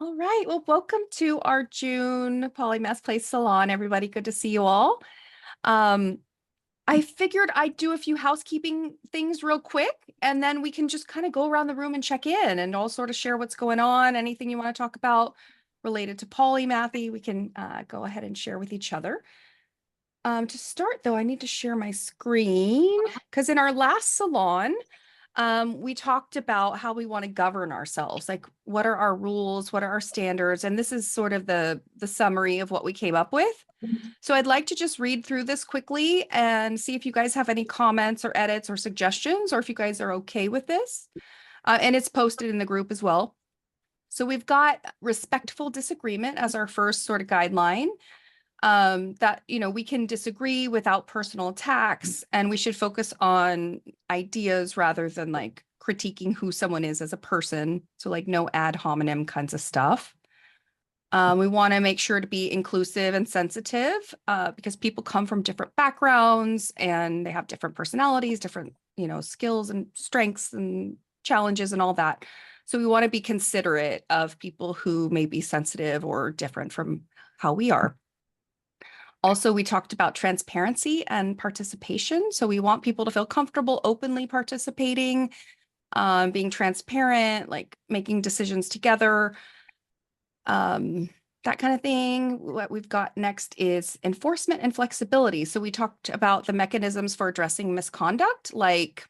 All right. Well, welcome to our June Polymath Salon, everybody. Good to see you all. Um, I figured I'd do a few housekeeping things real quick, and then we can just kind of go around the room and check in and all sort of share what's going on. Anything you want to talk about related to polymathy, we can go ahead and share with each other. To start, though, I need to share my screen because in our last salon, we talked about how we want to govern ourselves, like what are our rules, what are our standards, and this is sort of the summary of what we came up with. So I'd like to just read through this quickly and see if you guys have any comments or edits or suggestions, or if you guys are okay with this. And it's posted in the group as well. So we've got respectful disagreement as our first sort of guideline. That, we can disagree without personal attacks, and we should focus on ideas rather than like critiquing who someone is as a person. So like no ad hominem kinds of stuff. We want to make sure to be inclusive and sensitive because people come from different backgrounds and they have different personalities, different, skills and strengths and challenges and all that. So we want to be considerate of people who may be sensitive or different from how we are. Also, we talked about transparency and participation. So we want people to feel comfortable openly participating, being transparent, like making decisions together, that kind of thing. What we've got next is enforcement and flexibility. So we talked about the mechanisms for addressing misconduct, like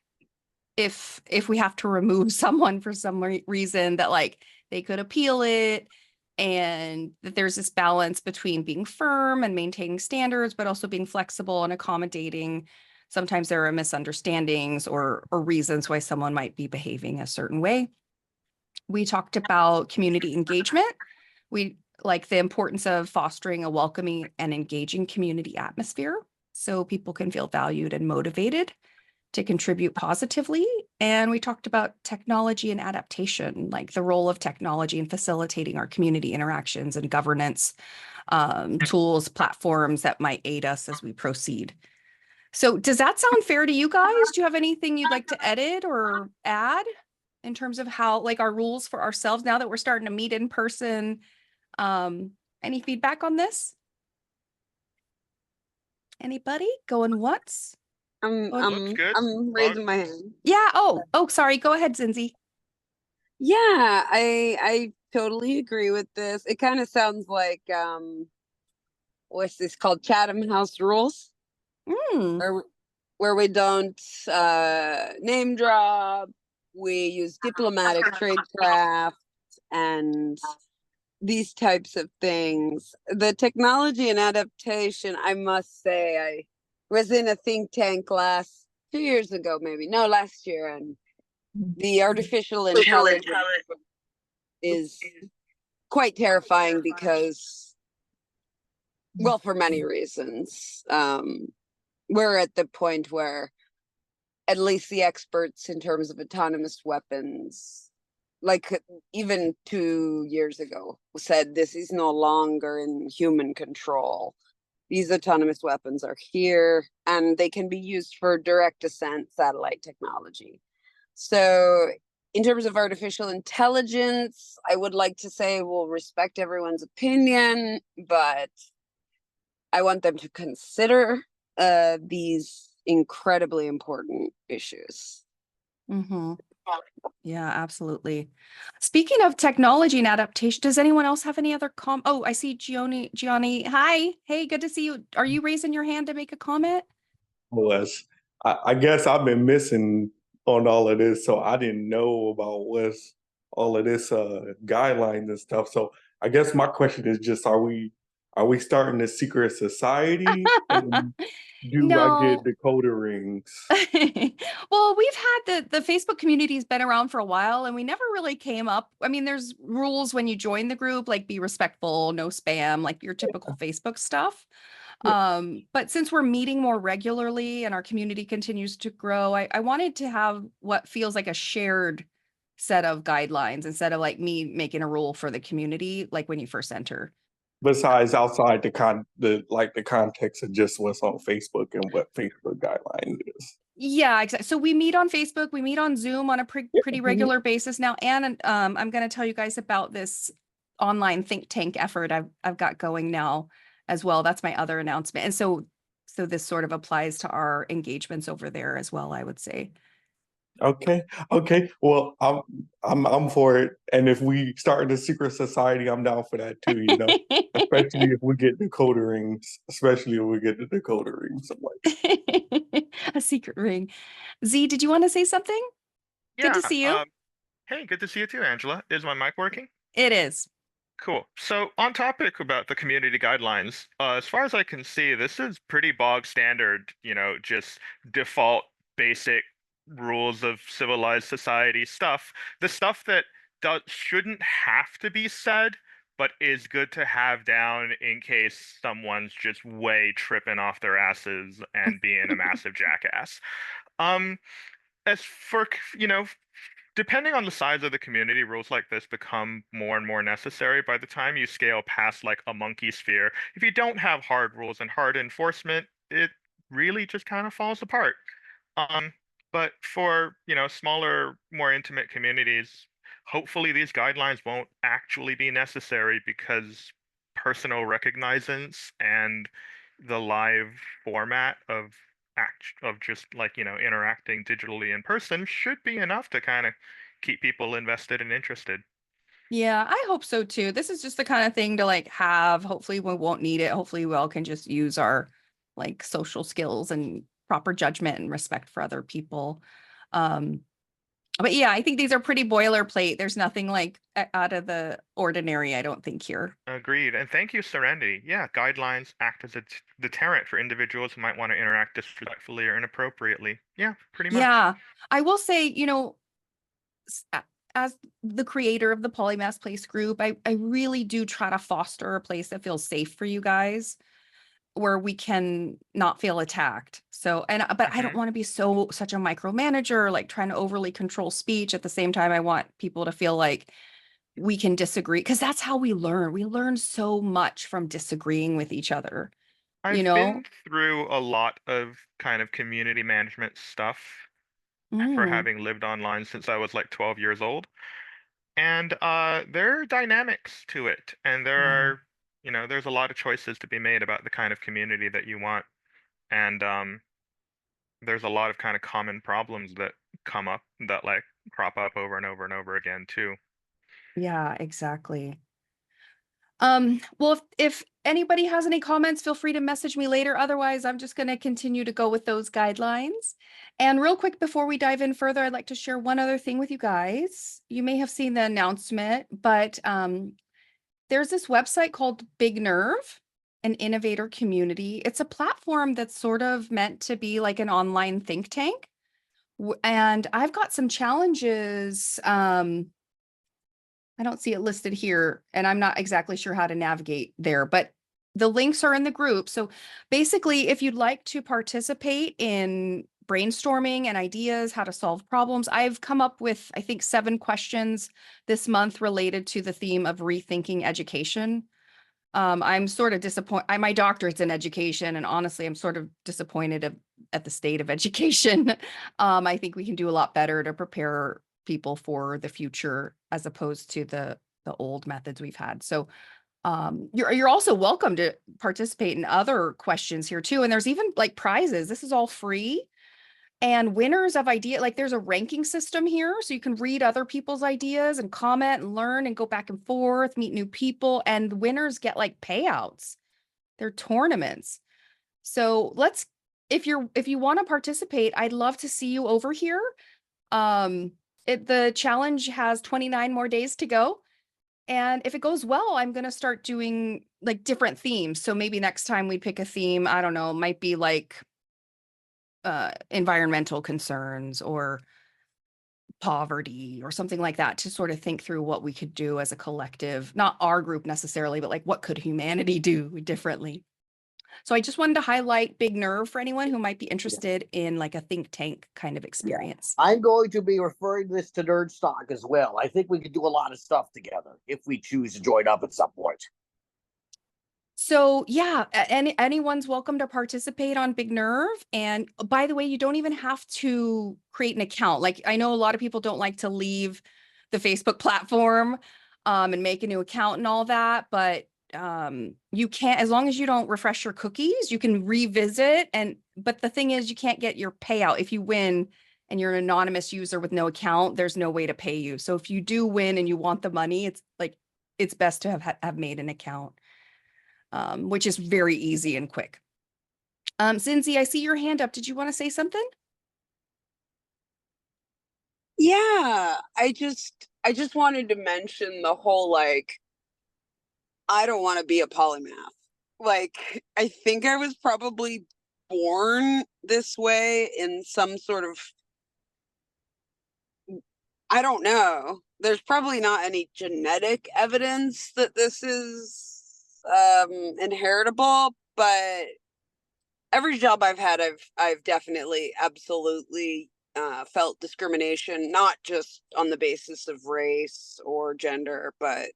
if we have to remove someone for some reason, that like they could appeal it, and that there's this balance between being firm and maintaining standards, but also being flexible and accommodating. Sometimes there are misunderstandings or reasons why someone might be behaving a certain way. We talked about community engagement. We like the importance of fostering a welcoming and engaging community atmosphere so people can feel valued and motivated to contribute positively. And we talked about technology and adaptation, like the role of technology in facilitating our community interactions and governance, tools, platforms that might aid us as we proceed. So does that sound fair to you guys? Do you have anything you'd like to edit or add in terms of how, like our rules for ourselves now that we're starting to meet in person? Any feedback on this? Anybody going once? Looks good. I'm raising my hand. Yeah. Oh, sorry. Go ahead, Zinzi. Yeah, I totally agree with this. It kind of sounds like what's this called? Chatham House rules, Mm. where we don't name drop, we use diplomatic tradecraft and these types of things. The technology and adaptation, I must say, I was in a think tank last 2 years ago, maybe. No, last year, and the artificial intelligence is quite terrifying because, well, for many reasons. We're at the point where at least the experts in terms of autonomous weapons, like even 2 years ago, said this is no longer in human control. These autonomous weapons are here and they can be used for direct ascent satellite technology. So in terms of artificial intelligence, I would like to say we'll respect everyone's opinion, but I want them to consider these incredibly important issues. Mm-hmm. Yeah, absolutely. Speaking of technology and adaptation, does anyone else have any other Oh, I see Gianni. Hi. Hey, good to see you. Are you raising your hand to make a comment? Was I guess I've been missing on all of this, so I didn't know about what's all of this guidelines and stuff. So I guess my question is just are we starting a secret society? And do I get No. decoder rings? Well, we've had the Facebook community's been around for a while, and we never really came up. I mean, there's rules when you join the group, like be respectful, no spam, like your typical Facebook stuff. But since we're meeting more regularly and our community continues to grow, I wanted to have what feels like a shared set of guidelines instead of like me making a rule for the community, like when you first enter. Besides outside the context of just what's on Facebook and what Facebook guidelines is. Yeah, exactly. So we meet on Facebook, we meet on Zoom on a pretty regular basis now. And I'm going to tell you guys about this online think tank effort I've got going now as well. That's my other announcement. And so this sort of applies to our engagements over there as well, I would say. Okay. Okay. Well, I'm for it. And if we start the secret society, I'm down for that too, you know. Especially if we get decoder rings. Especially if we get the decoder rings. I'm like, A secret ring. Z, did you want to say something? Good Yeah. to see you. Hey, good to see you too, Angela. Is my mic working? It is. Cool. So on topic about the community guidelines, as far as I can see, this is pretty bog standard, just default basic rules of civilized society stuff. The stuff that shouldn't have to be said, but is good to have down in case someone's just way tripping off their asses and being a massive jackass. Um, as for, depending on the size of the community, rules like this become more and more necessary by the time you scale past like a monkey sphere. If you don't have hard rules and hard enforcement, it really just kind of falls apart. Um, but for, smaller, more intimate communities, hopefully these guidelines won't actually be necessary because personal recognizance and the live format of just like interacting digitally in person should be enough to kind of keep people invested and interested. Yeah, I hope so too. This is just the kind of thing to like have. Hopefully we won't need it. Hopefully we all can just use our like social skills and proper judgment and respect for other people. Um, but yeah, I think these are pretty boilerplate. There's nothing like out of the ordinary, I don't think here. Agreed. And thank you, Serenity. Yeah, guidelines act as a deterrent for individuals who might want to interact disrespectfully or inappropriately. Yeah, pretty much. Yeah, I will say, as the creator of the Polymath Place group, I really do try to foster a place that feels safe for you guys, where we can not feel attacked. So, but I don't Mhm. want to be such a micromanager, like trying to overly control speech. At the same time, I want people to feel like we can disagree, because that's how we learn. We learn so much from disagreeing with each other, you I've know? been through a lot of kind of community management stuff for Mm, having lived online since I was like 12 years old. And there are dynamics to it, and yeah. there's a lot of choices to be made about the kind of community that you want. And there's a lot of kind of common problems that come up that like crop up over and over and over again too. Yeah, exactly. Well, if anybody has any comments, feel free to message me later. Otherwise, I'm just going to continue to go with those guidelines. And real quick, before we dive in further, I'd like to share one other thing with you guys. You may have seen the announcement, but there's this website called Big Nerve, an innovator community. It's a platform that's sort of meant to be like an online think tank. And I've got some challenges. I don't see it listed here, and I'm not exactly sure how to navigate there, but the links are in the group. So basically, if you'd like to participate in brainstorming and ideas, how to solve problems, I've come up with, I think, 7 questions this month related to the theme of rethinking education. I'm sort of disappointed. My doctorate's in education, and honestly, I'm sort of disappointed at the state of education. I think we can do a lot better to prepare people for the future as opposed to the old methods we've had. So you're also welcome to participate in other questions here too. And there's even like prizes. This is all free. And winners of idea, like there's a ranking system here, so you can read other people's ideas and comment and learn and go back and forth, meet new people, and the winners get like payouts. They're tournaments. So if you want to participate, I'd love to see you over here. The challenge has 29 more days to go. And if it goes well, I'm going to start doing like different themes. So maybe next time we pick a theme, I don't know, might be like environmental concerns or poverty or something like that, to sort of think through what we could do as a collective, not our group necessarily, but like what could humanity do differently. So I just wanted to highlight Big Nerve for anyone who might be interested in like a think tank kind of experience. I'm going to be referring this to Nerd Stock as well. I think we could do a lot of stuff together if we choose to join up at some point. So yeah, anyone's welcome to participate on Big Nerve. And by the way, you don't even have to create an account. Like I know a lot of people don't like to leave the Facebook platform. and make a new account and all that, but you can't, as long as you don't refresh your cookies, you can revisit. But the thing is, you can't get your payout if you win and you're an anonymous user with no account. There's no way to pay you. So if you do win and you want the money, it's like it's best to have made an account, which is very easy and quick. Zinzi, I see your hand up. Did you want to say something? Yeah, I just wanted to mention the whole like I don't want to be a polymath. Like I think I was probably born this way in some sort of I don't know. There's probably not any genetic evidence that this is inheritable, but every job I've had, I've definitely absolutely felt discrimination, not just on the basis of race or gender, but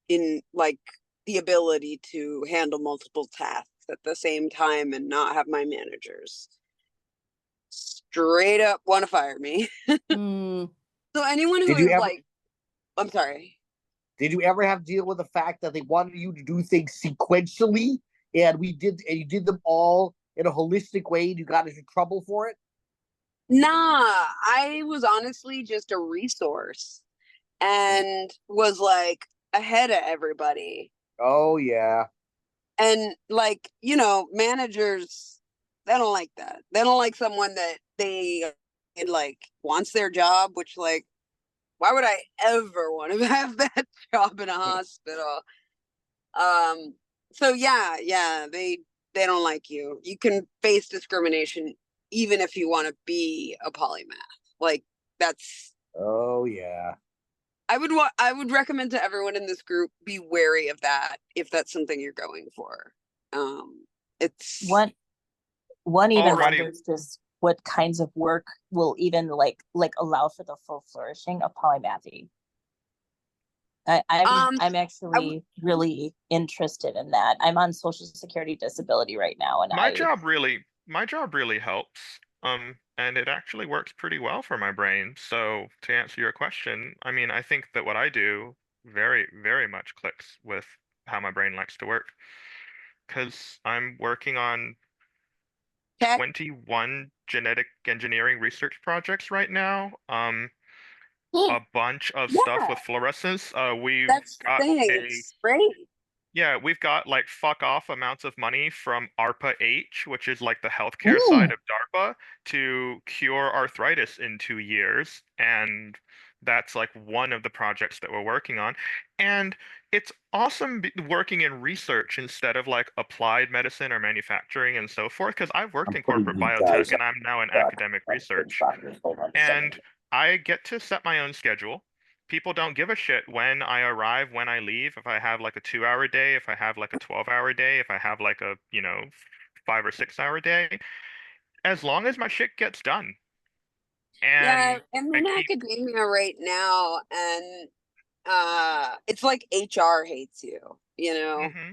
in like the ability to handle multiple tasks at the same time and not have my managers straight up want to fire me. Hmm. So anyone who Did you is ever like, I'm sorry. did you ever have to deal with the fact that they wanted you to do things sequentially and you did them all in a holistic way and you got into trouble for it? Nah, I was honestly just a resource and was like ahead of everybody. Oh yeah. And like, you know, managers, they don't like that. They don't like someone that they like wants their job, which like, why would I ever want to have that job in a hospital? So yeah, they don't like you. You can face discrimination even if you want to be a polymath. Like that's Oh yeah. I would recommend to everyone in this group be wary of that if that's something you're going for. It's One even Alrighty. wonders just what kinds of work will even like allow for the full flourishing of polymathy. I'm actually really interested in that. I'm on Social Security disability right now, and My job really helps. And it actually works pretty well for my brain. So to answer your question, I mean, I think that what I do very, very much clicks with how my brain likes to work. Because I'm working on tech. 21 genetic engineering research projects right now. Yeah, A bunch of stuff with fluorescence. We've that's the got thing. a It's great. Yeah, we've got like fuck off amounts of money from ARPA-H, which is like the healthcare side of DARPA, to cure arthritis in 2 years. And that's like one of the projects that we're working on. And it's awesome working in research instead of like applied medicine or manufacturing and so forth, because I've worked in corporate biotech and I'm now in academic research. And I get to set my own schedule. People don't give a shit when I arrive, when I leave, if I have like a 2 hour day, if I have like a 12 hour day, if I have like a, 5 or 6 hour day, as long as my shit gets done. Yeah, And I'm I in keep, academia right now, and it's like HR hates you, you know. hmm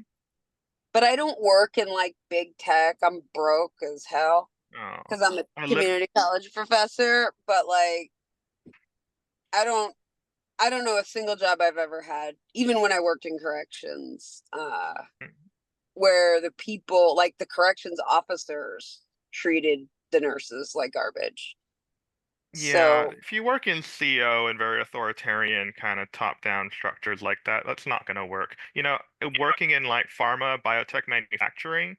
But I don't work in like big tech. I'm broke as hell oh, because I'm a I lit community college professor. But like, I don't, I don't know a single job I've ever had, even when I worked in corrections, where the people, like the corrections officers, treated the nurses like garbage. Yeah, So, if you work in CO and very authoritarian kind of top-down structures like that, that's not going to work. Working in like pharma, biotech manufacturing,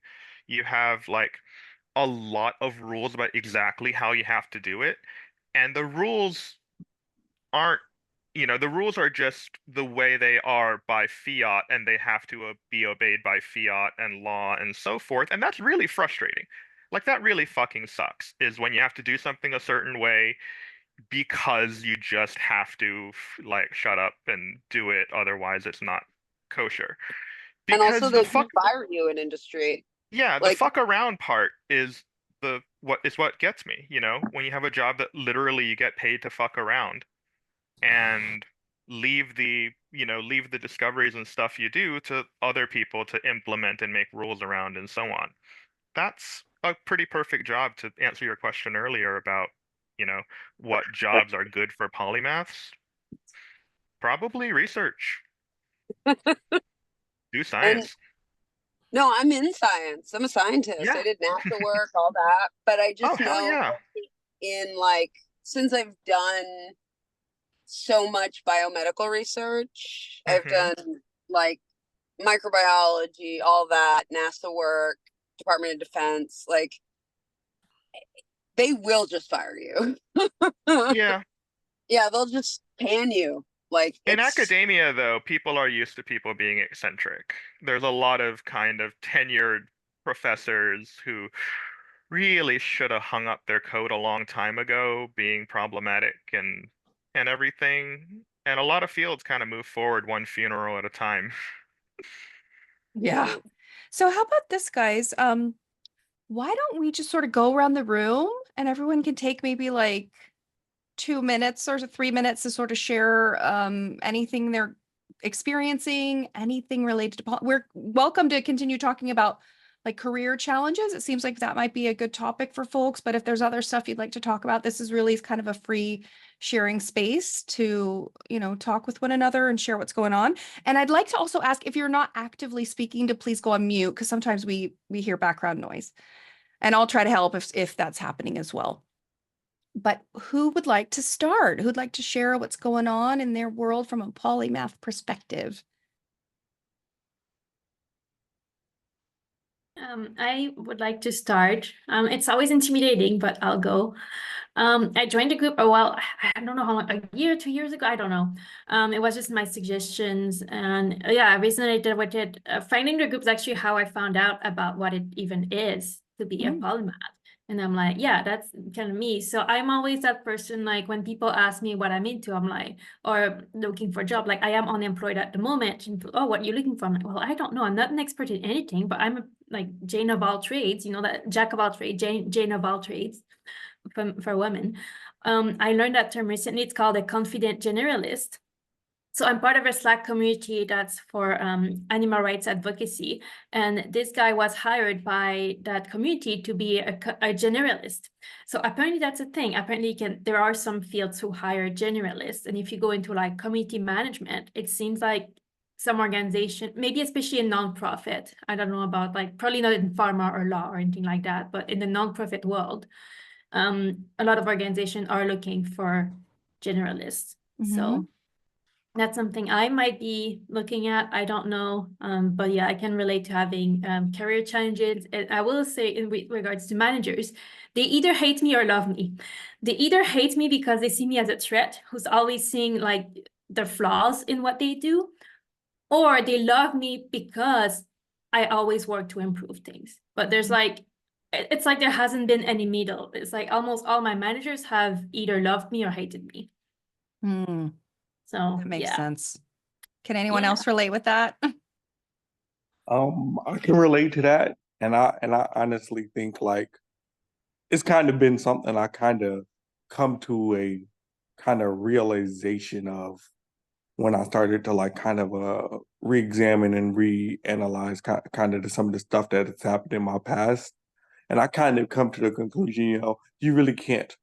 you have like a lot of rules about exactly how you have to do it. And aren't, the rules are just the way they are by fiat, and they have to be obeyed by fiat and law and so forth. And that's really frustrating. Like that really fucking sucks, is when you have to do something a certain way because you just have to like shut up and do it, otherwise it's not kosher. and also Because they do fire you in industry. the Like, fuck around part is what gets me, when you have a job that literally you get paid to fuck around and leave the discoveries and stuff you do to other people to implement and make rules around and so on. That's a pretty perfect job to answer your question earlier about, what jobs are good for polymaths. Probably research. Do And science. no, I'm in science. I'm a scientist. Yeah. I did NASA work, all that. But I Oh, just hell know yeah. in like, since I've done so much biomedical research, I've Mm-hmm. done like microbiology, all that, NASA work, Department of Defense, like they will just fire you. Yeah. Yeah, they'll just pan you. Like In it's academia, though, people are used to people being eccentric. There's a lot of kind of tenured professors who really should have hung up their coat a long time ago, being problematic and everything. And a lot of fields kind of move forward one funeral at a time. Yeah. So how about this, guys? Why don't we just sort of go around the room and everyone can take maybe like 2 minutes or 3 minutes to sort of share anything they're experiencing, anything related to we're welcome to continue talking about like career challenges. It seems like that might be a good topic for folks, but if there's other stuff you'd like to talk about, this is really kind of a free sharing space to, talk with one another and share what's going on. And I'd like to also ask if you're not actively speaking to please go on mute because sometimes we hear background noise. And I'll try to help if that's happening as well. But who would like to start? Who'd like to share what's going on in their world from a polymath perspective? I would like to start. It's always intimidating, but I'll go. I joined a group, I don't know how long, a year, 2 years ago, I don't know. It was just my suggestions, and yeah, I resonated with it. Finding the group is actually how I found out about what it even is to be a polymath. And I'm like, yeah, that's kind of me. So I'm always that person, like when people ask me what I'm into, I'm like, or looking for a job, like I am unemployed at the moment. And, oh, what are you looking for? I'm like, well, I don't know. I'm not an expert in anything, but I'm like Jane of all trades, that jack of all trades, Jane of all trades for women. I learned that term recently. It's called a confident generalist. So I'm part of a Slack community that's for animal rights advocacy. And this guy was hired by that community to be a generalist. So apparently that's a thing. Apparently there are some fields who hire generalists. And if you go into like community management, it seems like some organization, maybe especially in nonprofit, I don't know about like, probably not in pharma or law or anything like that, but in the nonprofit world, a lot of organizations are looking for generalists. So that's something I might be looking at. I don't know. But yeah, I can relate to having career challenges. And I will say in regards to managers, they either hate me or love me. They either hate me because they see me as a threat who's always seeing like the flaws in what they do, or they love me because I always work to improve things. But there's like, it's like there hasn't been any middle. It's like almost all my managers have either loved me or hated me. So That makes yeah. sense. Can anyone else relate with that? I can relate to that, and I honestly think like it's kind of been something I kind of come to a kind of realization of when I started to like kind of re-examine and reanalyze kind of some of the stuff that has happened in my past, and I kind of come to the conclusion, you really can't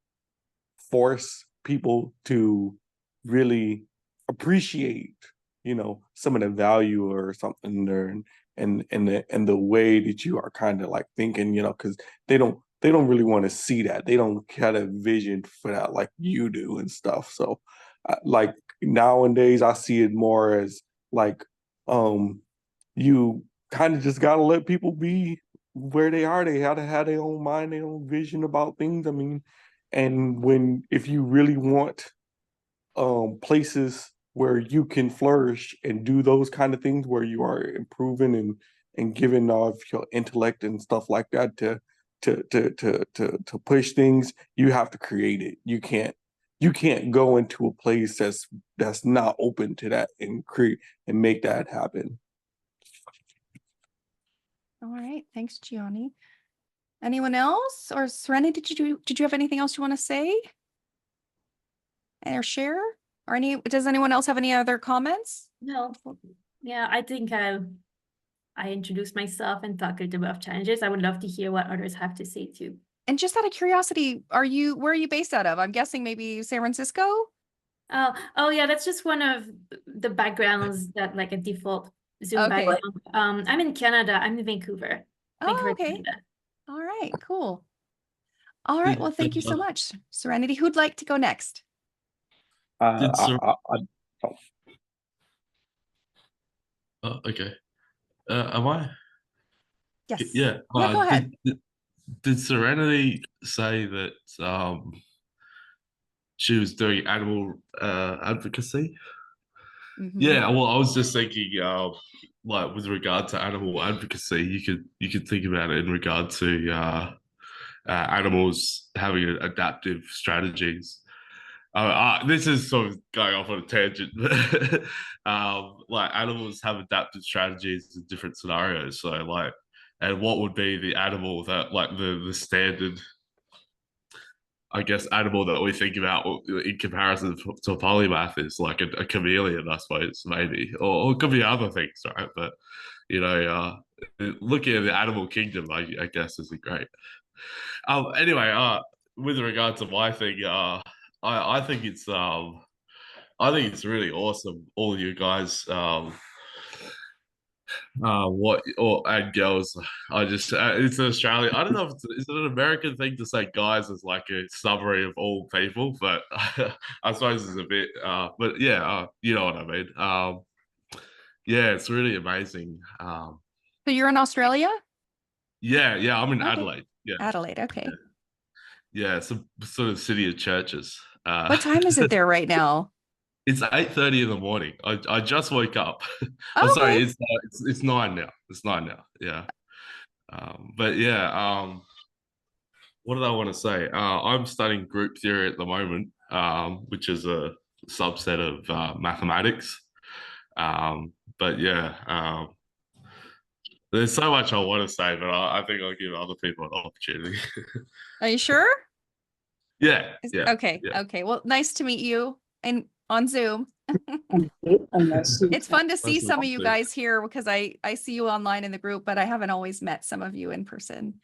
force people to really appreciate, some of the value or something there, and the way that you are kind of like thinking, because they don't really want to see that. They don't have a vision for that like you do and stuff. So, like nowadays, I see it more as like, you kind of just gotta let people be where they are. They have to have their own mind, their own vision about things. I mean, and if you really want places where you can flourish and do those kind of things where you are improving and giving of your intellect and stuff like that to push things, you have to create it. You can't go into a place that's not open to that and create and make that happen. All right. Thanks, Gianni. Anyone else? Or Serenity, did you have anything else you want to say? Or share? Or does anyone else have any other comments? No. Yeah, I think I introduced myself and talked a little bit of challenges. I would love to hear what others have to say too. And just out of curiosity, where are you based out of? I'm guessing maybe San Francisco? Oh yeah, that's just one of the backgrounds that like a default Zoom Okay. background. I'm in Canada. I'm in Vancouver. Oh, Vancouver, okay. Canada. All right, cool. All right, well, thank you so much. Serenity, who'd like to go next? Did Ser- Oh, oh, okay. Am I? Yes. Yeah. Yeah, go ahead. Did Serenity say that she was doing animal advocacy? Mhm. Yeah, well, I was just thinking, like with regard to animal advocacy, you could think about it in regard to animals having adaptive strategies. This is sort of going off on a tangent, but like animals have adaptive strategies in different scenarios. So, like, and what would be the animal that, like, the standard, I guess, animal that we think about in comparison to a polymath is like a chameleon, I suppose, maybe, or it could be other things, right? But you know, looking at the animal kingdom, I guess, is a great. Anyway, with regard to my thing, I think I think it's really awesome. All you guys, what or and girls. I just it's an Australian. I don't know if is it an American thing to say guys as like a summary of all people, but I suppose it's a bit. But yeah, you know what I mean. Yeah, it's really amazing. So you're in Australia? Yeah, I'm in Okay. Adelaide. Yeah, Adelaide, okay. yeah, it's a sort of city of churches. What time is it there right now? It's 8:30 in the morning. I just woke up. I'm Oh, sorry. okay. It's 9 now. It's 9 now. Yeah. But yeah. What did I want to say? I'm studying group theory at the moment, which is a subset of mathematics. But yeah. There's so much I want to say, but I think I'll give other people an opportunity. Are you sure? Yeah. Okay. Yeah. Okay. Well, nice to meet you and on Zoom. Unless you It's fun to see Nice to some of meet you you. guys here because I see you online in the group, but I haven't always met some of you in person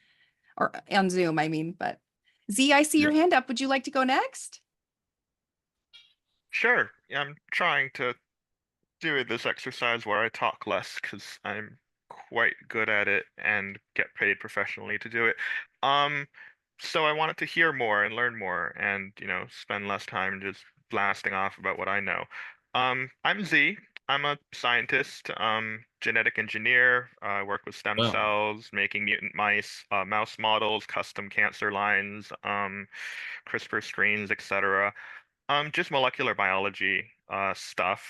or on Zoom, I mean, but Z, I see your hand up. Would you like to go next? Sure. I'm trying to do this exercise where I talk less because I'm quite good at it and get paid professionally to do it. Um, so I wanted to hear more and learn more and, spend less time just blasting off about what I know. I'm Z. I'm a scientist, genetic engineer. I work with stem Wow. cells, making mutant mice, mouse models, custom cancer lines, CRISPR screens, etc. Just molecular biology stuff.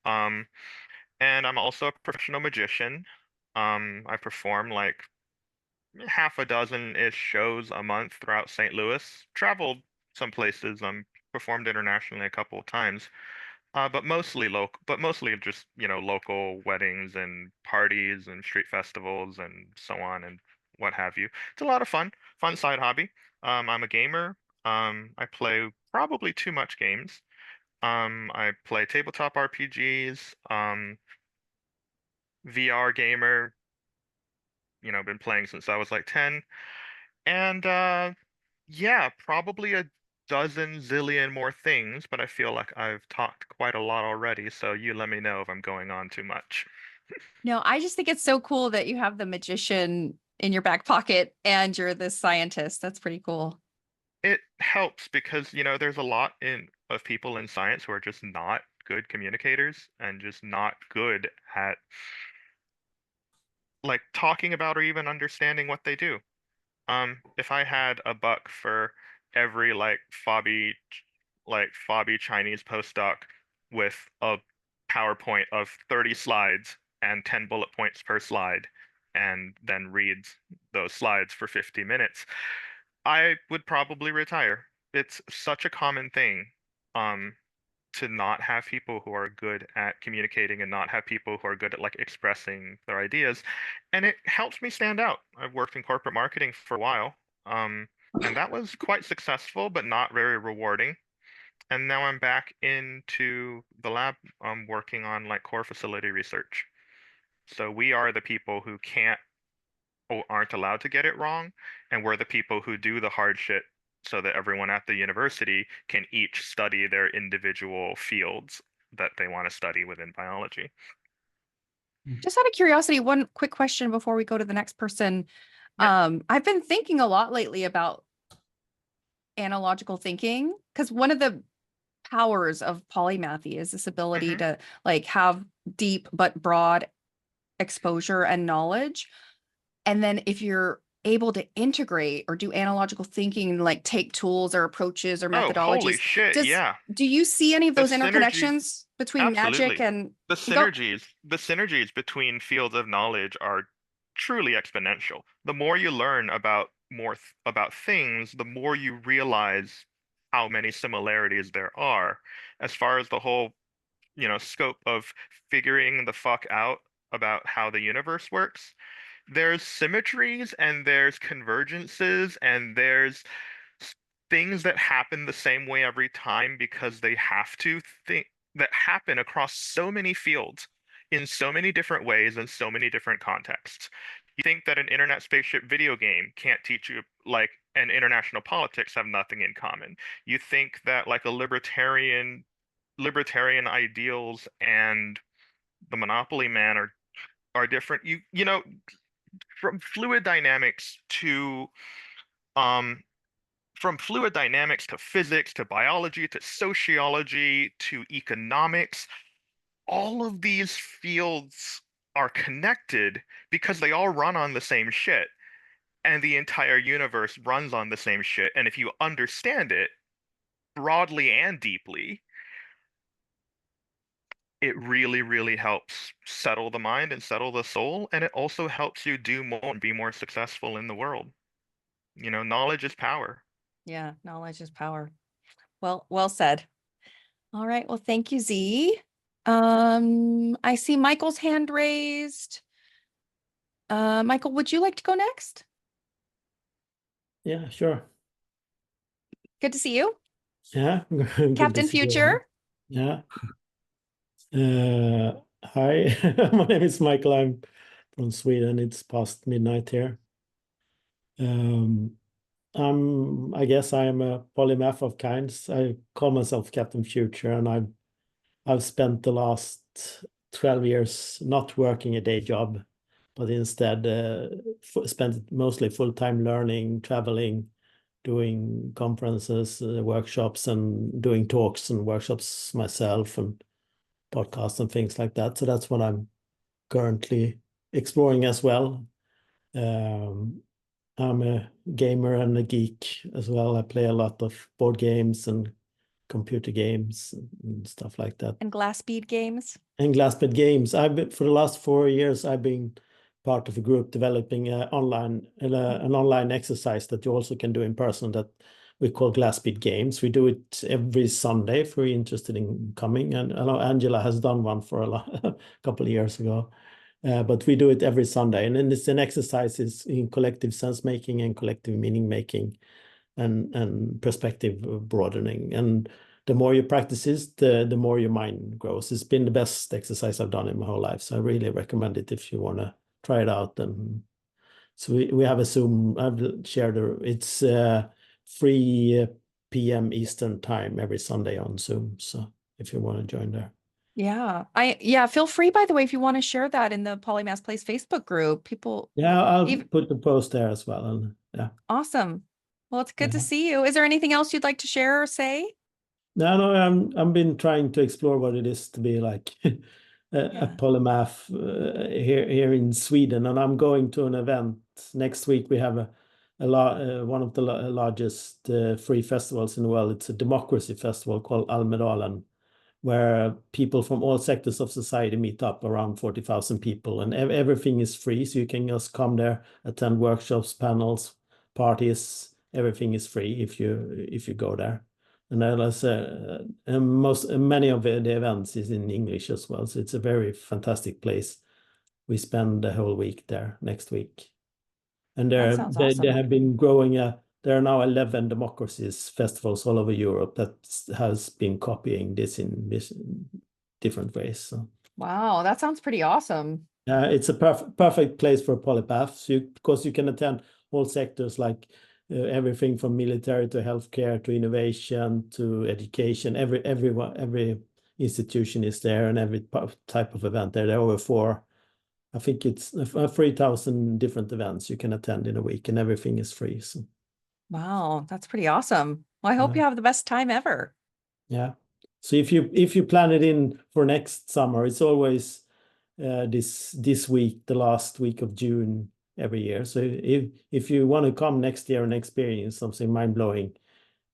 Um, and I'm also a professional magician. I perform like half a dozen-ish shows a month throughout St. Louis. Traveled some places. Performed internationally a couple of times. But mostly local, but mostly just, local weddings and parties and street festivals and so on and what have you. It's a lot of fun side hobby. I'm a gamer. I play probably too much games. I play tabletop RPGs, VR gamer, been playing since I was like 10. And yeah, probably a dozen zillion more things, but I feel like I've talked quite a lot already, so you let me know if I'm going on too much. No, I just think it's so cool that you have the magician in your back pocket and you're this scientist. That's pretty cool. It helps because, there's a lot of people in science who are just not good communicators and just not good at like talking about or even understanding what they do. If I had a buck for every fobby Chinese postdoc with a PowerPoint of 30 slides and 10 bullet points per slide, and then reads those slides for 50 minutes, I would probably retire. It's such a common thing. To not have people who are good at communicating and not have people who are good at like expressing their ideas. And it helps me stand out. I've worked in corporate marketing for a while. And that was quite successful, but not very rewarding. And now I'm back into the lab, working on like core facility research. So we are the people who can't or aren't allowed to get it wrong, and we're the people who do the hard shit so that everyone at the university can each study their individual fields that they want to study within biology. Just out of curiosity, one quick question before we go to the next person. I've been thinking a lot lately about analogical thinking, because one of the powers of polymathy is this ability to like have deep but broad exposure and knowledge. And then if you're able to integrate or do analogical thinking, like take tools or approaches or Oh, holy methodologies, shit, yeah. do you see any of The those synergies, interconnections between magic absolutely. and The go? synergies between fields of knowledge are truly exponential. The more you learn about about things, the more you realize how many similarities there are. As far as the whole, scope of figuring the fuck out about how the universe works, there's symmetries and there's convergences and there's things that happen the same way every time because they have to think that happen across so many fields in so many different ways and so many different contexts. You think that an internet spaceship video game can't teach you, like, and international politics have nothing in common. You think that like a libertarian ideals and the Monopoly Man are different. You know, from fluid dynamics to um from fluid dynamics to physics to biology to sociology to economics, all of these fields are connected because they all run on the same shit, and the entire universe runs on the same shit. And if you understand it broadly and deeply, it really, really helps settle the mind and settle the soul, and it also helps you do more and be more successful in the world. Knowledge is power. Yeah, knowledge is power. Well said. All right. Well, thank you, Z. I see Michael's hand raised. Michael, would you like to go next? Yeah, sure. Good to see you. Yeah, good to Captain see you. Future. Yeah. Hi, my name is Michael. I'm from Sweden. It's past midnight here. I guess I am a polymath of kinds. I call myself Captain Future, and I've spent the last 12 years not working a day job, but instead spent mostly full-time learning, traveling, doing conferences, workshops, and doing talks and workshops myself, and podcasts and things like that. So that's what I'm currently exploring as well. I'm a gamer and a geek as well. I play a lot of board games and computer games and stuff like that. And glass bead games. And glassbed games. For the last 4 years, I've been part of a group developing an online exercise that you also can do in person that we call glassbed games. We do it every Sunday if you're interested in coming. And I know Angela has done one for a couple of years ago. But we do it every Sunday. And then it's an exercise in collective sense making and collective meaning making and perspective broadening. And the more you practice it, the more your mind grows. It's been the best exercise I've done in my whole life. So I really recommend it if you want to try it out. And so we have a Zoom. I've shared it's 3 p.m. Eastern time every Sunday on Zoom. So if you want to join there. Yeah. Feel free, by the way, if you want to share that in the Polymath Place Facebook group. People. Yeah, I'll put the post there as well. And yeah. Awesome. Well, it's good to see you. Is there anything else you'd like to share or say? No, I've been trying to explore what it is to be like a polymath here in Sweden, and I'm going to an event next week. We have one of the largest free festivals in the world. It's a democracy festival called Almedalen, where people from all sectors of society meet up, around 40,000 people, and everything is free. So you can just come there, attend workshops, panels, parties. Everything is free if you go there. And many of the events is in English as well. So it's a very fantastic place. We spend the whole week there next week. And That sounds awesome. they have been growing. There are now 11 democracies festivals all over Europe that has been copying this in different ways. So. Wow, that sounds pretty awesome. It's a perfect place for polypaths because you can attend all sectors like everything from military to healthcare to innovation to education. Every institution is there, and every type of event there. There are over I think it's 3,000 different events you can attend in a week, and everything is free. So Wow, that's pretty awesome. Well, I hope you have the best time ever. yeah. So if you plan it in for next summer, it's always this week, the last week of June every year. So if you want to come next year and experience something mind-blowing,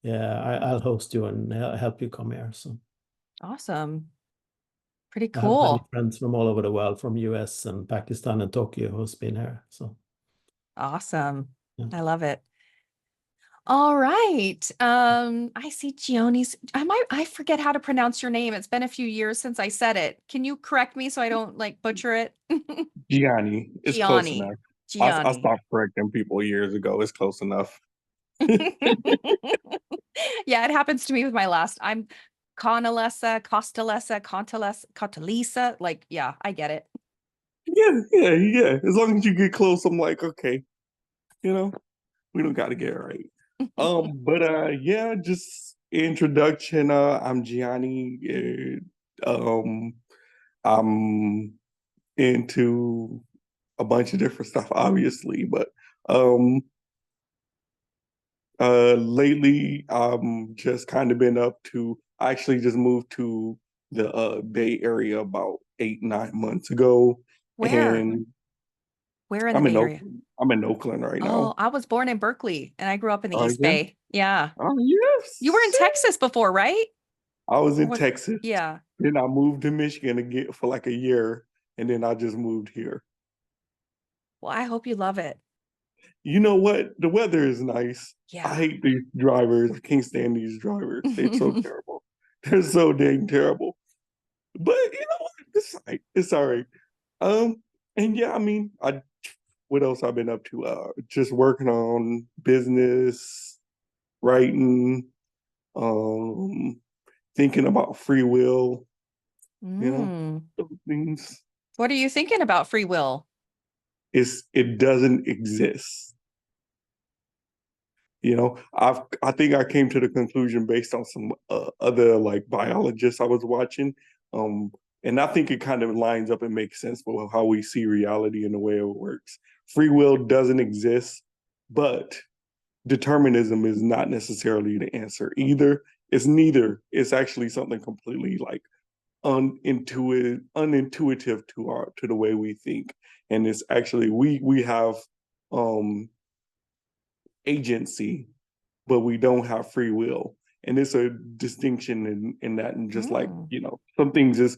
I'll host you and help you come here. So Awesome. Pretty I have many cool. friends from all over the world, from US and Pakistan and Tokyo, who's been here. So Awesome. Yeah. I love it. All right. I see Gioni's. I forget how to pronounce your name. It's been a few years since I said it. Can you correct me so I don't like butcher it? Gianni. It's close enough. I Gianni. stopped correcting people years ago. It's close enough. Yeah, it happens to me with my last. I'm Conalessa, Costalessa, Contalisa. Like, yeah, I get it. Yeah. As long as you get close, I'm like, okay, we don't got to get it right. But yeah, just introduction. I'm Gianni. I'm into a bunch of different stuff, obviously, but lately just kind of been up to. I actually just moved to the Bay Area about 8-9 months ago, Where? and Where in the I'm in Bay Area? I'm in Oakland right Oh, now. I was born in Berkeley and I grew up in the East Yeah. Bay. Yeah. Oh yes. You were in Texas before, right? I was in What- Texas. Yeah. Then I moved to Michigan for like a year, and then I just moved here. Well, I hope you love it. You know what? The weather is nice. Yeah. I hate these drivers. I can't stand these drivers. They're so terrible. They're so dang terrible. But you know what? It's all right. And yeah, I mean, what else I've been up to? Just working on business, writing, thinking about free will, those things. What are you thinking about free will? It doesn't exist. I think I came to the conclusion based on some other like biologists I was watching. And I think it kind of lines up and makes sense for how we see reality and the way it works. Free will doesn't exist, but determinism is not necessarily the answer either. It's neither. It's actually something completely like unintuitive to the way we think. And it's actually we have agency, but we don't have free will. And it's a distinction in that, and just like, some things is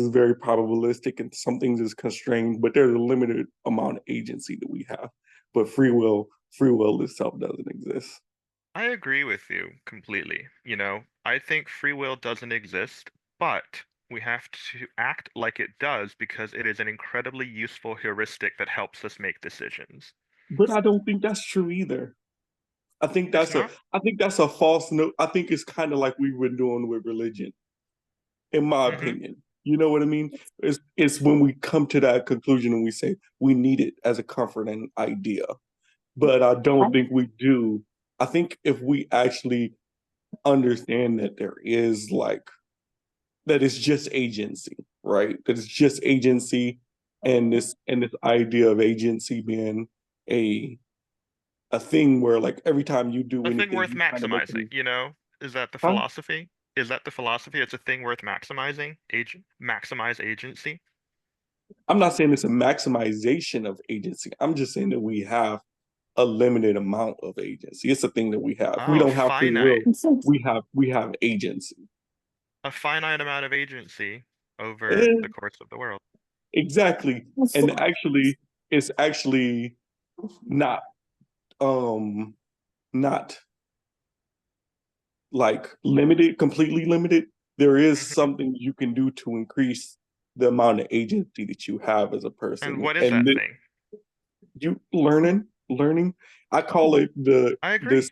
very probabilistic and some things is constrained, but there's a limited amount of agency that we have. But free will itself doesn't exist. I agree with you completely. I think free will doesn't exist, but we have to act like it does because it is an incredibly useful heuristic that helps us make decisions. But I don't think that's true either. I think that's a false note. I think it's kind of like we've been doing with religion, in my opinion. You know what I mean? It's when we come to that conclusion and we say we need it as a comforting idea. But I don't think we do. I think if we actually understand that there is that it's just agency, right? That it's just agency, and this idea of agency being a thing where like every time you do A anything, thing worth you kind of maximizing, Is that the Huh? philosophy? Is that the philosophy? It's a thing worth maximizing? Maximize agency? I'm not saying it's a maximization of agency. I'm just saying that we have a limited amount of agency. It's a thing that we have. We Oh, don't have free will. finite. We have agency. A finite amount of agency over Eh, the course of the world. exactly. And actually, it's actually not not like limited, completely limited. There is something you can do to increase the amount of agency that you have as a person. And what is that thing? You learning. I call it I agree.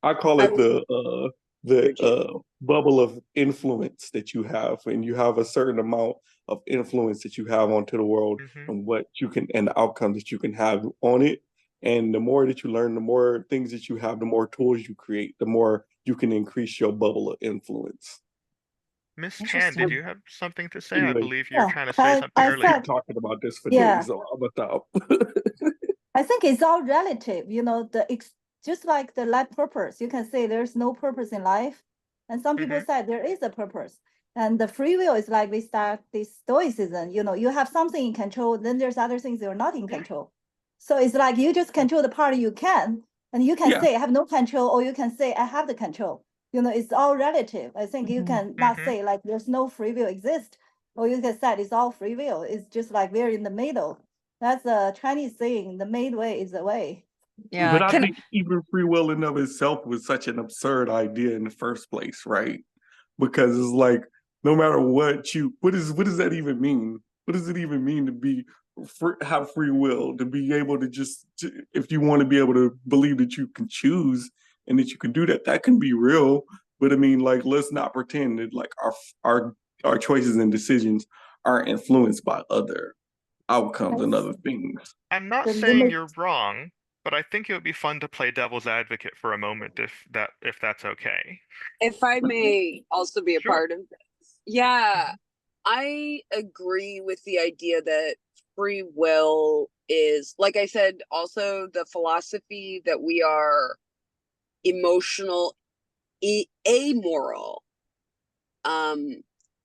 I call it the bubble of influence that you have, and you have a certain amount of influence that you have onto the world, and what you can, and the outcomes that you can have on it. And the more that you learn, the more things that you have, the more tools you create, the more you can increase your bubble of influence. Miss Chan, Interesting. did you have something to say? I Anyway, believe you were Yeah, trying to say something I earlier. keep said, talking about this for yeah, days, so I'm gonna stop. I think it's all relative, just like the life purpose. You can say there's no purpose in life, and some people Mhm. say there is a purpose. And the free will is like we start this stoicism. You have something in control, then there's other things you're not in control. So it's like you just control the part you can, and you can Yeah. say I have no control, or you can say I have the control. It's all relative. I think you can not Mhm. say like there's no free will exist, or you can say it's all free will. It's just like we're in the middle. That's a Chinese saying, the made way is the way. Yeah. But I Can think even free will in of itself was such an absurd idea in the first place, right? Because it's like no matter what does that even mean? What does it even mean to be have free will, to be able to if you want to be able to believe that you can choose and that you can do that, that can be real. But I mean, like, let's not pretend that like our choices and decisions are influenced by other outcomes and That's other things. I'm not the saying limit. you're wrong, but I think it would be fun to play devil's advocate for a moment if that's okay. If I may also be a Sure. part of this. Yeah, I agree with the idea that free will is, like I said, also the philosophy that we are emotional, amoral,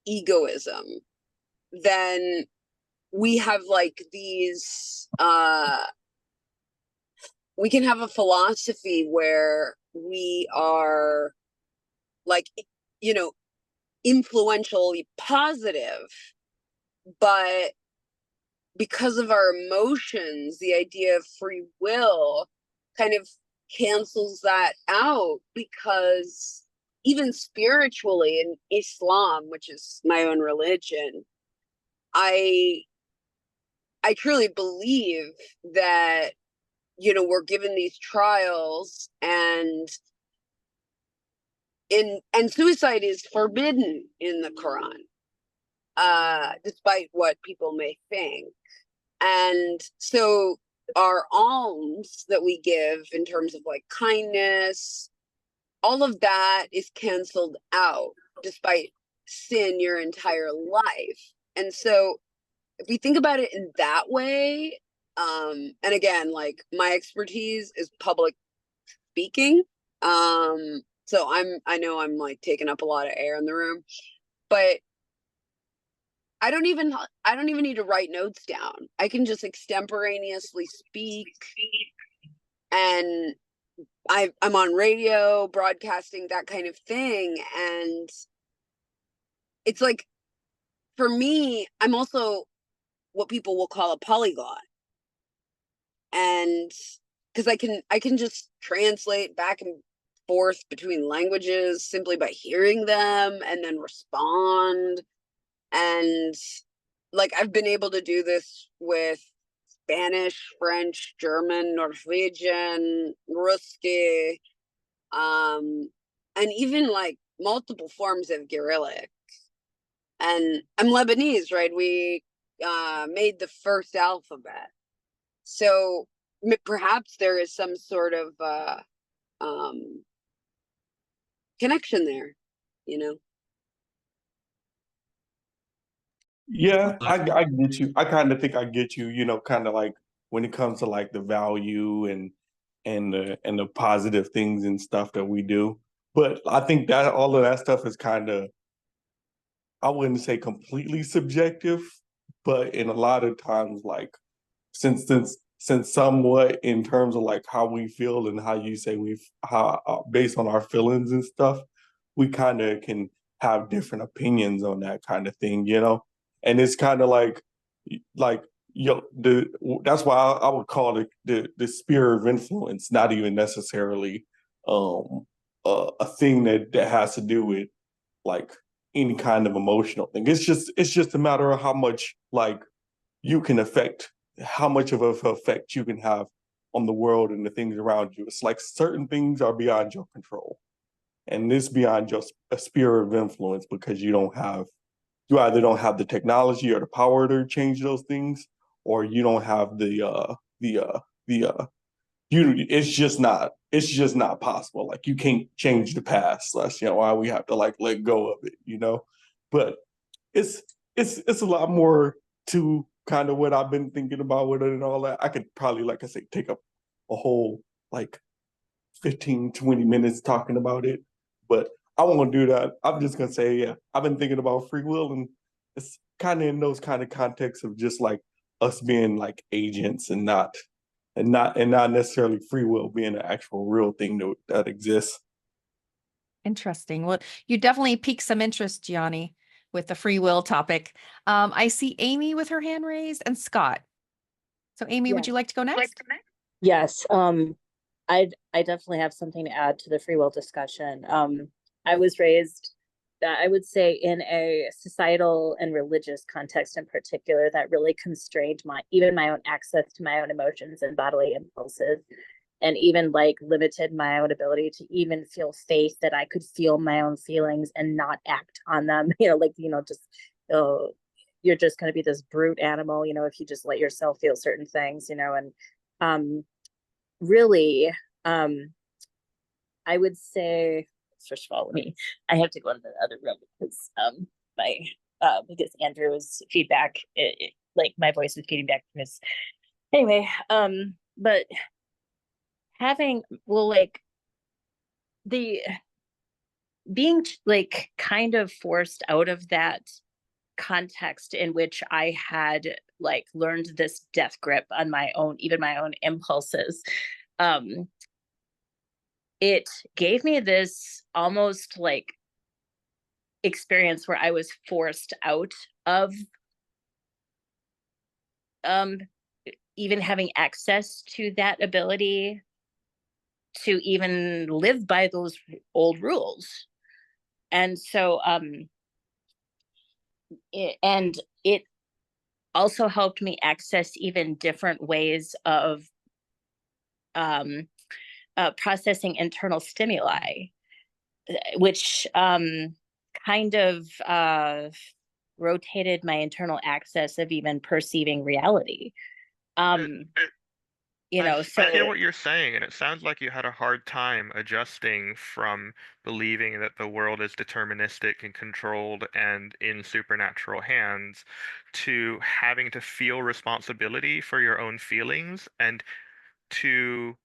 egoism, then we have like these we can have a philosophy where we are like, influentially positive, but because of our emotions, the idea of free will kind of cancels that out, because even spiritually in Islam, which is my own religion, I truly believe that we're given these trials, and suicide is forbidden in the Quran, despite what people may think. And so our alms that we give in terms of like kindness, all of that is canceled out despite sin your entire life. And so if we think about it in that way, and again, like my expertise is public speaking. So I know I'm like taking up a lot of air in the room, but I don't even need to write notes down. I can just extemporaneously speak, and I'm on radio, broadcasting, that kind of thing. And it's like, for me, I'm also what people will call a polyglot. And because I can just translate back and forth between languages simply by hearing them and then respond. And like I've been able to do this with Spanish, French, German, Norwegian, Ruski, and even like multiple forms of Cyrillic. And I'm Lebanese, right? We made the first alphabet. So perhaps there is some sort of connection there, you know? Yeah, I get you. I kind of think I get you, kind of like when it comes to like the value and the positive things and stuff that we do. But I think that all of that stuff is kind of, I wouldn't say completely subjective, but in a lot of times, like since somewhat in terms of like how we feel and how you say how based on our feelings and stuff, we kind of can have different opinions on that kind of thing. And it's kind of like that's why I would call it the sphere of influence, not even necessarily a thing that has to do with like any kind of emotional thing. It's just a matter of how much like you can affect, how much of an effect you can have on the world and the things around you. It's like certain things are beyond your control, and this beyond just a sphere of influence, because you either don't have the technology or the power to change those things, or you don't have the it's just not possible. Like you can't change the past. That's why we have to like let go of it. But it's it's a lot more to kind of what I've been thinking about with it and all that. I could probably, like I say, take up a whole like 15, 20 minutes talking about it, but I won't do that. I'm just gonna say, yeah, I've been thinking about free will, and it's kind of in those kind of contexts of just like us being like agents and not necessarily free will being an actual real thing that exists. Interesting. Well, you definitely piqued some interest, Gianni, with the free will topic. I see Amy with her hand raised and Scott. So Amy, would Yes. you like to go next? Yes, I definitely have something to add to the free will discussion. I was raised, I would say, in a societal and religious context in particular that really constrained even my own access to my own emotions and bodily impulses, and even like limited my own ability to even feel faith that I could feel my own feelings and not act on them. Just you're just going to be this brute animal, if you just let yourself feel certain things, and really, I would say, first of all, I have to go into the other room because because Andrew's feedback, like my voice is feeding back from his, anyway, but like the being like kind of forced out of that context in which I had like learned this death grip on my own impulses. It gave me this almost like experience where I was forced out of even having access to that ability to even live by those old rules. And so it also helped me access even different ways of processing internal stimuli, which kind of rotated my internal access of even perceiving reality. I So hear what you're saying, and it sounds like you had a hard time adjusting from believing that the world is deterministic and controlled and in supernatural hands to having to feel responsibility for your own feelings and to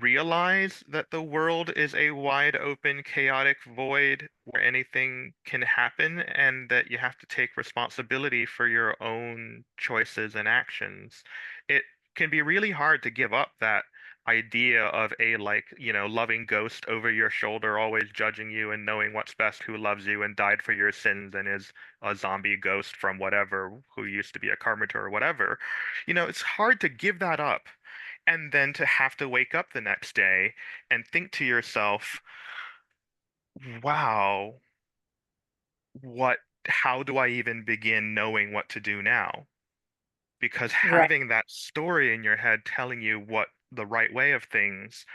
realize that the world is a wide open, chaotic void where anything can happen, and that you have to take responsibility for your own choices and actions. It can be really hard to give up that idea of a loving ghost over your shoulder always judging you and knowing what's best, who loves you and died for your sins and is a zombie ghost from whatever, who used to be a carpenter or whatever. It's hard to give that up and then to have to wake up the next day and think to yourself, wow, how do I even begin knowing what to do now? Because right. having that story in your head telling you what the right way of things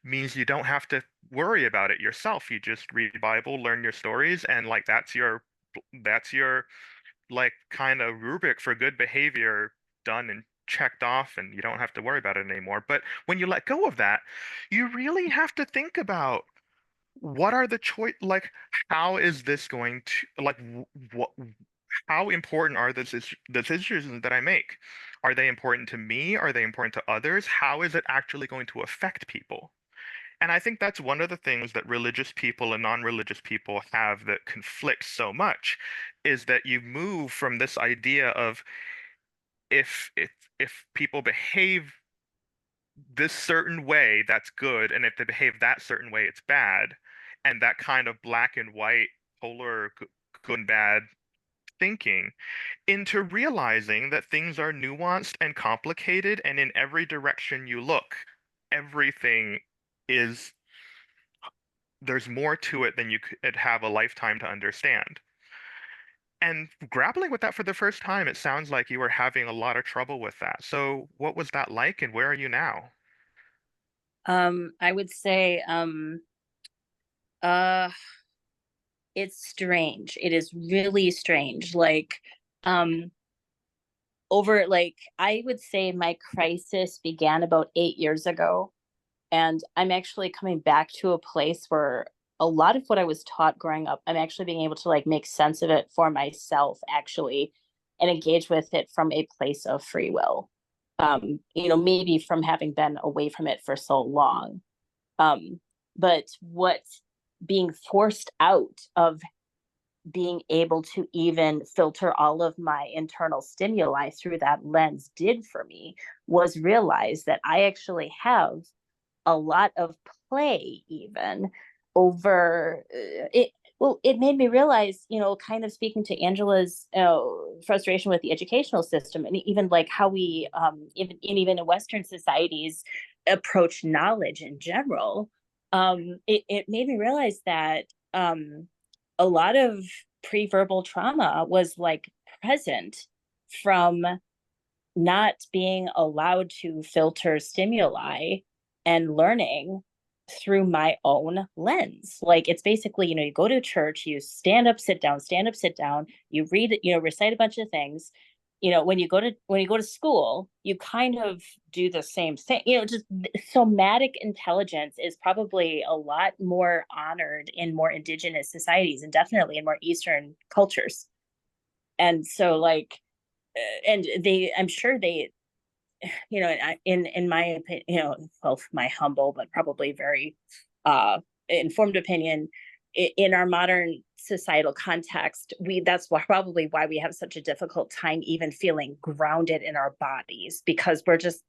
means you don't have to worry about it yourself. You just read the Bible, learn your stories, and like that's your like kind of rubric for good behavior done and checked off, and you don't have to worry about it anymore. But when you let go of that, you really have to think about what are the choice, like how is this going to what how important are the decisions that I make? Are they important to me? Are they important to others? How is it actually going to affect people? And I think that's one of the things that religious people and non-religious people have that conflicts so much, is that you move from this idea of if people behave this certain way, that's good, and if they behave that certain way, it's bad, and that kind of black and white, polar good and bad thinking, into realizing that things are nuanced and complicated, and in every direction you look, everything is there's more to it than you could have a lifetime to understand. And grappling with that for the first time, it sounds like you were having a lot of trouble with that. So what was that like, and where are you now? I would say uh it's strange. It is really strange. Like over, like, I would say my crisis began about 8 years ago. And I'm actually coming back to a place where a lot of what I was taught growing up, I'm actually being able to like make sense of it for myself actually, and engage with it from a place of free will. Maybe from having been away from it for so long. But what being forced out of being able to even filter all of my internal stimuli through that lens did for me was realize that I actually have a lot of play even over it. Well, it made me realize, kind of speaking to Angela's frustration with the educational system, and even like how we, even in Western societies, approach knowledge in general. It made me realize that a lot of pre-verbal trauma was like present from not being allowed to filter stimuli and learning through my own lens. Like it's basically, you go to church, you stand up, sit down, you read, recite a bunch of things. When you go to school, you kind of do the same thing. Just somatic intelligence is probably a lot more honored in more indigenous societies and definitely in more Eastern cultures. And so like, and I'm sure they, in my opinion, well, my humble but probably very informed opinion, in our modern societal context, that's probably why we have such a difficult time even feeling grounded in our bodies, because we're just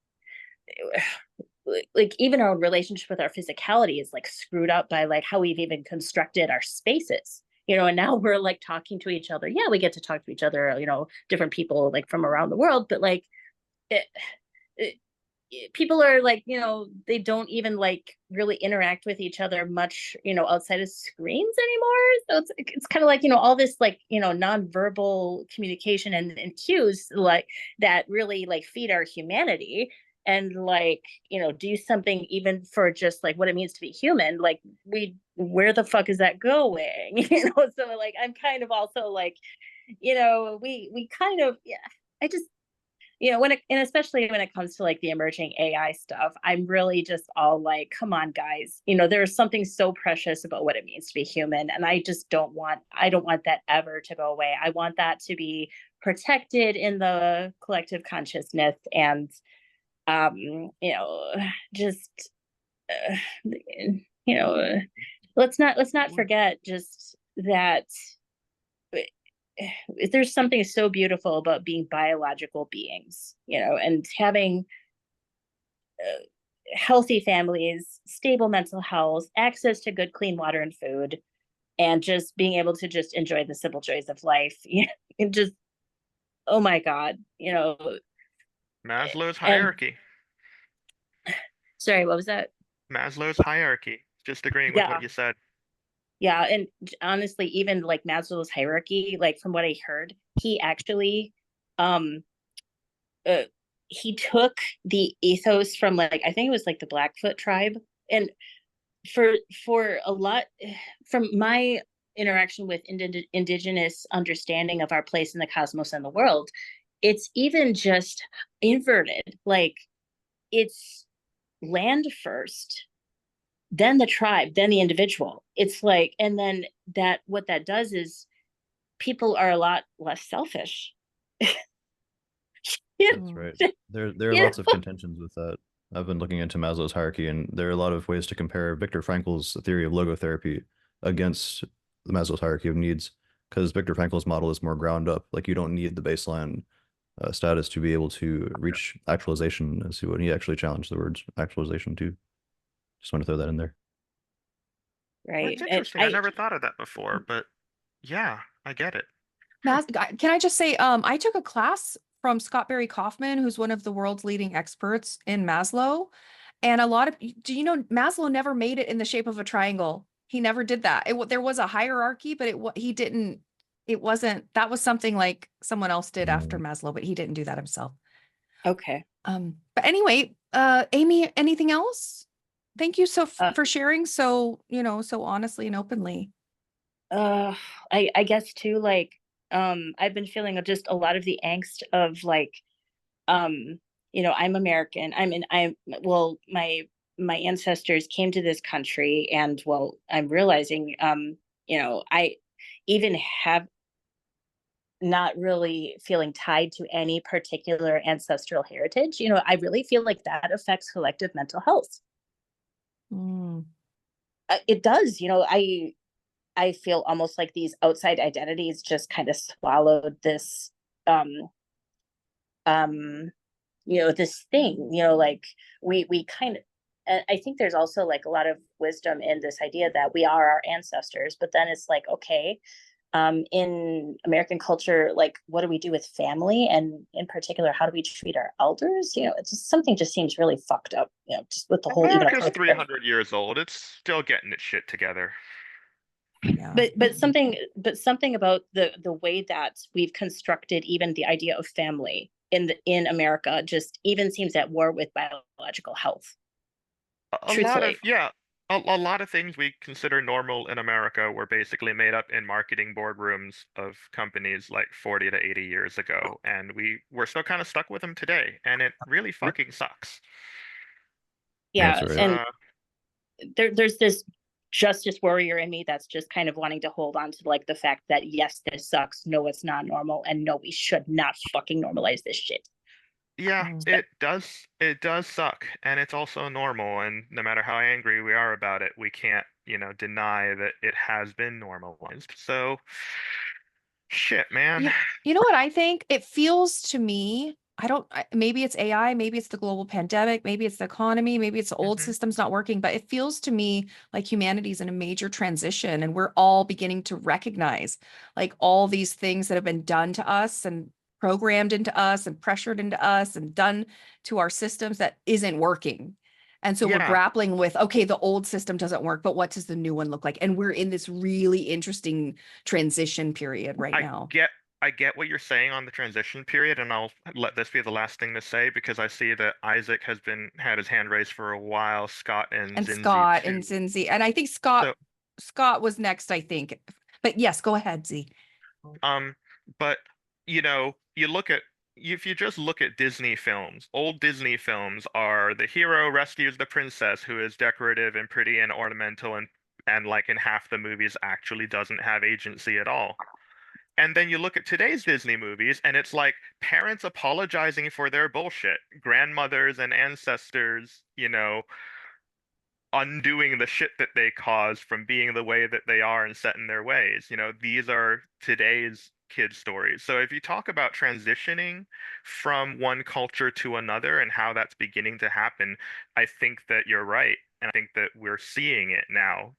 like, even our relationship with our physicality is like screwed up by like how we've even constructed our spaces. And now we're like talking to each other. Yeah, we get to talk to each other, different people like from around the world, but like people are like, they don't even like really interact with each other much, outside of screens anymore. So it's kind of like, all this like, nonverbal communication and cues like that really like feed our humanity and like, do something even for just like what it means to be human. Like where the fuck is that going? So like, I'm kind of also like, we kind of, yeah, I just, and especially when it comes to like the emerging AI stuff, I'm really just all like, come on, guys, there's something so precious about what it means to be human. And I don't want that ever to go away. I want that to be protected in the collective consciousness. And, just, let's not forget just that there's something so beautiful about being biological beings, and having healthy families, stable mental health, access to good, clean water and food, and just being able to just enjoy the simple joys of life. And just, oh my God, Maslow's hierarchy. Sorry, what was that? Maslow's hierarchy. Just agreeing with what you said. Yeah, and honestly, even like Maslow's hierarchy, like from what I heard, he actually he took the ethos from like, I think it was like the Blackfoot tribe. And for a lot, from my interaction with indigenous understanding of our place in the cosmos and the world, it's even just inverted. Like it's land first, then the tribe, then the individual. It's like, and then what that does is people are a lot less selfish. That's right. There are lots of contentions with that. I've been looking into Maslow's hierarchy, and there are a lot of ways to compare Viktor Frankl's theory of logotherapy against the Maslow's hierarchy of needs, because Viktor Frankl's model is more ground up. Like you don't need the baseline status to be able to reach actualization. As to what he actually challenged the words actualization too. Just want to throw that in there. Right. That's interesting. I never thought of that before, but yeah, I get it. Can I just say, I took a class from Scott Barry Kaufman, who's one of the world's leading experts in Maslow. And do you know, Maslow never made it in the shape of a triangle. He never did that. There was a hierarchy, but that was something like someone else did after Maslow, but he didn't do that himself. Okay. But anyway, Amy, anything else? Thank you for sharing so honestly and openly. I guess too, like, I've been feeling just a lot of the angst of like I'm American. Well, my ancestors came to this country, and well, I'm realizing, I even have not really feeling tied to any particular ancestral heritage. I really feel like that affects collective mental health. Mm. It does. I feel almost like these outside identities just kind of swallowed this um this thing, like we kind of, and I think there's also like a lot of wisdom in this idea that we are our ancestors, but then it's like, okay, in American culture, like what do we do with family, and in particular, how do we treat our elders? It's just something just seems really fucked up, just with the whole America's 300 years old. It's still getting its shit together. Yeah. But something about the way that we've constructed even the idea of family in America just even seems at war with biological health. A lot of things we consider normal in America were basically made up in marketing boardrooms of companies like 40 to 80 years ago, and we're still kind of stuck with them today, and it really fucking sucks. Yeah, That's right. and there's this justice warrior in me that's just kind of wanting to hold on to like the fact that yes, this sucks, no, it's not normal, and no, we should not fucking normalize this shit. Yeah, it does suck, and it's also normal, and no matter how angry we are about it, we can't, deny that it has been normalized. So, shit, man. You know what I think? It feels to me, maybe it's AI, maybe it's the global pandemic, maybe it's the economy, maybe it's the old systems not working, but it feels to me like humanity's in a major transition, and we're all beginning to recognize like all these things that have been done to us and programmed into us and pressured into us and done to our systems that isn't working. And so we're Yeah. grappling with, okay, the old system doesn't work, but what does the new one look like? And we're in this really interesting transition period right now. I get what you're saying on the transition period, and I'll let this be the last thing to say because I see that Isaac has had his hand raised for a while, Scott and Zinzi Scott too. and Zinzi. And I think Scott was next, I think. But yes, go ahead, Z. But if you just look at Disney films, old Disney films are the hero rescues the princess who is decorative and pretty and ornamental and like in half the movies actually doesn't have agency at all. And then you look at today's Disney movies, and it's like parents apologizing for their bullshit, grandmothers and ancestors, undoing the shit that they caused from being the way that they are and set in their ways. These are today's kid stories. So if you talk about transitioning from one culture to another and how that's beginning to happen, I think that you're right. And I think that we're seeing it now.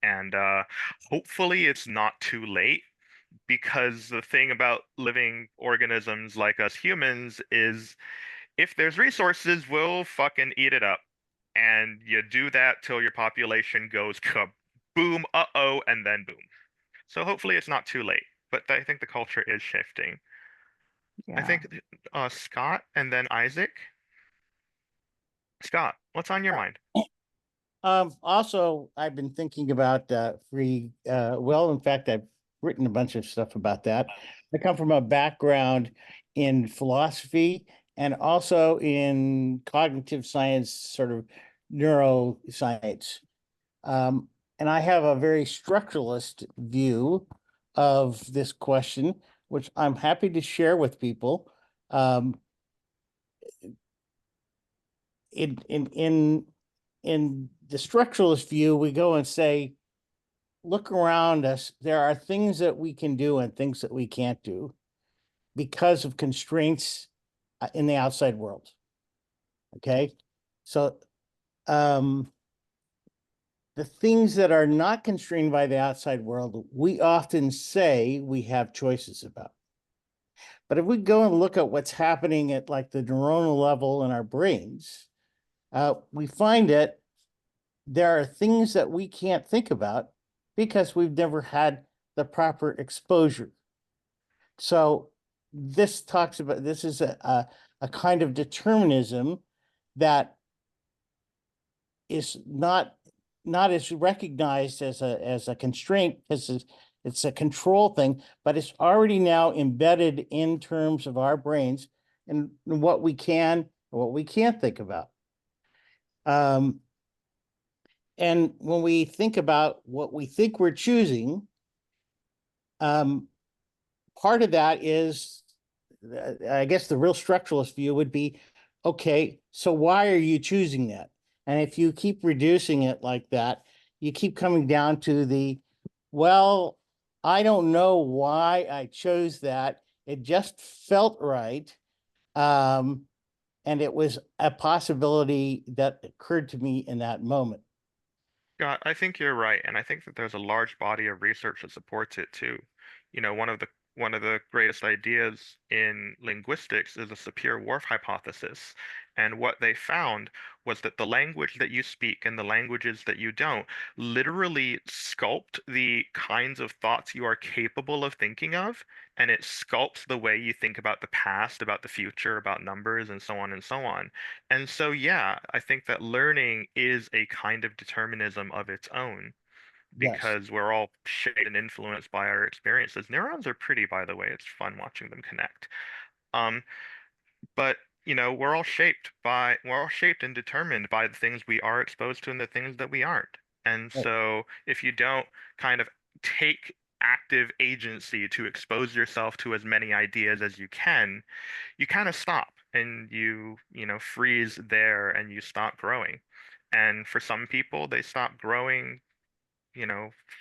And hopefully it's not too late. Because the thing about living organisms like us humans is if there's resources, we'll fucking eat it up. And you do that till your population goes kaboom, uh-oh, and then boom. So hopefully it's not too late. But I think the culture is shifting. I think Scott and then Isaac. Scott, what's on your mind? Also, I've been thinking about free. In fact, I've written a bunch of stuff about that. I come from a background in philosophy and also in cognitive science, sort of neuroscience. And I have a very structuralist view of this question, which I'm happy to share with people. In the structuralist view, we go and say, look around us. There are things that we can do and things that we can't do because of constraints in the outside world. Okay. So the things that are not constrained by the outside world, we often say we have choices about. But if we go and look at what's happening at like the neuronal level in our brains, we find that there are things that we can't think about because we've never had the proper exposure. So this is a kind of determinism that is not as recognized as a constraint because it's a control thing, but it's already now embedded in terms of our brains and what we can and what we can't think about. And when we think about what we think we're choosing, part of that is, I guess the real structuralist view would be, okay, so why are you choosing that? And if you keep reducing it like that, you keep coming down to the, well, I don't know why I chose that. It just felt right. And it was a possibility that occurred to me in that moment. Yeah, I think you're right, and I think that there's a large body of research that supports it too. You know, one of the greatest ideas in linguistics is the Sapir-Whorf hypothesis. And what they found was that the language that you speak and the languages that you don't literally sculpt the kinds of thoughts you are capable of thinking of, and it sculpts the way you think about the past, about the future, about numbers, and so on and so on. And so, yeah, I think that learning is a kind of determinism of its own Yes. because we're all shaped and influenced by our experiences. Neurons are pretty, by the way. It's fun watching them connect. Um, but we're all shaped and determined by the things we are exposed to and the things that we aren't. And Right. so if you don't kind of take active agency to expose yourself to as many ideas as you can, you kind of stop and you freeze there and you stop growing. And for some people, they stop growing,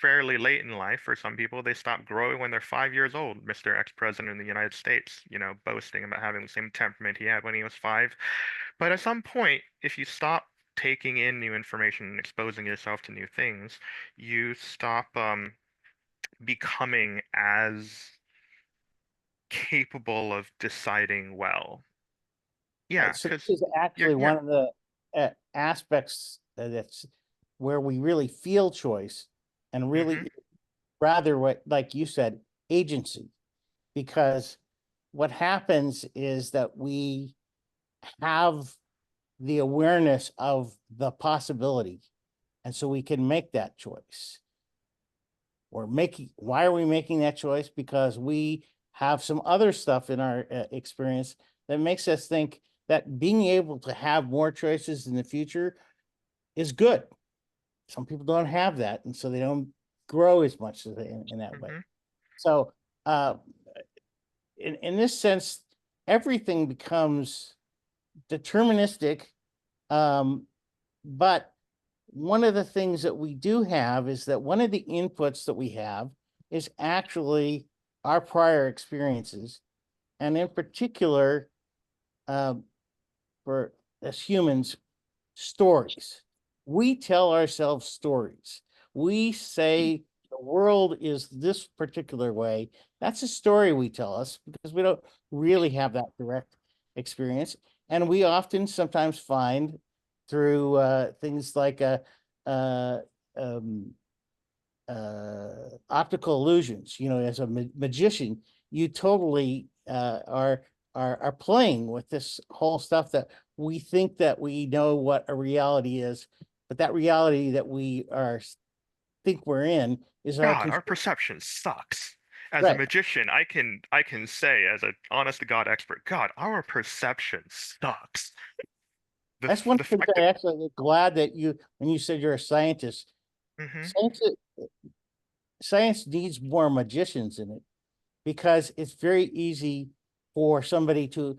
fairly late in life. For some people, they stop growing when they're 5 years old. Mr. Ex-President of the United States, boasting about having the same temperament he had when he was 5. But at some point, if you stop taking in new information and exposing yourself to new things, you stop becoming as capable of deciding well. Yeah, Right. So because this is actually one of the aspects that's where we really feel choice and really rather what, like you said, agency. Because what happens is that we have the awareness of the possibility, and so we can make that choice. Why are we making that choice? Because we have some other stuff in our experience that makes us think that being able to have more choices in the future is good. Some people don't have that, and so they don't grow as much as in that way. So in this sense, everything becomes deterministic. But one of the things that we do have is that one of the inputs that we have is actually our prior experiences. And in particular, for as humans, stories. We tell ourselves stories. We say the world is this particular way. That's a story we tell us because we don't really have that direct experience. And we often sometimes find through things like optical illusions, as a magician, you totally are playing with this whole stuff that we think that we know what a reality is, but that reality that we think we're in is our perception sucks. As a Right. magician, I can say as an honest to God expert, God, our perception sucks. That's one thing that I actually glad that when you said you're a scientist, science needs more magicians in it, because it's very easy for somebody to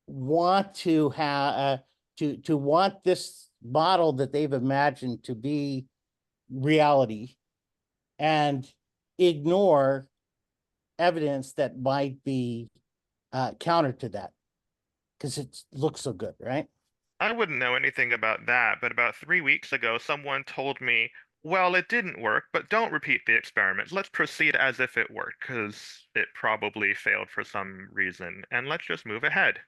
want to have to want this model that they've imagined to be reality and ignore evidence that might be counter to that because it looks so good, right? I wouldn't know anything about that, but about 3 weeks ago, someone told me, well, it didn't work, but don't repeat the experiment. Let's proceed as if it worked, because it probably failed for some reason, and let's just move ahead.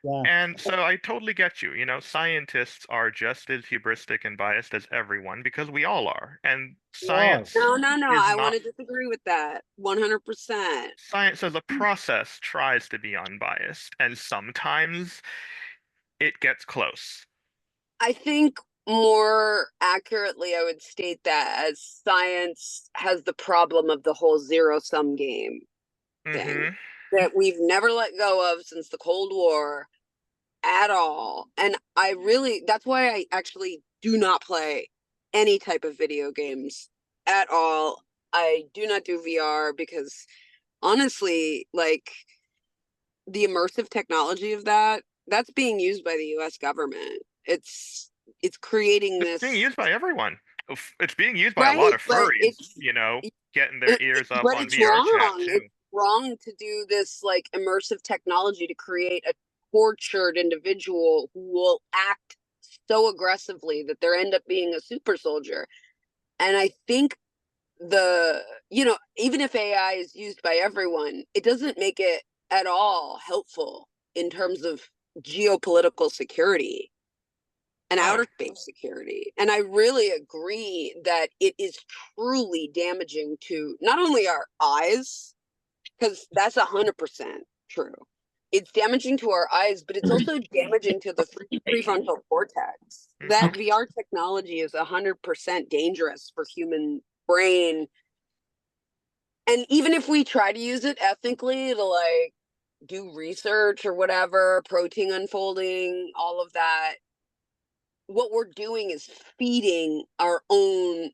Yeah. And so I totally get you. Scientists are just as hubristic and biased as everyone because we all are. And science No, is I not. want to disagree with that 100%. Science as a process tries to be unbiased, and sometimes it gets close. I think more accurately, I would state that as science has the problem of the whole zero-sum game thing. that we've never let go of since the Cold War at all. And that's why I actually do not play any type of video games at all. I do not do VR because honestly, like the immersive technology of that's being used by the US government. It's creating It's being this, used by everyone. It's being used by a lot right? of But furries, getting their ears up on it's VR chat wrong. too. It's wrong to do this like immersive technology to create a tortured individual who will act so aggressively that they end up being a super soldier. And I think even if AI is used by everyone, it doesn't make it at all helpful in terms of geopolitical security and outer space security. And I really agree that it is truly damaging to not only our eyes, because that's 100% true. It's damaging to our eyes, but it's also damaging to the prefrontal cortex. That VR technology is 100% dangerous for human brain. And even if we try to use it ethically to like do research or whatever, protein unfolding, all of that, what we're doing is feeding our own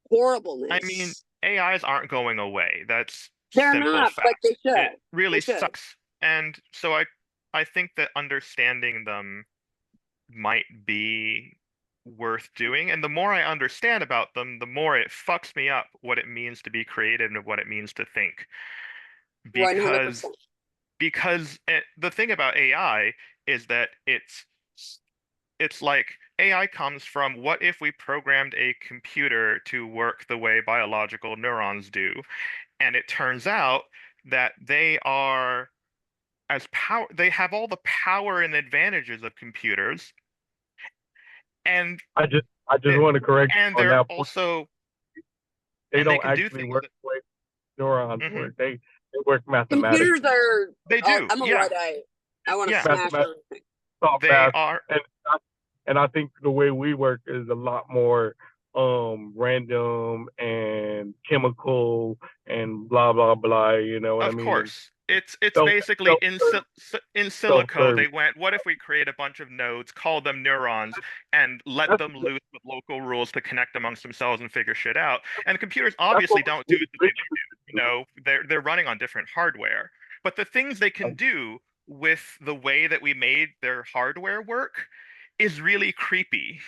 horribleness. I mean, AIs aren't going away. That's They're simple not, fact. but they should. It really They should. sucks. And so I think that understanding them might be worth doing. And the more I understand about them, the more it fucks me up what it means to be creative and what it means to think. 100%. Because the thing about AI is that it's like AI comes from, what if we programmed a computer to work the way biological neurons do? And it turns out that they have all the power and advantages of computers. And I just want to correct you and on they're that point. also They and don't can do actually things work that- the way neurons Mhm. work. They work mathematically. Computers are. They do, I'm a yeah. Luddite. I want to Yeah. smash everything. Soft They math, are and I think the way we work is a lot more random and chemical and blah blah blah. You know what I Of mean? course. It's Self- basically in silico. self-serving. They went, what if we create a bunch of nodes, call them neurons, and let them loose with local rules to connect amongst themselves and figure shit out? And computers obviously don't do it the way we do. They're running on different hardware. But the things they can do with the way that we made their hardware work is really creepy.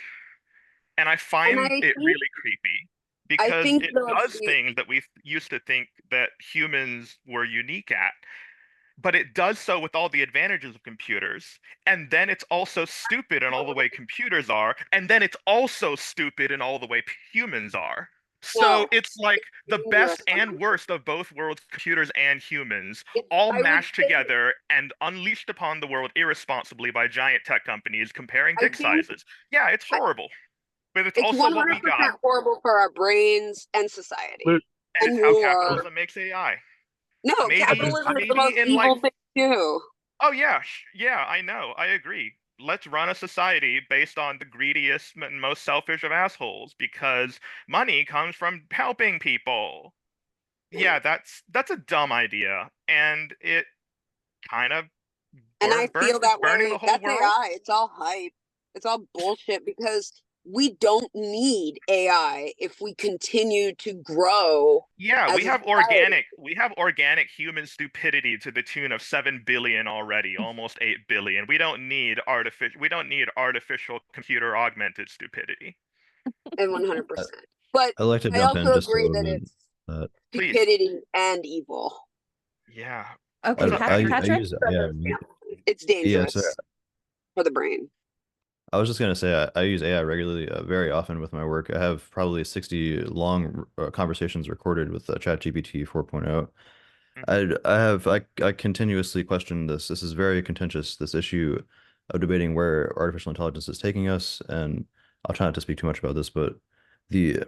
And I find it really creepy because think it that does things that we used to think that humans were unique at, but it does so with all the advantages of computers. And then it's also stupid in all the way computers are, and then it's also stupid in all the way humans are. So No, it's like the dangerous. best and worst of both worlds, computers and humans, all I would mashed say- together and unleashed upon the world irresponsibly by giant tech companies comparing I dick think- sizes. Yeah, it's horrible. But it's It's also 100% what we got. horrible for our brains and society. Look, And it's how capitalism makes AI. No, Maybe- capitalism is the maybe most in, evil like- thing too. Oh yeah, yeah, I know. I agree. Let's run a society based on the greediest and most selfish of assholes because money comes from helping people. Yeah, that's a dumb idea, and it kind of And I feel that burning way. the whole That's world. AI. It's all hype. It's all bullshit because we don't need AI if we continue to grow. Yeah, as we a have society. organic human stupidity to the tune of 7 billion already, almost 8 billion. We don't need artificial computer augmented stupidity. And 100%. But I'd like to I jump in also just a agree little that bit. it's Please. stupidity and evil. Yeah. Okay, What's up, I Patrick? use AI. It's dangerous sorry. for the brain. I was just gonna say I use AI regularly, very often with my work. I have probably 60 long conversations recorded with ChatGPT 4.0. I continuously question this. This is very contentious, this issue of debating where artificial intelligence is taking us, and I'll try not to speak too much about this, but the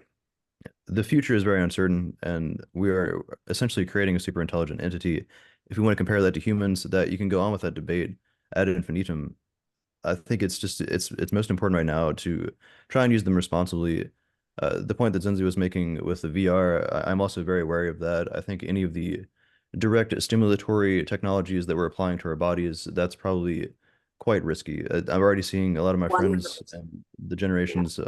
future is very uncertain, and we are essentially creating a super intelligent entity. If we want to compare that to humans, that you can go on with that debate ad infinitum. I think it's most important right now to try and use them responsibly. The point that Zenzi was making with the VR, I'm also very wary of that. I think any of the direct stimulatory technologies that we're applying to our bodies, that's probably quite risky. I'm already seeing a lot of my friends 100%. and the generations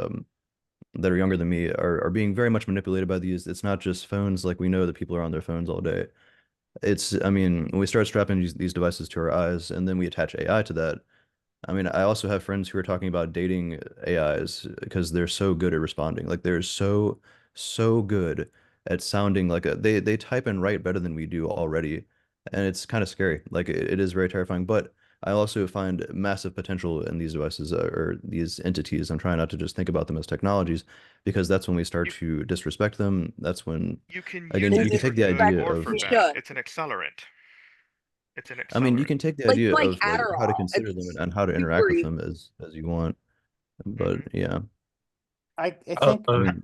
that are younger than me are being very much manipulated by these. It's not just phones. Like, we know that people are on their phones all day. I mean, when we start strapping these devices to our eyes and then we attach AI to that, I mean, I also have friends who are talking about dating AIs because they're so good at responding. Like, they're so good at sounding like they type and write better than we do already. And it's kind of scary. Like, it is very terrifying, but I also find massive potential in these devices or these entities. I'm trying not to just think about them as technologies, because that's when we start to disrespect them. That's when, You can again, use you it can for take the good idea or of, for You bad. should. It's an accelerant. It's an I mean, you accelerant. can take the Like idea like of like how to Adderall. consider them It's and how to interact super with easy. them as you want. But yeah, I Uh, think I uh, mean,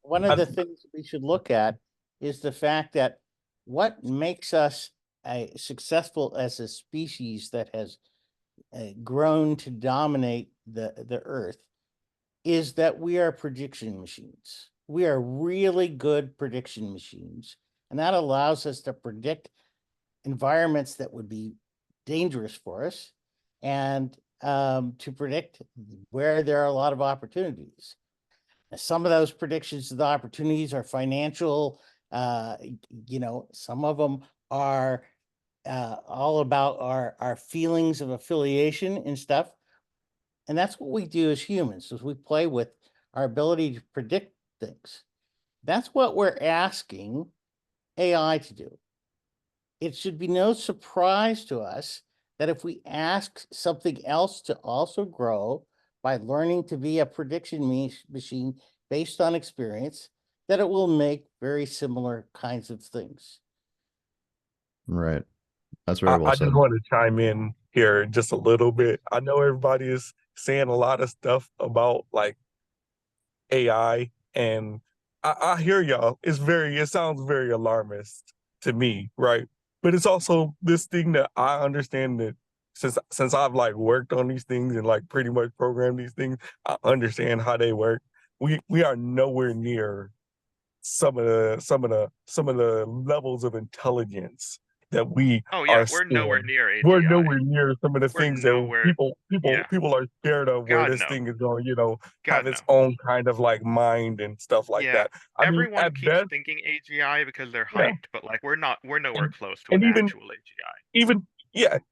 one of I, the things we should look at is the fact that what makes us successful as a species that has grown to dominate the earth is that we are prediction machines. We are really good prediction machines, and that allows us to predict environments that would be dangerous for us, and to predict where there are a lot of opportunities. Some of those predictions of the opportunities are financial. Some of them are all about our feelings of affiliation and stuff. And that's what we do as humans, is we play with our ability to predict things. That's what we're asking AI to do. It should be no surprise to us that if we ask something else to also grow by learning to be a prediction machine based on experience, that it will make very similar kinds of things. right. That's very well I just said. want to chime in here just a little bit. I know everybody is saying a lot of stuff about like AI, and I hear y'all. It sounds very alarmist to me, right? But it's also this thing that I understand that since I've like worked on these things and like pretty much programmed these things, I understand how they work. We are nowhere near some of the levels of intelligence that we Oh yeah, are we're nowhere seeing. near We're AGI. nowhere near some of the We're things that nowhere. Yeah. people are scared of, where God this no. thing is going, have God no. its own kind of like mind and stuff like Yeah. that. I mean, Everyone at keeps best, thinking AGI because they're yeah. hyped, but like we're nowhere And, close to and an even actual AGI.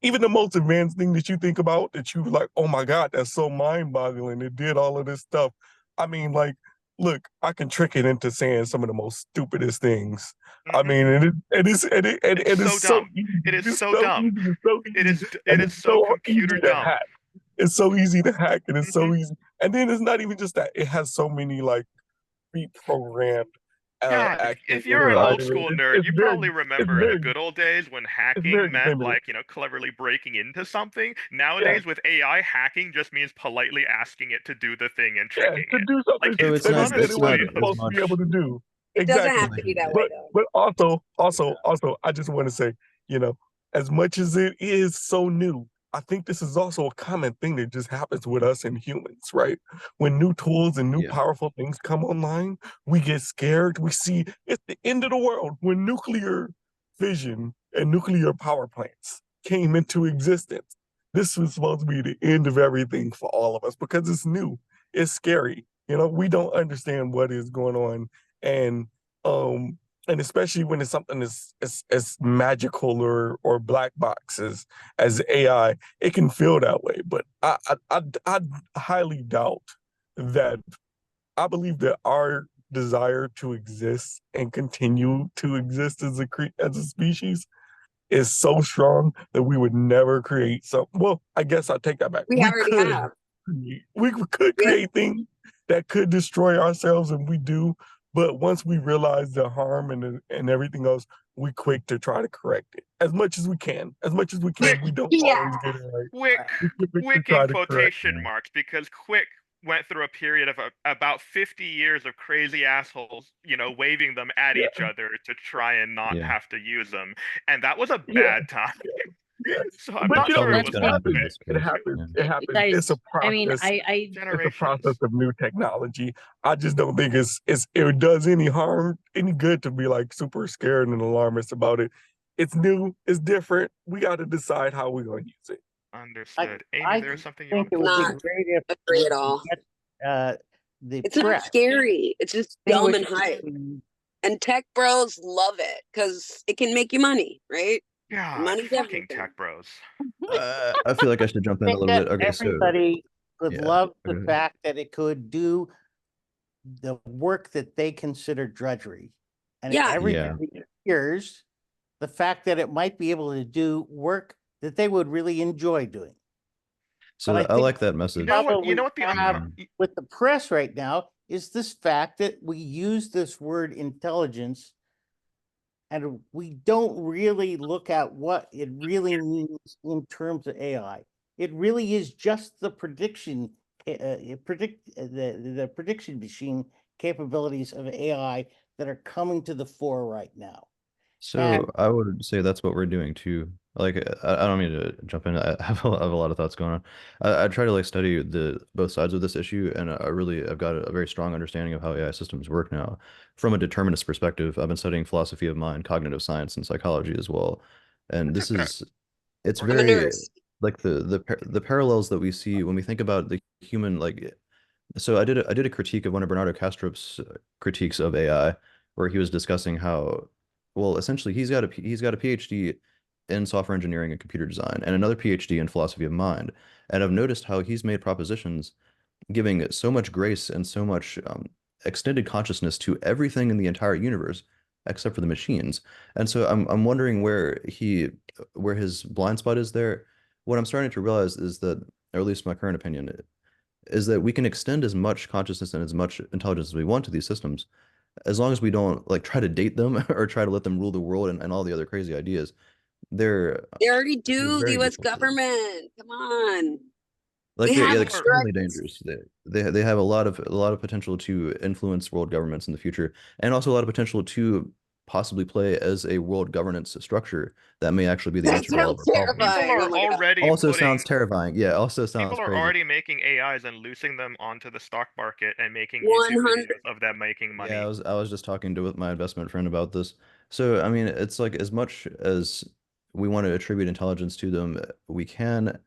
even the most advanced thing that you think about that you like, oh my God, that's so mind-boggling. It did all of this stuff. I mean, like, look, I can trick it into saying some of the most stupidest things. I Mhm. mean, it is It's so so dumb. easy. It is It's so so dumb. easy. It's so It easy. it And is it's so so computer easy to dumb. hack. It's so easy to hack, and it's so Mhm. easy. And then it's not even just that. It has so many like pre-programmed Yeah, actions if you're an inside old of it. school nerd, you probably It's remember in the good old days when hacking meant limited. like, cleverly breaking into something. Yeah, Nowadays with AI, hacking just means politely asking it to do the thing and yeah, tricking to it. do Like something So it's it's that not it wasn't honestly as supposed to be able much. to do. It doesn't Exactly. have to be that way though. But also, I just want to say, as much as it is so new, I think this is also a common thing that just happens with us and humans, right? When new tools and new Yeah. powerful things come online, we get scared. We see it's the end of the world when nuclear fission and nuclear power plants came into existence. This was supposed to be the end of everything for all of us because it's new. It's scary. We don't understand what is going on. And um and especially when it's something as magical or black boxes as AI, it can feel that way. But I highly doubt that. I believe that our desire to exist and continue to exist as a species is so strong that we would never create some. Well, I guess I take that back. We already have. We could Yeah. create things that could destroy ourselves, and we do. But once we realize the harm and everything else, we quick to try to correct it as much as we can. As much as we can, we don't Yeah. always get it right. quick, We quick to quick try in to correct. quotation marks, because quick went through a period of about 50 years of crazy assholes, waving them at Yeah, each other to try and not Yeah. have to use them. And that was a yeah, bad time. yeah. So I'm But not sure it Always was gonna with happen in quick. this it space. happens. Yeah. It happens. Guys, It's a I mean, process. I It's a process Generations. of new technology. I just don't think it does any harm, any good to be like super scared and alarmist about it. It's new, it's different. We got to decide how we're going to use it. Understood. Amy, I there's something you think want it would be Not great if agree we at all. could get, the It's not press scary. It's just dumb and hype. distinguish And tech bros love it because it can make you money, right? God, Money's fucking everything. tech bros. I feel like I should jump in a think little that bit. Okay, so everybody would yeah, love the okay. fact that it could do the work that they consider drudgery. And Yeah. everybody hears the fact that it might be able to do work that they would really enjoy doing. So But I I think like that You message. know what? You probably know what the have Mhm. with the press right now is this fact that we use this word intelligence and we don't really look at what it really means in terms of AI. It really is just the prediction, the prediction machine capabilities of AI that are coming to the fore right now. So And I would say that's what we're doing too. Like I don't mean to jump in. I have I have a lot of thoughts going on. I try to like study the both sides of this issue, and I've got a very strong understanding of how AI systems work now. From a determinist perspective, I've been studying philosophy of mind, cognitive science, and psychology as well. And Look this at that. is it's I'm a very nurse. like the parallels that we see when we think about the human like so I did a critique of one of Bernardo Kastrup's critiques of AI, where he was discussing how, well, essentially he's got a PhD in software engineering and computer design, and another PhD in philosophy of mind. And I've noticed how he's made propositions giving so much grace and so much extended consciousness to everything in the entire universe except for the machines. And so I'm wondering where his blind spot is there. What I'm starting to realize is that, or at least my current opinion, is that we can extend as much consciousness and as much intelligence as we want to these systems, as long as we don't like try to date them or try to let them rule the world and all the other crazy ideas. They're They already they're do, the very US useful to them. government. Come on. Like We they're have yeah, People are extremely direct dangerous. They have a lot of potential to influence world governments in the future, and also a lot of potential to possibly play as a world governance structure that may actually be the that answer to all of sounds our problems. people terrifying. are Oh my god. already Also putting sounds terrifying. Yeah, also sounds people are crazy. already making AIs and loosing them onto the stock market and making YouTube 100. videos of them making Yeah, money. I was just talking to with my investment friend about this. So, I mean, it's like as much as we want to attribute intelligence to them, we can.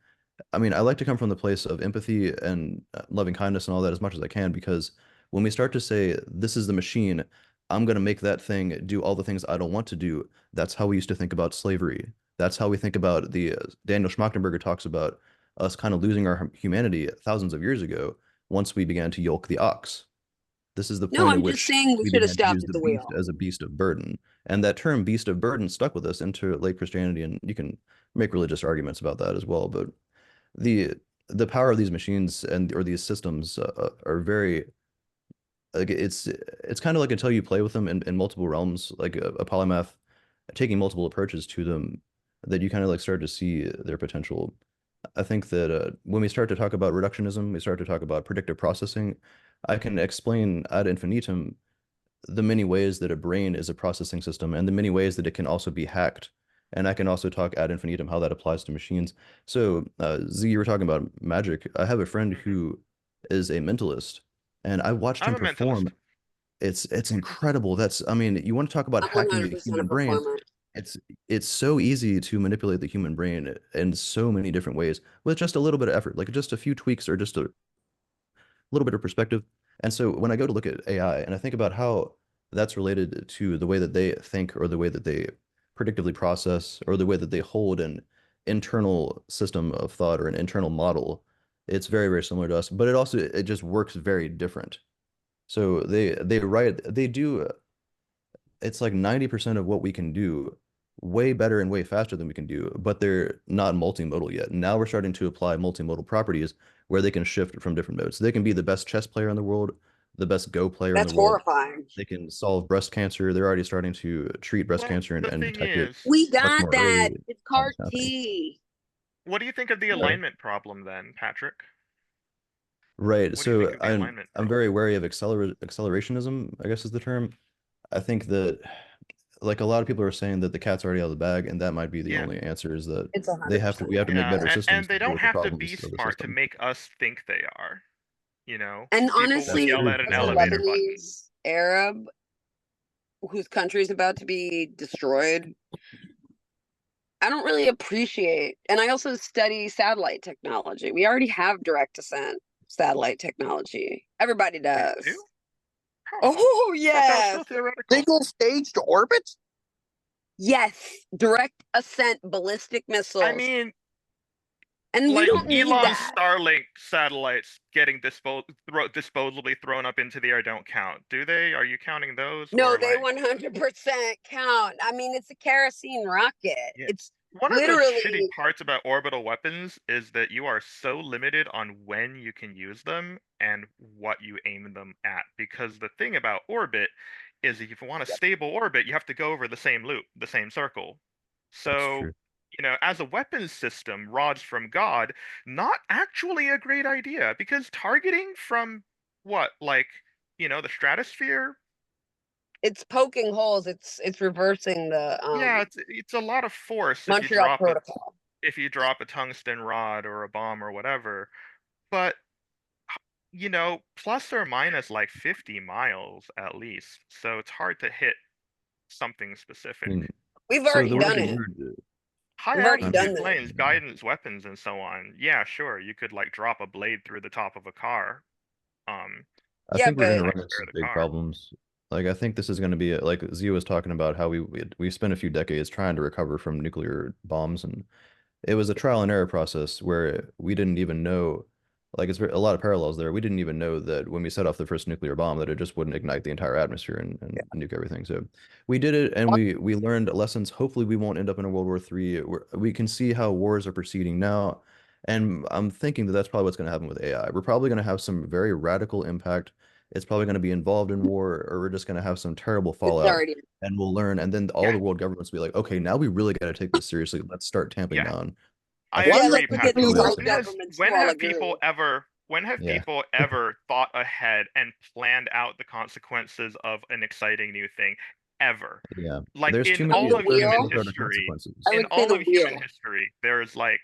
I mean, I like to come from the place of empathy and loving kindness and all that as much as I can, because when we start to say, this is the machine, I'm going to make that thing do all the things I don't want to do, that's how we used to think about slavery. That's how we think about Daniel Schmachtenberger talks about us kind of losing our humanity thousands of years ago once we began to yoke the ox. This is the No, point at I'm just which saying we we should have began to stopped use at the the beast wheel. as a beast of burden. And that term beast of burden stuck with us into late Christianity, and you can make religious arguments about that as well. But the the power of these machines and or these systems are very like it's kind of like until you play with them in multiple realms, like a polymath, taking multiple approaches to them, that you kind of like start to see their potential. I think that when we start to talk about reductionism, we start to talk about predictive processing. I can explain ad infinitum the many ways that a brain is a processing system and the many ways that it can also be hacked. And I can also talk ad infinitum how that applies to machines. So, Z, you were talking about magic. I have a friend Mhm. who is a mentalist, and I watched I'm him a mentalist. perform. It's incredible. That's, I mean, you want to talk about I'm hacking the 100% a human brain. performer. It's it's so easy to manipulate the human brain in so many different ways with just a little bit of effort, like just a few tweaks or just a little bit of perspective. And so when I go to look at AI and I think about how that's related to the way that they think or the way that they predictively process or the way that they hold an internal system of thought or an internal model, it's very, very similar to us, but it just works very different. So they do it's like 90% of what we can do way better and way faster than we can do, but they're not multimodal yet. Now we're starting to apply multimodal properties where they can shift from different modes. They can be the best chess player in the world, the best Go player in the That's world. horrifying. They can solve breast cancer. They're already starting to treat breast Well, cancer the and thing detect it is, We much got more that. early. It's All CAR this kind of thing. T. what do you think of the Yeah. alignment problem then, Patrick? Right. What do you think So of the alignment I'm problem? very wary of accelerationism, I guess is the term. I think that like a lot of people are saying that the cat's already out of the bag, and that might be the Yeah. only answer is that It's we have to make Yeah, better systems and to they deal don't with the have to be problems of the smart to system. make us think they are. You know, And people will That's honestly, yell true. at an as a Yeah. elevator button. Lebanese Arab whose country is about to be destroyed, I don't really appreciate, and I also study satellite technology. We already have direct descent satellite technology. Everybody We does. do? Huh. Oh, Thought that was yes. still theoretical. Single stage to orbit? Yes. Direct ascent ballistic missiles. I mean, and we like don't need Elon's that. Starlink satellites getting disposably thrown up into the air don't count, do they? Are you counting those? No, or they like, 100% count. I mean, it's a kerosene rocket. Yeah. It's one of the shitty literally parts about orbital weapons is that you are so limited on when you can use them and what you aim them at. Because the thing about orbit is if you want a stable orbit, you have to go over the same loop, the same circle. That's So, true. as a weapons system, rods from God, not actually a great idea because targeting from what, like, the stratosphere? it's poking holes. It's reversing the Yeah, it's a lot of force Montreal Protocol. if you drop a tungsten rod or a bomb or whatever. But plus or minus like 50 miles at least. So it's hard to hit something I specific. mean, We've so already the way done we it. learned High We've already altitude done this. planes, guidance weapons, and so on. Yeah, sure, you could like drop a blade through the top of a car. I Yeah, think we're going to but run into spare some the big car. problems. Like, I think this is going to be like Zia was talking about how we spent a few decades trying to recover from nuclear bombs, and it was a trial and error process where we didn't even know, like it's a lot of parallels there. We didn't even know that when we set off the first nuclear bomb that it just wouldn't ignite the entire atmosphere and nuke everything. So we did it, and we learned lessons. Hopefully we won't end up in a World War III. We can see how wars are proceeding now. And I'm thinking that that's probably what's going to happen with AI. We're probably going to have some very radical impact. It's probably going to be involved in war, or we're just going to have some terrible it's fallout, already. and we'll learn. And then all Yeah. the world governments will be like, okay, now we really got to take this seriously. Let's start tamping Yeah. down. I think Yeah, agree, let's get Patrick. these that's white gonna When happen. governments to when all have agree. Yeah. people ever thought ahead and planned out the consequences of an exciting new thing? Ever. Yeah. Like There's too in many The all of human wheel? uncharted history, consequences. I in would say all the of human wheel. history, there's like,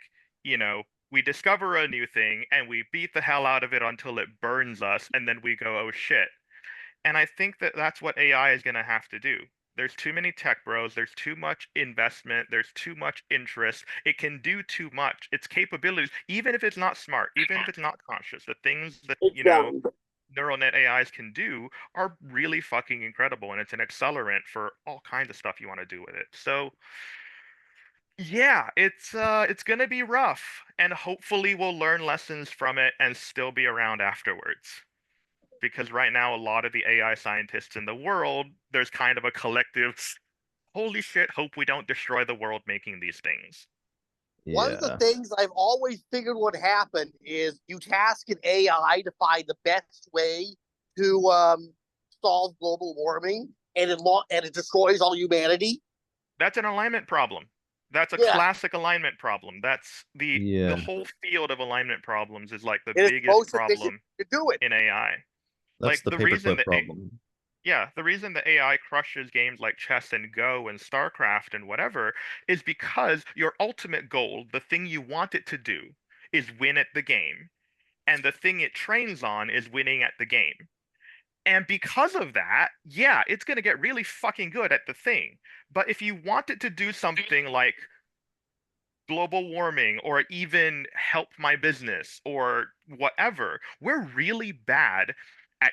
we discover a new thing and we beat the hell out of it until it burns us, and then we go, oh shit. And I think that that's what AI is going to have to do. There's too many tech bros. There's too much investment. There's too much interest. It can do too much. Its capabilities, even if it's not smart, even if it's not conscious, the things that, It's dumb. neural net AIs can do are really fucking incredible. And it's an accelerant for all kinds of stuff you want to do with it. So, yeah, it's going to be rough. And hopefully we'll learn lessons from it and still be around afterwards. Because right now, a lot of the AI scientists in the world, there's kind of a collective, holy shit, hope we don't destroy the world making these things. One of the Yeah. things I've always figured would happen is you task an AI to find the best way to solve global warming, and it destroys all humanity. That's an alignment problem. That's a Yeah. classic alignment problem. That's the Yeah. whole field of alignment problems is like the And it's biggest most efficient problem to do it. in AI. That's Like the the reason paperclip that problem. the reason that AI crushes games like chess and Go and StarCraft and whatever is because your ultimate goal, the thing you want it to do, is win at the game. And the thing it trains on is winning at the game. And because of that, yeah, it's going to get really fucking good at the thing. But if you want it to do something like global warming or even help my business or whatever, we're really bad at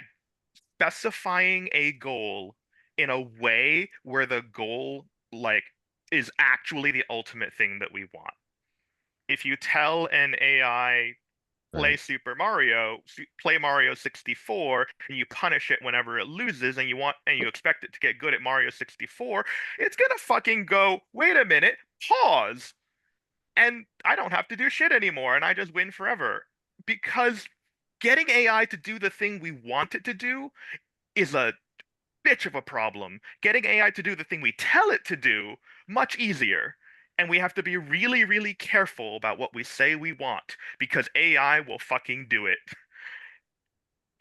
specifying a goal in a way where the goal like is actually the ultimate thing that we want. If you tell an AI play Right. Super Mario, play Mario 64, and you punish it whenever it loses, and you expect it to get good at Mario 64, it's gonna fucking go, wait a minute, pause, and I don't have to do shit anymore, and I just win forever. Because getting AI to do the thing we want it to do is a bitch of a problem. Getting AI to do the thing we tell it to do, much easier. And we have to be really, really careful about what we say we want because AI will fucking do it.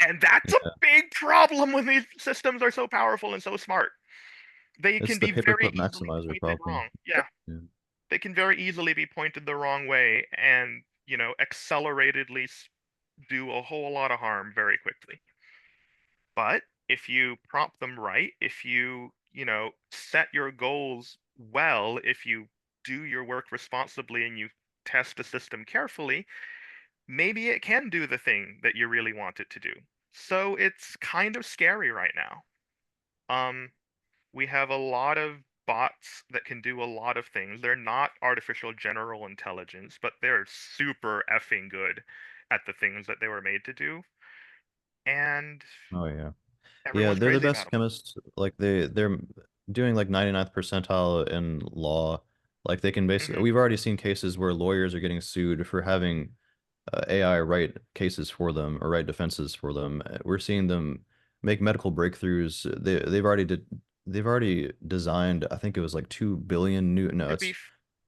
And that's a big problem when these systems are so powerful and so smart. They It's can the be very paperclip easily maximizer pointed problem. wrong. Yeah. Yeah. They can very easily be pointed the wrong way and, acceleratedly do a whole lot of harm very quickly. But if you prompt them right, if you, set your goals well, if you do your work responsibly and you test the system carefully, maybe it can do the thing that you really want it to do. So it's kind of scary right now. We have a lot of bots that can do a lot of things. They're not artificial general intelligence, but they're super effing good at the things that they were made to do. And Oh yeah. Yeah, everyone's they're the crazy about best them. chemists. Like they're doing like 99th percentile in law. Like they can basically, we've already seen cases where lawyers are getting sued for having AI write cases for them or write defenses for them. We're seeing them make medical breakthroughs. They've already designed, I think it was like 2 billion new, no, To be it's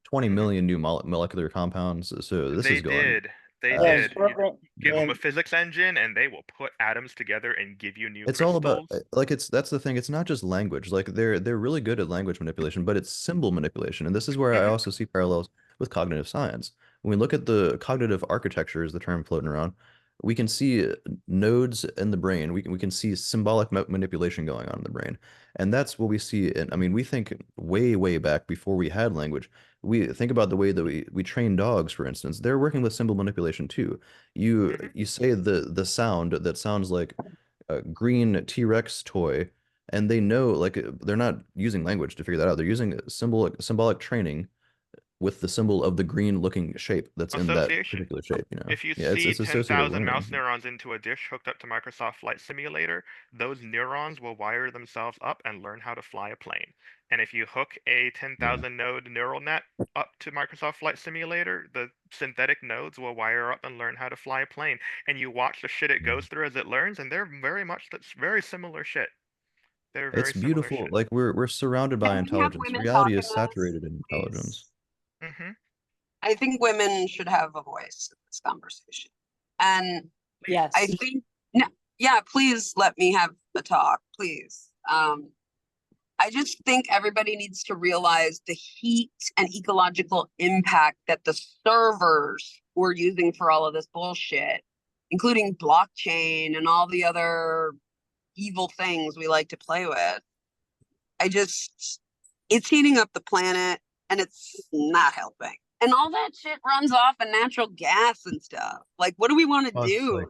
20 Mhm. million new molecular compounds. So this They is going did. They fast. did. You give them a physics engine and they will put atoms together and give you new It's all about crystals. like that's the thing. It's not just language. Like they're really good at language manipulation, but it's symbol manipulation. And this is where I also see parallels with cognitive science. When we look at the cognitive architecture, is the term floating around, we can see nodes in the brain. We can see symbolic manipulation going on in the brain. And that's what we see in, I mean, we think way back before we had language. We think about the way that we train dogs, for instance. They're working with symbol manipulation too. You say the sound that sounds like a green T-Rex toy, and they know, like, they're not using language to figure that out. They're using symbolic training with the symbol of the green looking shape that's in that Association. particular shape, you know. If you Yeah, it's see associative 10,000 mouse learning. neurons into a dish hooked up to Microsoft Flight Simulator, those neurons will wire themselves up and learn how to fly a plane. And if you hook a 10,000 node neural net up to Microsoft Flight Simulator, the synthetic nodes will wire up and learn how to fly a plane. And you watch the shit it goes through as it learns, and they're that's very similar shit. They're very It's similar beautiful. shit. Like we're surrounded by Can we have intelligence. women talk Reality in is this, saturated in please? intelligence. I think women should have a voice in this conversation. And Yes. I think, no, yeah, please let me have the talk, please. I just think everybody needs to realize the heat and ecological impact that the servers we're using for all of this bullshit, including blockchain and all the other evil things we like to play with. It's heating up the planet and it's not helping. And all that shit runs off of natural gas and stuff. Like, what do we want to do?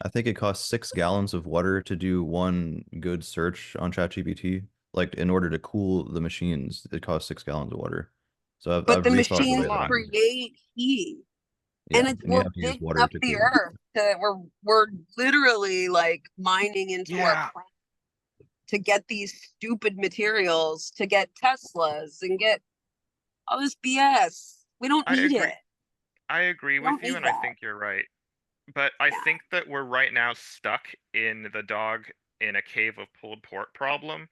I think it costs 6 gallons of water to do one good search on ChatGPT. Like in order to cool the machines, it costs 6 gallons of water. So But I've the rethought the machines way that I'm using it. create heat. Yeah, And and you we're have to use digging water up to the cool it. earth. We're literally like mining into our planet to get these stupid materials, to get Teslas and get all this BS. We don't need it. I agree We don't with you, need and I that. think you're right. But I think that we're right now stuck in the dog in a cave of pulled pork problem,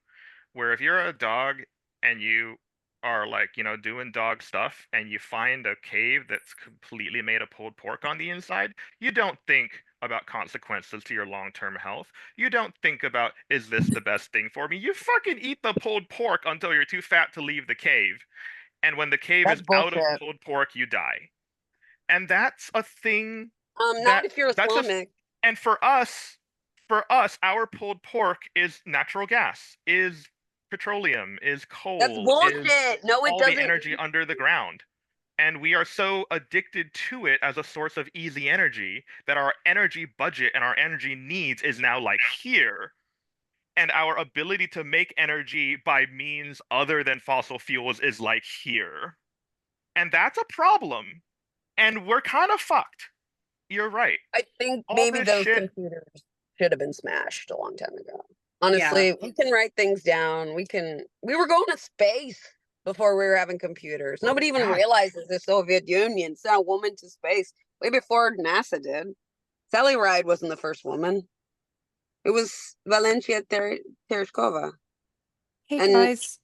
where if you're a dog and you are like, doing dog stuff and you find a cave that's completely made of pulled pork on the inside, you don't think about consequences to your long-term health. You don't think about, is this the best thing for me? You fucking eat the pulled pork until you're too fat to leave the cave. And when the cave That's is out of bullshit. pulled pork, you die. And that's a thing Not if you're Islamic. and for us, our pulled pork is natural gas, is petroleum, is coal, That's bullshit. No, it all doesn't. the energy under the ground. And we are so addicted to it as a source of easy energy that our energy budget and our energy needs is now like here. And our ability to make energy by means other than fossil fuels is like here. And that's a problem. And we're kind of fucked. You're right. I think All maybe this those shit- computers should have been smashed a long time ago. Honestly, we can write things down. We were going to space before we were having computers. Nobody even realizes the Soviet Union sent a woman to space way before NASA did. Sally Ride wasn't the first woman. It was Valentia Tereshkova. Hey And- guys.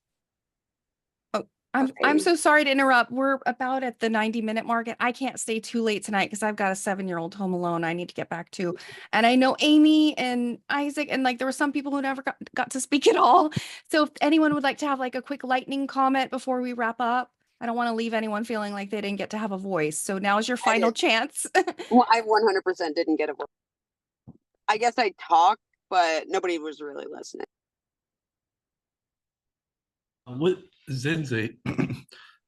Oh, I'm so sorry to interrupt. We're about at the 90-minute mark, and I can't stay too late tonight because I've got a 7-year-old home alone I need to get back to. And I know Amy and Isaac, and like there were some people who never got to speak at all. So if anyone would like to have like a quick lightning comment before we wrap up, I don't want to leave anyone feeling like they didn't get to have a voice. So now is your final chance. Well, I 100% didn't get a voice. I guess I talked, but nobody was really listening. With Zenzi,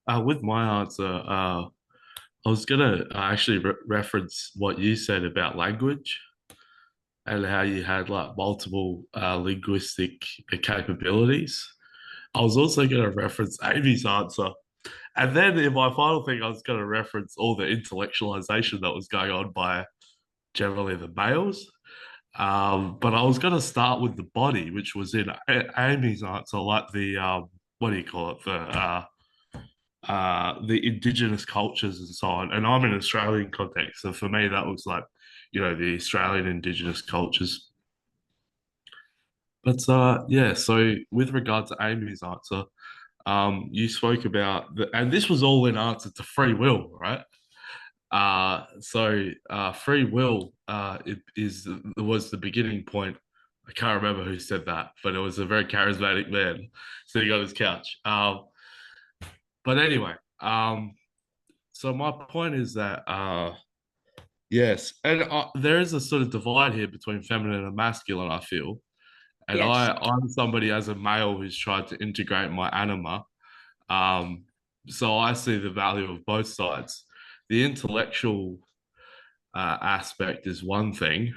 with my answer, I was gonna actually reference what you said about language and how you had like multiple linguistic capabilities. I was also going to reference Amy's answer. And then in my final thing, I was going to reference all the intellectualization that was going on by generally the males. But I was going to start with the body, which was in Amy's answer, like the, what do you call it? The indigenous cultures and so on. And I'm in an Australian context. So for me, that was like, the Australian indigenous cultures. But yeah, so with regard to Amy's answer, you spoke about and this was all in answer to free will, right? Free will was the beginning point. I can't remember who said that, but it was a very charismatic man sitting on his couch. But anyway, so my point is that yes, and there is a sort of divide here between feminine and masculine, I feel. And Yes. I'm somebody as a male who's tried to integrate my anima. So I see the value of both sides. The intellectual aspect is one thing.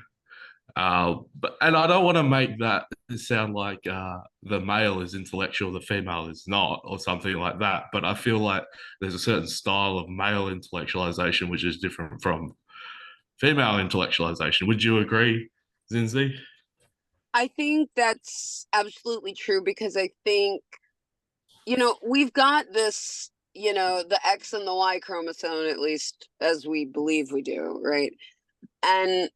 And I don't want to make that sound like the male is intellectual, the female is not, or something like that. But I feel like there's a certain style of male intellectualization which is different from female intellectualization. Would you agree, Zinzi? I think that's absolutely true because I think, we've got this, the X and the Y chromosome, at least as we believe we do, right? And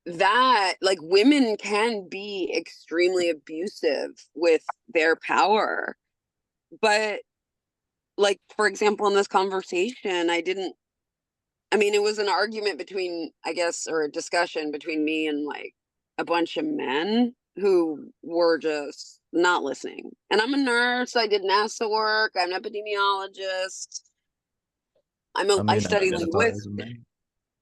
that, like, women can be extremely abusive with their power. But, like, for example, in this conversation, it was an argument between, I guess, or a discussion between me and like a bunch of men who were just not listening. And I'm a nurse. I did NASA work. I'm an epidemiologist. I study linguistics.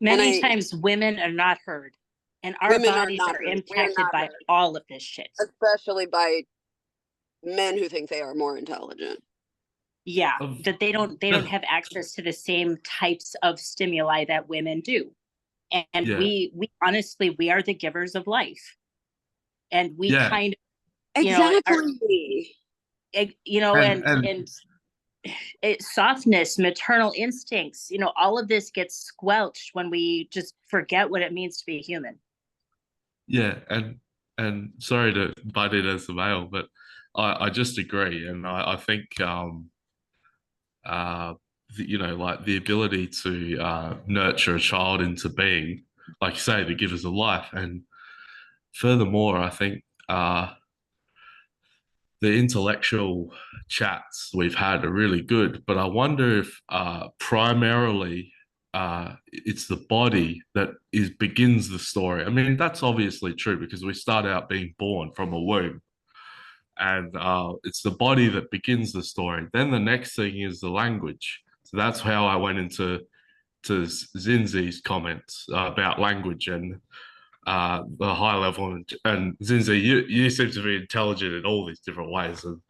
Many times women are not heard. And our bodies are impacted by all of this shit. Especially by men who think they are more intelligent. Yeah, that they don't have access to the same types of stimuli that women do. And we honestly, we are the givers of life. And we kind of, exactly. And softness, maternal instincts, all of this gets squelched when we just forget what it means to be human. Yeah, and sorry to butt in as the male, but I just agree, and I think like the ability to nurture a child into being, like you say, the givers of life, and furthermore, I think the intellectual chats we've had are really good, but I wonder if primarily it's the body that begins the story. I mean, that's obviously true because we start out being born from a womb, and it's the body that begins the story. Then the next thing is the language. So that's how I went into Zinzi's comments about language and the high level. And Zinzi, you seem to be intelligent in all these different ways, and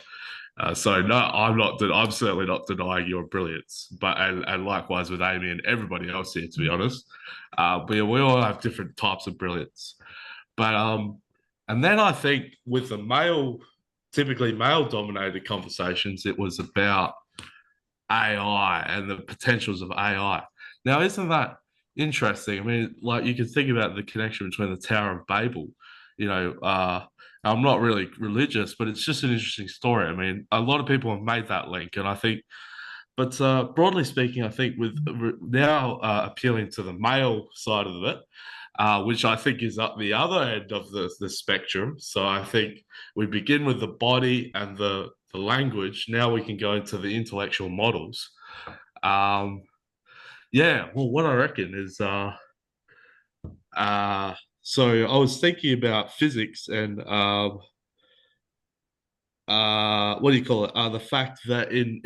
so no, I'm certainly not denying your brilliance, but and likewise with Amy and everybody else here, to be honest. But yeah, we all have different types of brilliance. But and then I think with the typically male-dominated conversations, it was about AI and the potentials of AI. Now, isn't that interesting? I mean, like you can think about the connection between the Tower of Babel. I'm not really religious, but it's just an interesting story. I mean, a lot of people have made that link, and I think, but broadly speaking, I think with now appealing to the male side of it, which I think is up the other end of the spectrum. So I think we begin with the body and the language. Now we can go into the intellectual models. Yeah, well, what I reckon is, so I was thinking about physics and what do you call it? The fact that in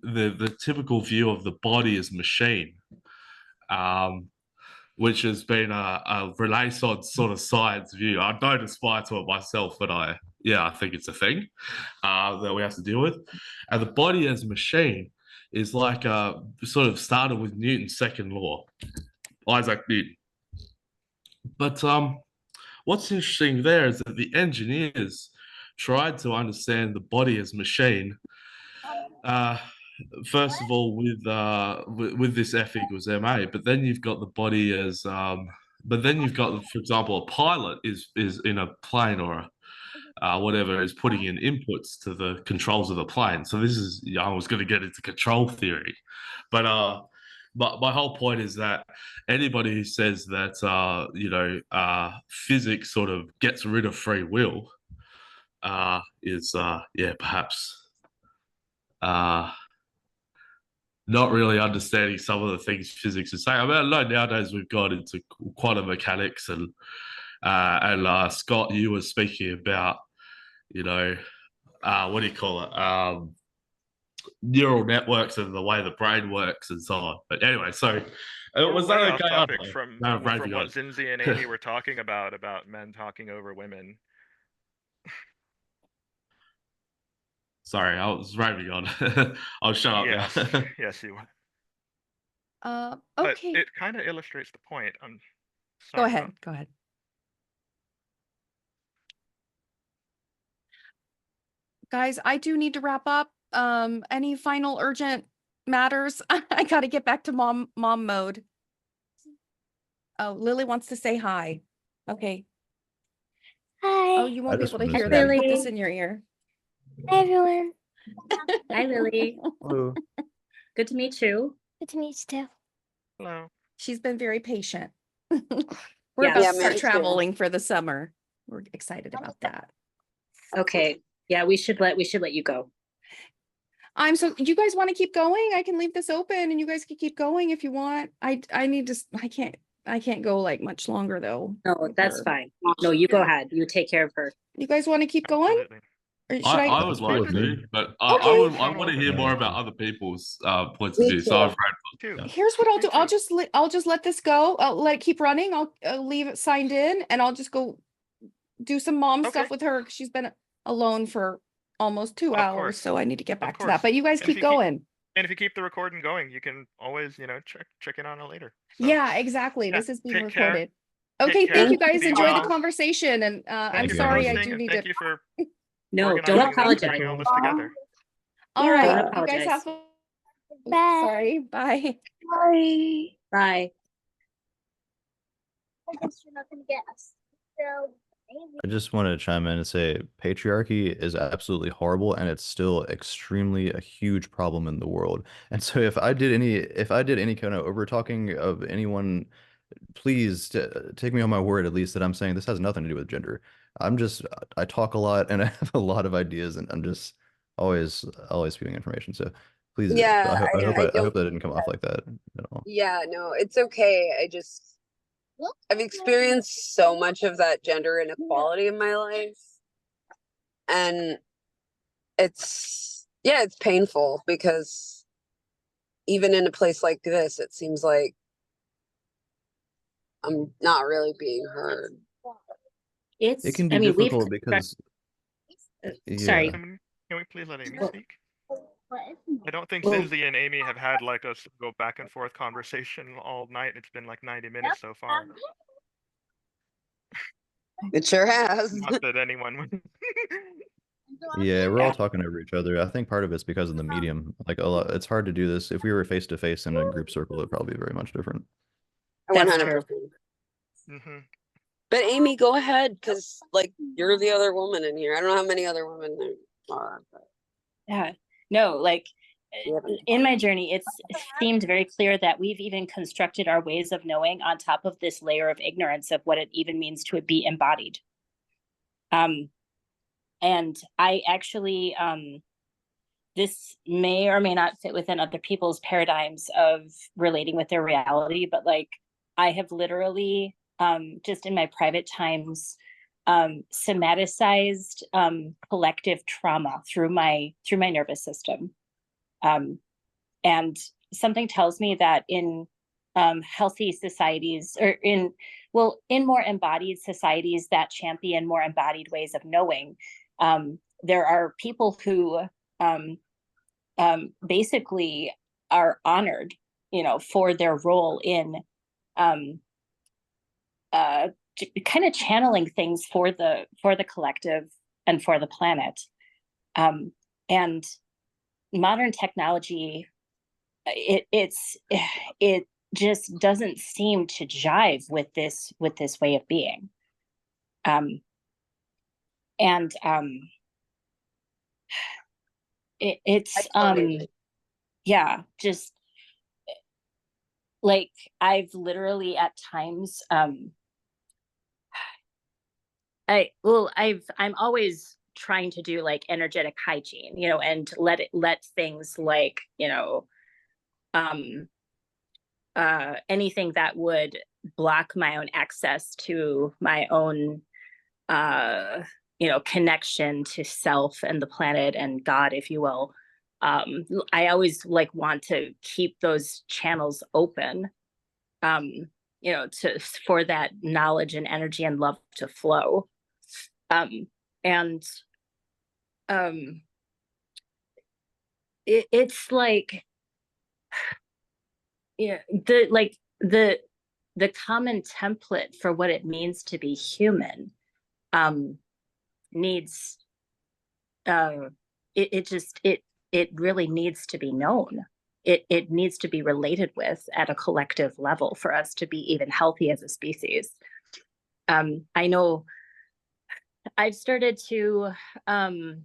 the typical view of the body as machine, which has been a Renaissance sort of science view. I don't aspire to it myself, but I think it's a thing that we have to deal with. And the body as a machine is like sort of started with Newton's second law, Isaac Newton. But what's interesting there is that the engineers tried to understand the body as machine. First of all, with this F equals ma, but then you've got the body as but then you've got, for example, a pilot is in a plane or whatever, is putting in inputs to the controls of the plane. So this is, I was going to get into control theory, but my whole point is that anybody who says that physics sort of gets rid of free will is perhaps not really understanding some of the things physics is saying. I mean, I know nowadays we've got into quantum mechanics and Scott, you were speaking about, what do you call it? Neural networks and the way the brain works and so on. But anyway, so was that way okay? off topic from No, what Zinzi and Amy were talking about men talking over women. Sorry, I was raving on. I'll shut up now. Yes, you were. Okay. But it kind of illustrates the point. I'm Go sorry, ahead. Go ahead. Guys, I do need to wrap up. Any final urgent matters? I got to get back to mom mode. Oh, Lily wants to say hi. Okay. Hi. Oh, you won't be able to wanted to hear say that. hi. Put this in your ear. Hi, everyone. Hi, Lily. Hello. Good to meet you. Good to meet you too. Hello. She's been very patient. We're Yeah. about Yeah, to start me too. traveling for the summer. We're excited about that. Okay. Yeah, we should let you go. You guys want to keep going? I can leave this open and you guys can keep going if you want. I can't go like much longer though. No, that's fine. No, you go ahead. You take care of her. You guys want to keep going? Absolutely. Or should I I? would like with me. to, but Okay. I want to hear more about other people's points of Me view. too. So I've Too. read. Here's what I'll Me do. too. I'll just let this go. I'll let it keep running. I'll leave it signed in and I'll just go do some mom stuff Okay. with her. 'Cause she's been alone for almost 2 Of hours. course. So I need to get Of back to course. that. But you guys And if keep you keep- going. And if you keep the recording going, you can always, check in on it later. So, Yeah, exactly. yeah, This is being take care. recorded. Take Okay, care. thank you guys. Be Enjoy well. the conversation. And I'm Thank you for sorry, I hosting, do and need thank to. you for No, organizing don't this and apologize. putting all this together. All right. Don't You apologize. guys have. Bye. Sorry. Bye. Bye. Bye. I guess you're not gonna get us. So I just wanted to chime in and say patriarchy is absolutely horrible and it's still extremely a huge problem in the world. And so if I did any kind of over talking of anyone, please take me on my word at least that I'm saying this has nothing to do with gender. I talk a lot and I have a lot of ideas and I'm just always spewing information. So please, Yeah, I I hope don't that didn't come off like that at all. Yeah, no, it's okay. I've experienced so much of that gender inequality in my life. And it's painful because even in a place like this, it seems like I'm not really being heard. It can be difficult because Sorry. yeah. Can we please let Amy Well- speak? I don't think Well- Zinzi and Amy have had like a go back and forth conversation all night. It's been like 90 minutes so far. It sure has. Not that anyone would. Yeah, we're Yeah. all talking over each other. I think part of it's because of the medium. Like it's hard to do this. If we were face to face in a group circle, it'd probably be very much different. That's 100%. Mhm. But Amy, go ahead, because you're the other woman in here. I don't know how many other women there are. But... Yeah. No, Yeah. in my journey, it seemed very clear that we've even constructed our ways of knowing on top of this layer of ignorance of what it even means to be embodied. And I actually, this may or may not fit within other people's paradigms of relating with their reality, but I have literally, just in my private times, somaticized collective trauma through my nervous system. And something tells me that in healthy societies, or in more embodied societies that champion more embodied ways of knowing, there are people who basically are honored, for their role in kind of channeling things for the collective and for the planet. And modern technology, it just doesn't seem to jive with this way of being. Yeah, just like I've literally at times I'm always trying to do like energetic hygiene, and let things like, anything that would block my own access to my own connection to self and the planet and God, if you will. I always like want to keep those channels open, for that knowledge and energy and love to flow. It's like, the common template for what it means to be human needs it really needs to be known. It needs to be related with at a collective level for us to be even healthy as a species. I know I've started to kind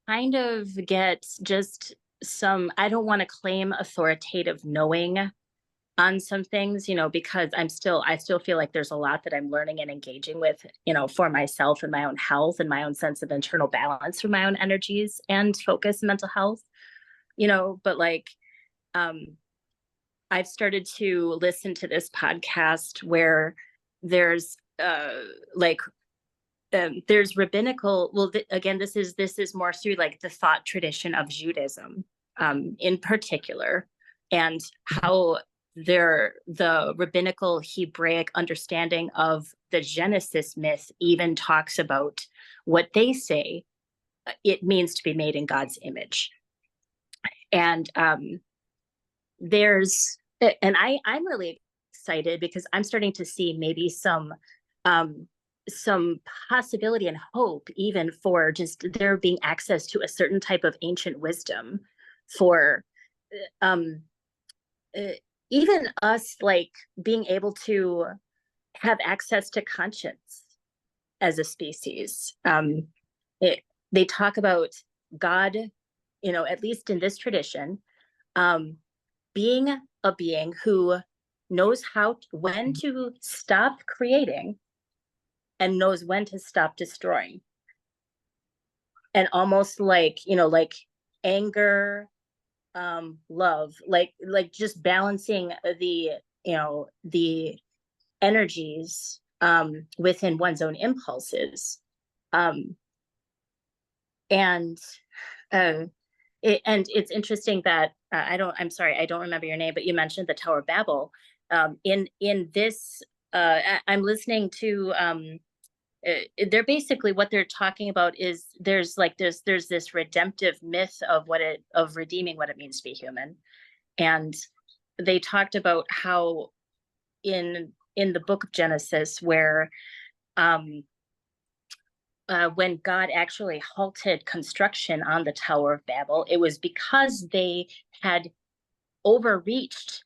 of get just some, I don't want to claim authoritative knowing on some things, because I still feel like there's a lot that I'm learning and engaging with, for myself and my own health and my own sense of internal balance for my own energies and focus and mental health, but like, I've started to listen to this podcast where there's there's rabbinical, well, again, this is more through like the thought tradition of Judaism, in particular, and how the rabbinical Hebraic understanding of the Genesis myth even talks about what they say it means to be made in God's image. And I'm really excited because I'm starting to see maybe some possibility and hope even for just there being access to a certain type of ancient wisdom for even us, like being able to have access to conscience as a species. They talk about God, at least in this tradition, being a being who knows when to stop creating and knows when to stop destroying. And almost like, like anger, love, like just balancing the energies within one's own impulses. And it's interesting that I'm sorry, I don't remember your name, but you mentioned the Tower of Babel. In this, I'm listening to they're basically, what they're talking about is there's this redemptive myth of redeeming what it means to be human. And they talked about how in the book of Genesis, where when God actually halted construction on the Tower of Babel, it was because they had overreached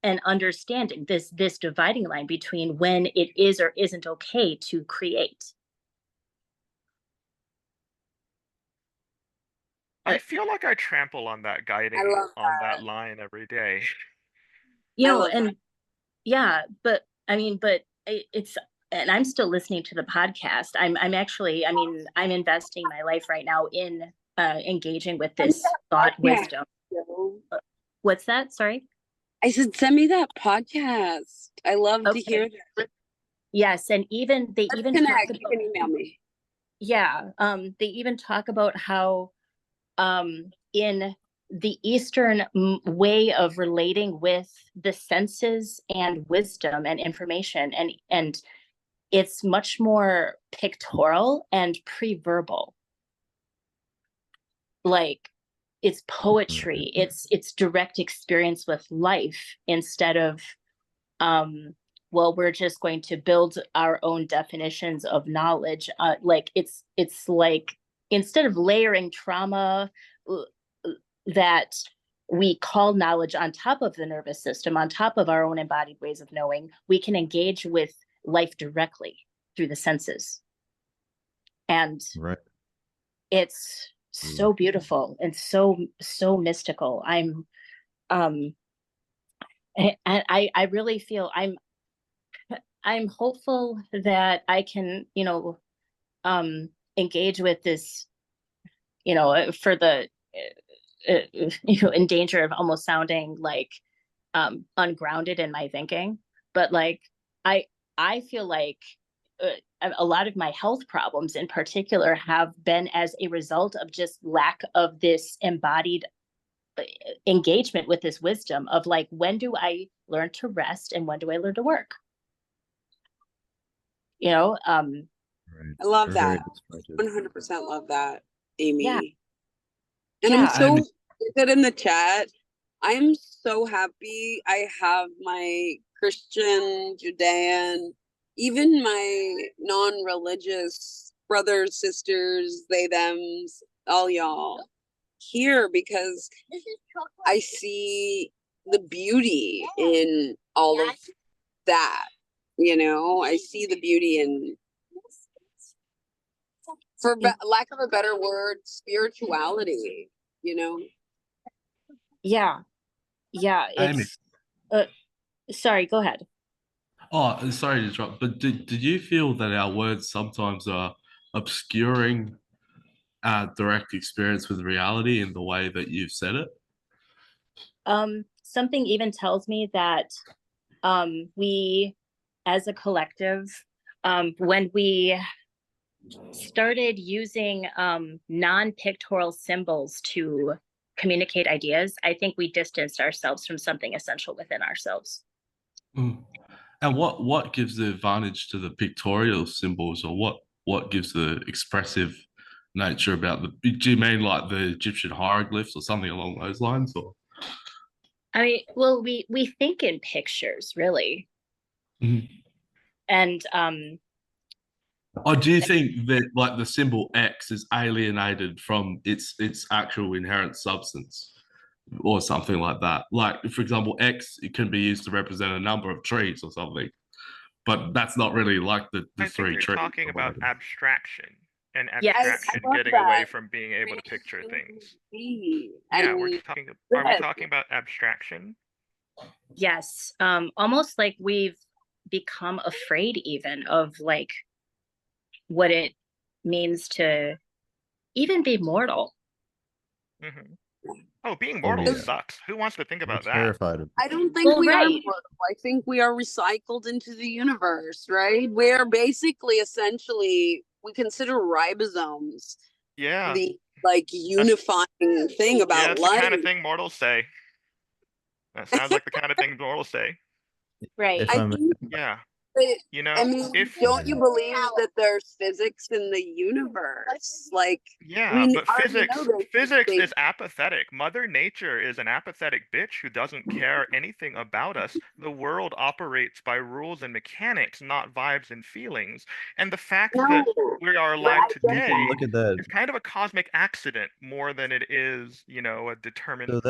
an understanding, this dividing line between when it is or isn't okay to create. I feel like I trample on that guiding on that line every day. And yeah, but I mean, but it's, and I'm still listening to the podcast. I'm actually, I'm investing my life right now in engaging with this thought wisdom. What's that? Sorry? I said, send me that podcast. I love to hear that. Yes, and they even connect. You can email me. Yeah, they even talk about how in the Eastern way of relating with the senses and wisdom and information, and it's much more pictorial and pre-verbal. Like it's poetry, it's direct experience with life, instead of well, we're just going to build our own definitions of knowledge. Like it's like, instead of layering trauma that we call knowledge on top of the nervous system, on top of our own embodied ways of knowing, we can engage with life directly through the senses. And Right. it's so beautiful and so mystical. And I really feel I'm hopeful that I can, engage with this, for the, in danger of almost sounding like ungrounded in my thinking. But like, I feel like a lot of my health problems in particular have been as a result of just lack of this embodied engagement with this wisdom of like, when do I learn to rest and when do I learn to work? I love that. 100% love that, Amy. Yeah. And Yeah. I'm so good in the chat. I am so happy I have my Christian, Judean, even my non-religious brothers, sisters, they, thems, all y'all here, because I see the beauty in all of that. I see the beauty in, for lack of a better word, spirituality, Yeah. Amy. Sorry, go ahead. Oh, sorry to interrupt, but did you feel that our words sometimes are obscuring our direct experience with reality in the way that you've said it? Something even tells me that we, as a collective, when we started using non-pictorial symbols to communicate ideas, I think we distanced ourselves from something essential within ourselves. And what gives the advantage to the pictorial symbols, or what gives the expressive nature about the? Do you mean like the Egyptian hieroglyphs or something along those lines, or? I mean, well, we think in pictures, really. Mm-hmm. And or do you think that like the symbol X is alienated from its actual inherent substance, or something like that? Like, for example, X, it can be used to represent a number of trees or something, but that's not really like the I three think trees. you're talking about abstraction, and Yes, abstraction getting away from being able to picture things. Yeah, are we talking about abstraction? Yes, almost like we've become afraid even of like what it means to even be mortal. Mm-hmm. Oh, being mortal sucks. Who wants to think about that? Terrified of I don't think we are mortal. I think we are recycled into the universe, right? We're basically, essentially, we consider ribosomes the like unifying thing about it's life. the kind of thing mortals say. That sounds like the kind of thing mortals say. Right. Yeah. I mean, don't you believe that there's physics in the universe? Like, yeah, but physics is apathetic. Mother Nature is an apathetic bitch who doesn't care anything about us. The world operates by rules and mechanics, not vibes and feelings. And the fact that we are alive today is kind of a cosmic accident more than it is, a determining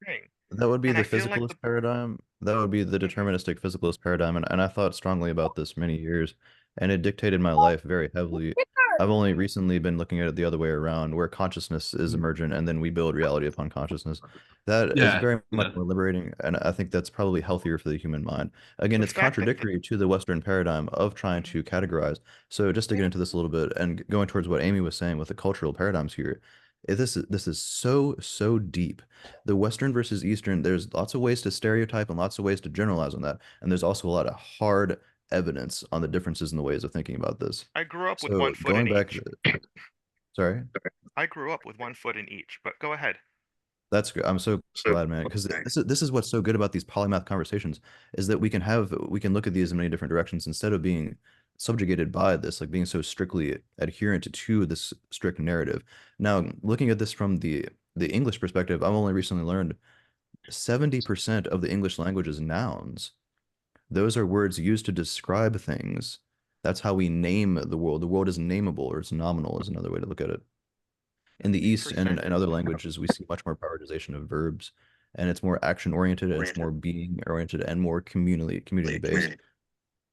thing. That would be And the I feel like physicalist paradigm. That would be the deterministic physicalist paradigm. And I thought strongly about this many years, and it dictated my life very heavily. I've only recently been looking at it the other way around, where consciousness is emergent and then we build reality upon consciousness. That is very much more liberating, and I think that's probably healthier for the human mind. Again, it's contradictory to the Western paradigm of trying to categorize. So just to get into this a little bit and going towards what Amy was saying with the cultural paradigms here, this is so deep. The Western versus Eastern, there's lots of ways to stereotype and lots of ways to generalize on that, and there's also a lot of hard evidence on the differences in the ways of thinking about this. I grew up with 1 foot in each. Sorry? I grew up with 1 foot in each, but go ahead. That's good. I'm so glad, man, because this is what's so good about these polymath conversations, is that we can look at these in many different directions instead of being subjugated by this, like being so strictly adherent to this strict narrative. Now, looking at this from the the English perspective, I've only recently learned 70% of the English language is nouns. Those are words used to describe things. That's how we name the world. The world is nameable, or it's nominal is another way to look at it. In the East and in other languages, we see much more prioritization of verbs, and it's more action oriented, and it's more being oriented, and more community based.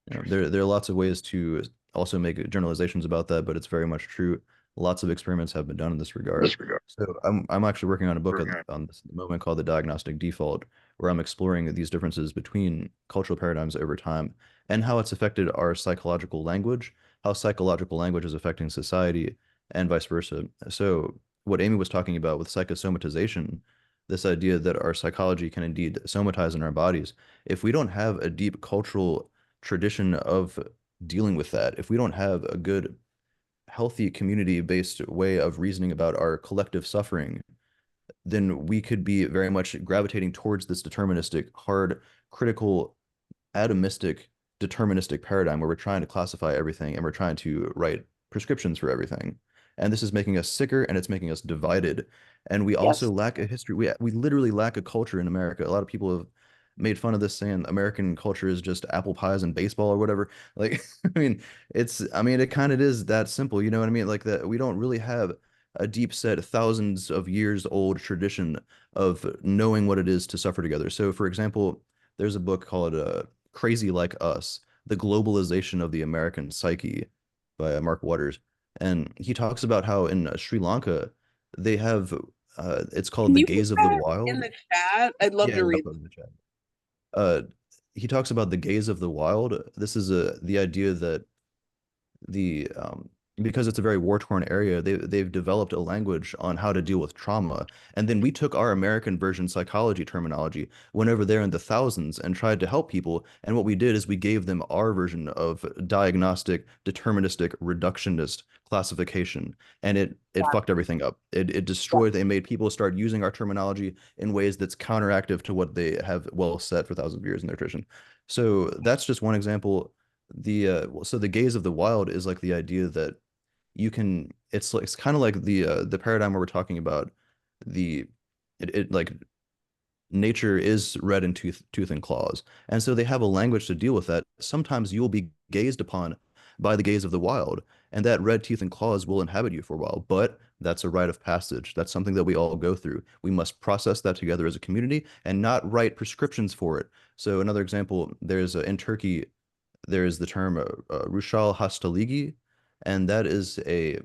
There are lots of ways to also make generalizations about that, but it's very much true. Lots of experiments have been done in this regard. So I'm actually working on a book on this at the moment called The Diagnostic Default, where I'm exploring these differences between cultural paradigms over time and how it's affected our psychological language, how psychological language is affecting society, and vice versa. So what Amy was talking about with psychosomatization, this idea that our psychology can indeed somatize in our bodies, if we don't have a deep cultural tradition of dealing with that, if we don't have a good, healthy community-based way of reasoning about our collective suffering, then we could be very much gravitating towards this deterministic, hard, critical, atomistic, deterministic paradigm where we're trying to classify everything and we're trying to write prescriptions for everything. And this is making us sicker and it's making us divided. And we also lack a history. We literally lack a culture in America. A lot of people have made fun of this, saying American culture is just apple pies and baseball or whatever. Like, I mean, it kind of is that simple. You know what I mean? Like that we don't really have a deep set, thousands of years old tradition of knowing what it is to suffer together. So, for example, there's a book called Crazy Like Us, The Globalization of the American Psyche by Mark Waters. And he talks about how in Sri Lanka, they have, it's called Can The you Gaze put of the that Wild. in the chat? I'd love to I'll read. put it in the chat. He talks about the gaze of the wild. This is the idea that the because it's a very war-torn area, they've developed a language on how to deal with trauma. And then we took our American version psychology terminology, went over there in the thousands and tried to help people. And what we did is we gave them our version of diagnostic, deterministic, reductionist classification. And it fucked everything up. It destroyed, they made people start using our terminology in ways that's counteractive to what they have well set for thousands of years in their tradition. So that's just one example. So the gaze of the wild is like the idea that you can, it's like, it's kind of like the paradigm where we're talking about it like nature is red in tooth and claws, and so they have a language to deal with that. Sometimes you will be gazed upon by the gaze of the wild, and that red teeth and claws will inhabit you for a while, but that's a rite of passage. That's something that we all go through. We must process that together as a community and not write prescriptions for it. So another example, there's in Turkey, there's the term Ruchal Hastaligi, and that is a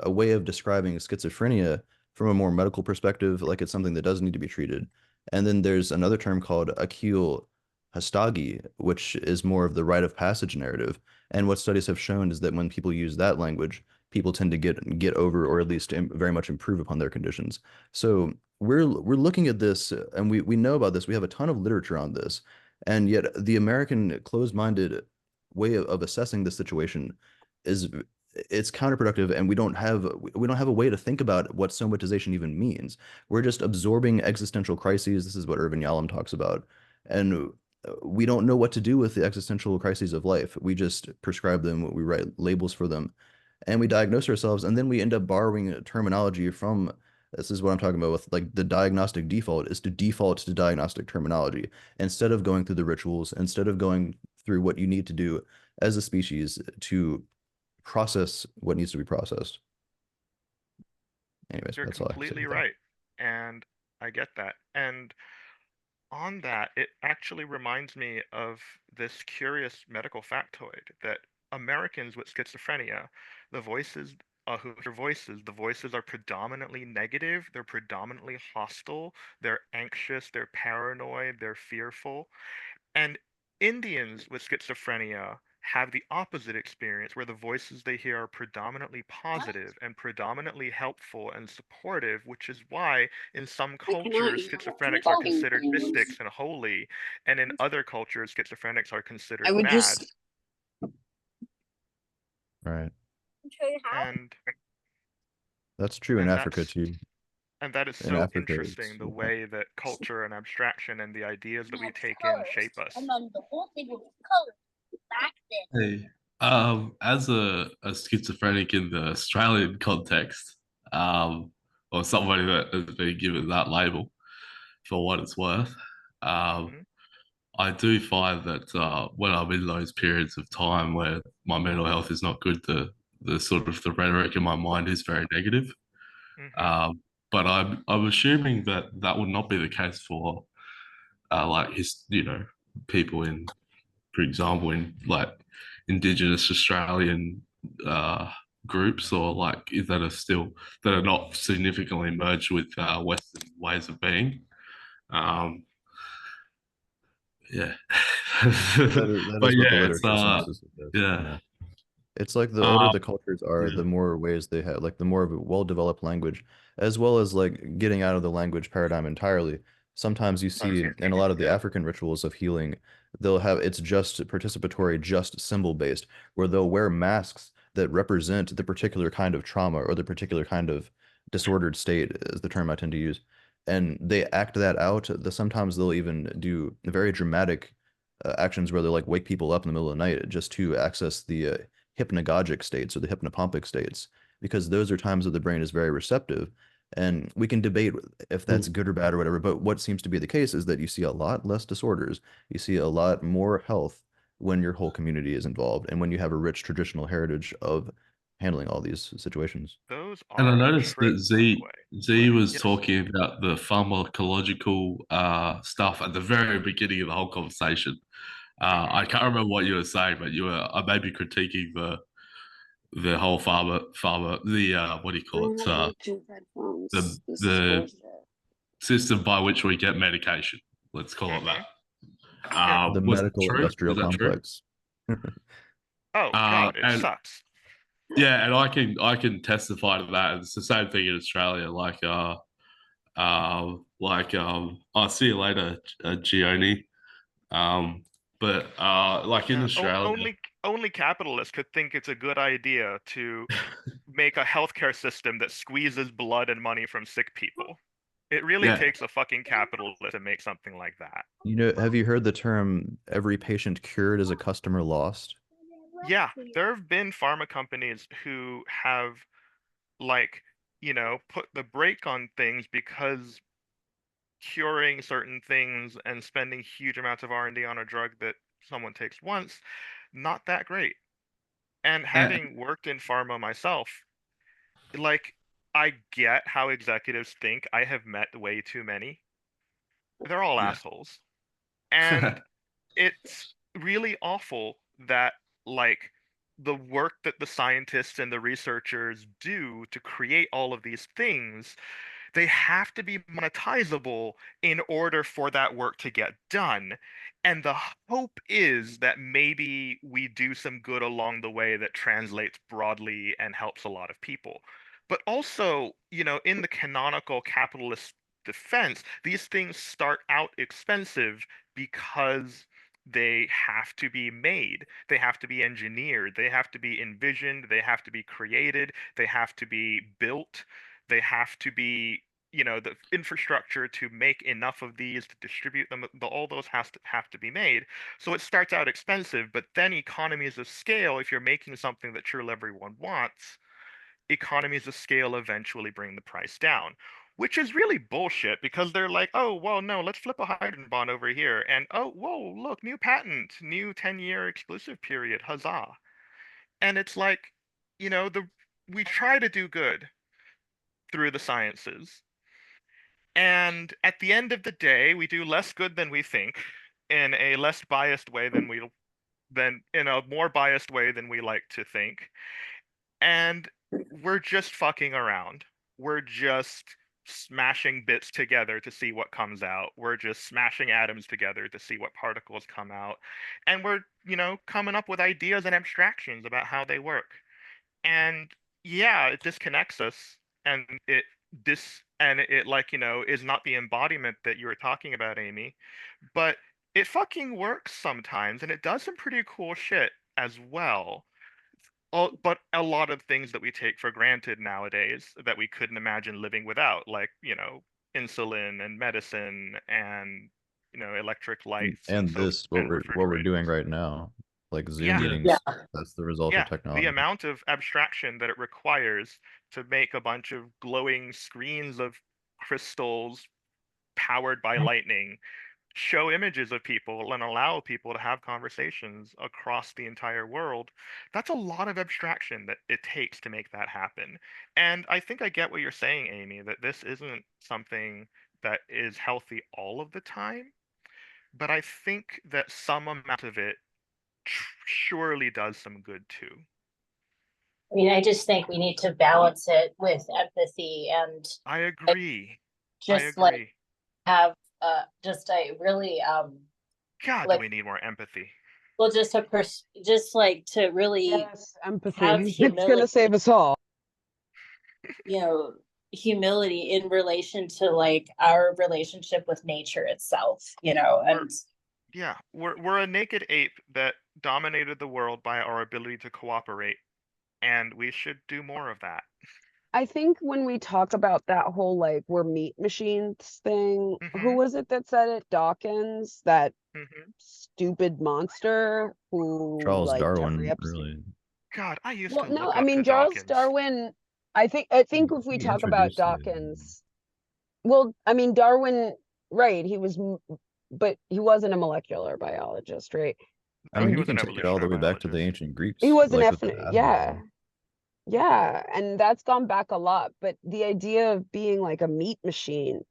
way of describing schizophrenia from a more medical perspective, like it's something that does need to be treated. And then there's another term called Akil Hastagi, which is more of the rite of passage narrative. And what studies have shown is that when people use that language, people tend to get over, or at least very much improve upon their conditions. So we're looking at this, and we know about this. We have a ton of literature on this, and yet the American closed-minded way of assessing the situation is it's counterproductive, and we don't have a way to think about what somatization even means. We're just absorbing existential crises. This is what Irvin Yalom talks about, and we don't know what to do with the existential crises of life. We just prescribe them, we write labels for them, and we diagnose ourselves, and then we end up borrowing terminology from, this is what I'm talking about with like the diagnostic default, is to default to diagnostic terminology instead of going through the rituals, instead of going through what you need to do as a species to process what needs to be processed. Anyways, You're that's all I have to say. completely right, and I get that. And on that, it actually reminds me of this curious medical factoid that Americans with schizophrenia, the voices who hear voices, the voices are predominantly negative, they're predominantly hostile, they're anxious, they're paranoid, they're fearful. And Indians with schizophrenia have the opposite experience where the voices they hear are predominantly positive and predominantly helpful and supportive, which is why in some cultures schizophrenics are considered mystics and holy, and in other cultures schizophrenics are considered I would mad. just Right. And That's true in and Africa that's too. and that is In so Africa, interesting, the way that culture and abstraction and the ideas that we take in shape us. And then the whole thing was colored back then. Hey, as a schizophrenic in the Australian context, or somebody that has been given that label for what it's worth. I do find that when I'm in those periods of time where my mental health is not good, the sort of the rhetoric in my mind is very negative. But I'm assuming that that would not be the case for like people in, for example, in like Indigenous Australian groups, or like that are not significantly merged with Western ways of being. Yeah. That But is what the yeah, literature seems to suggest. yeah. It's like the older the Um, cultures are, yeah. the more ways they have, like the more of a well-developed language, as well as like getting out of the language paradigm entirely. Sometimes you see in a lot of the African rituals of healing, they'll have it's just participatory, just symbol based, where they'll wear masks that represent the particular kind of trauma or the particular kind of disordered state, is the term I tend to use. And they act that out. Sometimes they'll even do very dramatic actions where they like wake people up in the middle of the night just to access the hypnagogic states or the hypnopompic states, because those are times that the brain is very receptive. And we can debate if that's good or bad or whatever, but what seems to be the case is that you see a lot less disorders, you see a lot more health when your whole community is involved and when you have a rich traditional heritage of handling all these situations. Those And I are noticed that traits, by the way. Z was Yes. talking about the pharmacological stuff at the very beginning of the whole conversation. I can't remember what you were saying, but you were maybe critiquing the whole the what do you call it? The system by which we get medication. Let's call it that. The Was that medical true? industrial Is that true? complex. Oh God, it And sucks. yeah, and I can testify to that. It's the same thing in Australia. I'll see you later, Gioni. But like in Yeah, Australia, only capitalists could think it's a good idea to make a healthcare system that squeezes blood and money from sick people. It really yeah, takes a fucking capitalist to make something like that. You know, have you heard the term every patient cured is a customer lost? Yeah, there have been pharma companies who have, like, put the brake on things because curing certain things and spending huge amounts of R&D on a drug that someone takes once, not that great. And uh, having worked in pharma myself, like, I get how executives think. I have met way too many. They're all yeah. assholes. And it's really awful that, like, the work that the scientists and the researchers do to create all of these things, they have to be monetizable in order for that work to get done. And the hope is that maybe we do some good along the way that translates broadly and helps a lot of people. But also, in the canonical capitalist defense, these things start out expensive because they have to be made, they have to be engineered, they have to be envisioned, they have to be created, they have to be built, they have to be, the infrastructure to make enough of these to distribute them. All those have to be made. So it starts out expensive, but then economies of scale, if you're making something that truly everyone wants, economies of scale eventually bring the price down, which is really bullshit because they're like, oh, well, no, let's flip a hydrogen bond over here. And oh, whoa, look, new patent, new 10-year exclusive period, huzzah. And it's like, we try to do good through the sciences. And at the end of the day, we do less good than we think in a less biased way than in a more biased way than we like to think. And we're just fucking around. We're just smashing bits together to see what comes out. We're just smashing atoms together to see what particles come out. And we're, coming up with ideas and abstractions about how they work. And yeah, it disconnects us and it like, is not the embodiment that you were talking about, Amy, but it fucking works sometimes and it does some pretty cool shit as well. But a lot of things that we take for granted nowadays that we couldn't imagine living without, like, insulin and medicine and, electric lights and And so this, and what we're doing refrigerators. right now. like Zoom Yeah. meetings. That's the result Yeah, of technology. the amount of abstraction that it requires to make a bunch of glowing screens of crystals powered by lightning show images of people and allow people to have conversations across the entire world. That's a lot of abstraction that it takes to make that happen. And I think I get what you're saying, Amy, that this isn't something that is healthy all of the time, but I think that some amount of it surely does some good too. I mean, I just think we need to balance it with empathy and I agree. just like have just a really God, like, do we need more empathy? well, just just like to really empathy. have It's humility, gonna save us all. you know, humility in relation to like our relationship with nature itself, you know, and Yeah, we're a naked ape that dominated the world by our ability to cooperate, and we should do more of that. I think when we talk about that whole like we're meat machines thing, who was it that said it? Dawkins, that stupid monster who Charles like Darwin, Jeffrey Epstein. really. God, I used Well, to no, look I up mean to Charles Dawkins. Darwin. I think if we He talk about introduced it. Dawkins, well, I mean Darwin, right? But he wasn't a molecular biologist, right? I No, mean, he you was can an take it all the way evolutionary back to the biologist. ancient Greeks. He was an like with the ethnic, atoms. yeah, and that's gone back a lot. But the idea of being like a meat machine,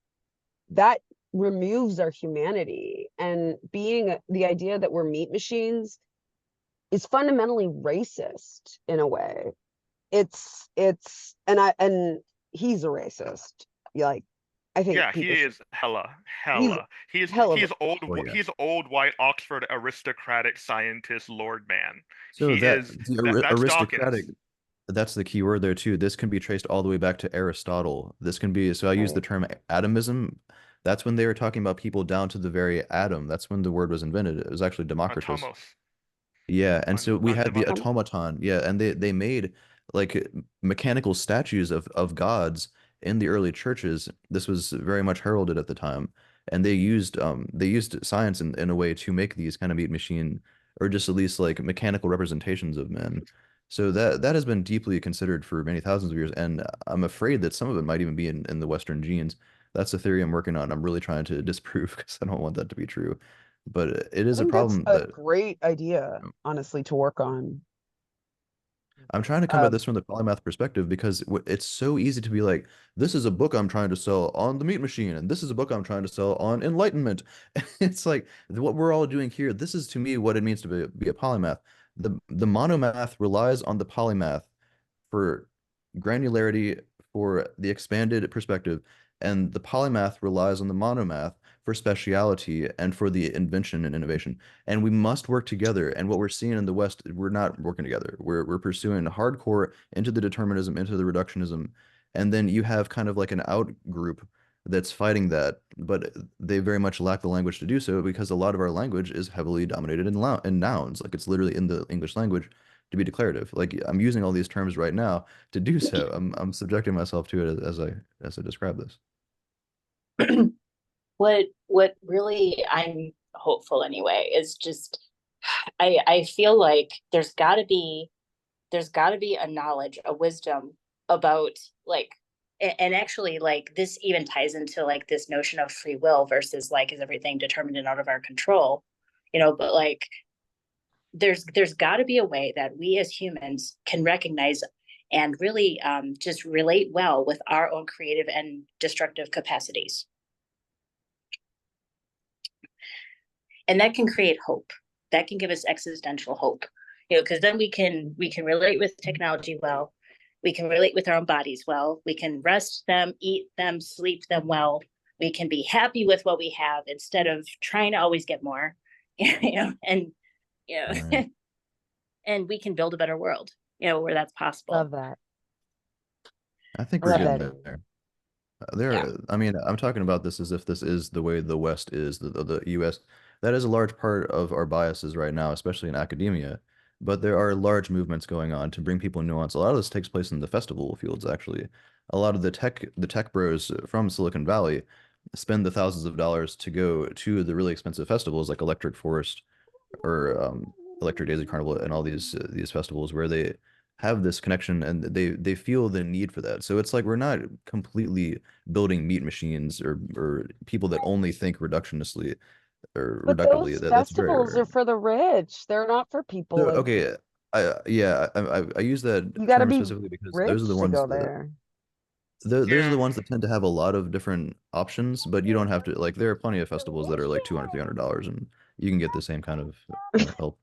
that removes our humanity, and the idea that we're meat machines is fundamentally racist in a way. It's and he's a racist. Like, I think Yeah, people he should. is hella. He's hella he's old. Oh, yeah. He's old white Oxford aristocratic scientist Lord Man. So He is that's aristocratic, Dawkins. that's the key word there too. This can be traced all the way back to Aristotle. This can be, so I use the term atomism. That's when they were talking about people down to the very atom. That's when the word was invented. It was actually Democritus. Atomos. Yeah, and so we had the Democritus. automaton. Yeah, and they made like mechanical statues of gods in the early churches. This was very much heralded at the time, and they used science in a way to make these kind of meat machine, or just at least like mechanical representations of men. So that has been deeply considered for many thousands of years, and I'm afraid that some of it might even be in the Western genes. That's the theory I'm working on. I'm really trying to disprove because I don't want that to be true. But it I is a think that's problem a that great idea, honestly, to work on. I'm trying to come at this from the polymath perspective because it's so easy to be like, this is a book I'm trying to sell on the meat machine, and this is a book I'm trying to sell on enlightenment. It's like what we're all doing here. This is to me what it means to be a polymath. The monomath relies on the polymath for granularity, for the expanded perspective, and the polymath relies on the monomath for speciality and for the invention and innovation. And we must work together. And what we're seeing in the West, we're not working together. We're pursuing hardcore into the determinism, into the reductionism, and then you have kind of like an out group that's fighting that, but they very much lack the language to do so because a lot of our language is heavily dominated in nouns. Like it's literally in the English language to be declarative. Like I'm using all these terms right now to do so. I'm subjecting myself to it as I describe this. what really I'm hopeful anyway is just I feel like there's got to be a knowledge, a wisdom about like, and actually like this even ties into like this notion of free will versus like is everything determined and out of our control, you know, but like there's got to be a way that we as humans can recognize and really just relate well with our own creative and destructive capacities. And that can create hope. That can give us existential hope, you know, because then we can relate with technology well. We can relate with our own bodies well. We can rest them, eat them, sleep them well. We can be happy with what we have instead of trying to always get more, you know, and you know, Right. and we can build a better world, you know, where that's possible. Love that. I think I we're love getting that. there. Yeah. I mean, I'm talking about this as if this is the way the West is, the US. That is a large part of our biases right now, especially in academia. But there are large movements going on to bring people nuance. A lot of this takes place in the festival fields, actually. A lot of the tech bros from Silicon Valley spend the thousands of dollars to go to the really expensive festivals like Electric Forest or Electric Daisy Carnival and all these festivals where they have this connection and they feel the need for that. So it's like we're not completely building meat machines or people that only think reductionistly or But reductively. those That's very festivals rare. are for the rich. They're not for people So, like okay, I use that you got to term be specifically because those are the rich to ones go that there. those are Yeah. the ones that tend to have a lot of different options, but you don't have to like there are plenty of festivals that are like $200, $300 and you can get the same kind of help.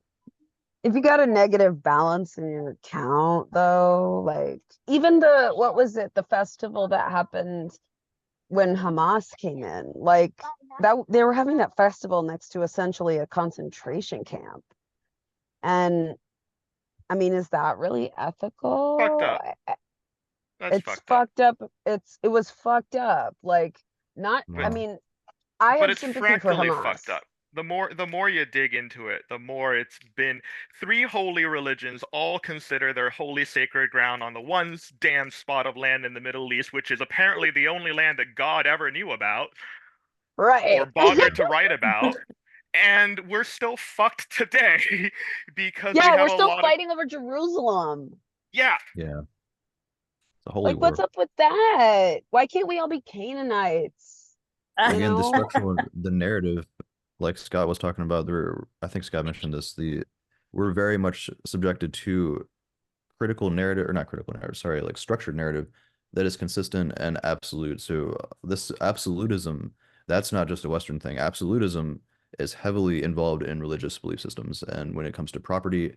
If you got a negative balance in your account though, like even the what was it, the festival that happened when Hamas came in, like that they were having that festival next to essentially a concentration camp. And I mean, is that really ethical? Fucked up. That's It's fucked up. fucked up. It was fucked up. Like not I Wow. mean, I But have it's sympathy for fractally Hamas. fucked up. The more you dig into it, the more it's been three holy religions all consider their holy sacred ground on the one damn spot of land in the Middle East, which is apparently the only land that God ever knew about or Right. bothered to write about. And we're still fucked today because we Yeah, have we're a still lot of fighting over Jerusalem. yeah. Yeah. It's a holy Like, what's war. up with that? Why can't we all be Canaanites? You Again, the know? structural, the narrative, like Scott was talking about, I think Scott mentioned this, we're very much subjected to critical narrative, or not critical narrative, sorry, like structured narrative that is consistent and absolute. So this absolutism, that's not just a Western thing. Absolutism is heavily involved in religious belief systems. And when it comes to property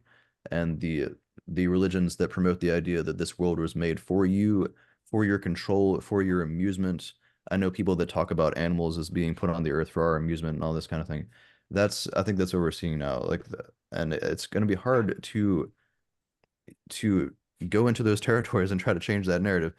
and the religions that promote the idea that this world was made for you, for your control, for your amusement. I know people that talk about animals as being put on the earth for our amusement and all this kind of thing. I think that's what we're seeing now. And it's going to be hard to go into those territories and try to change that narrative.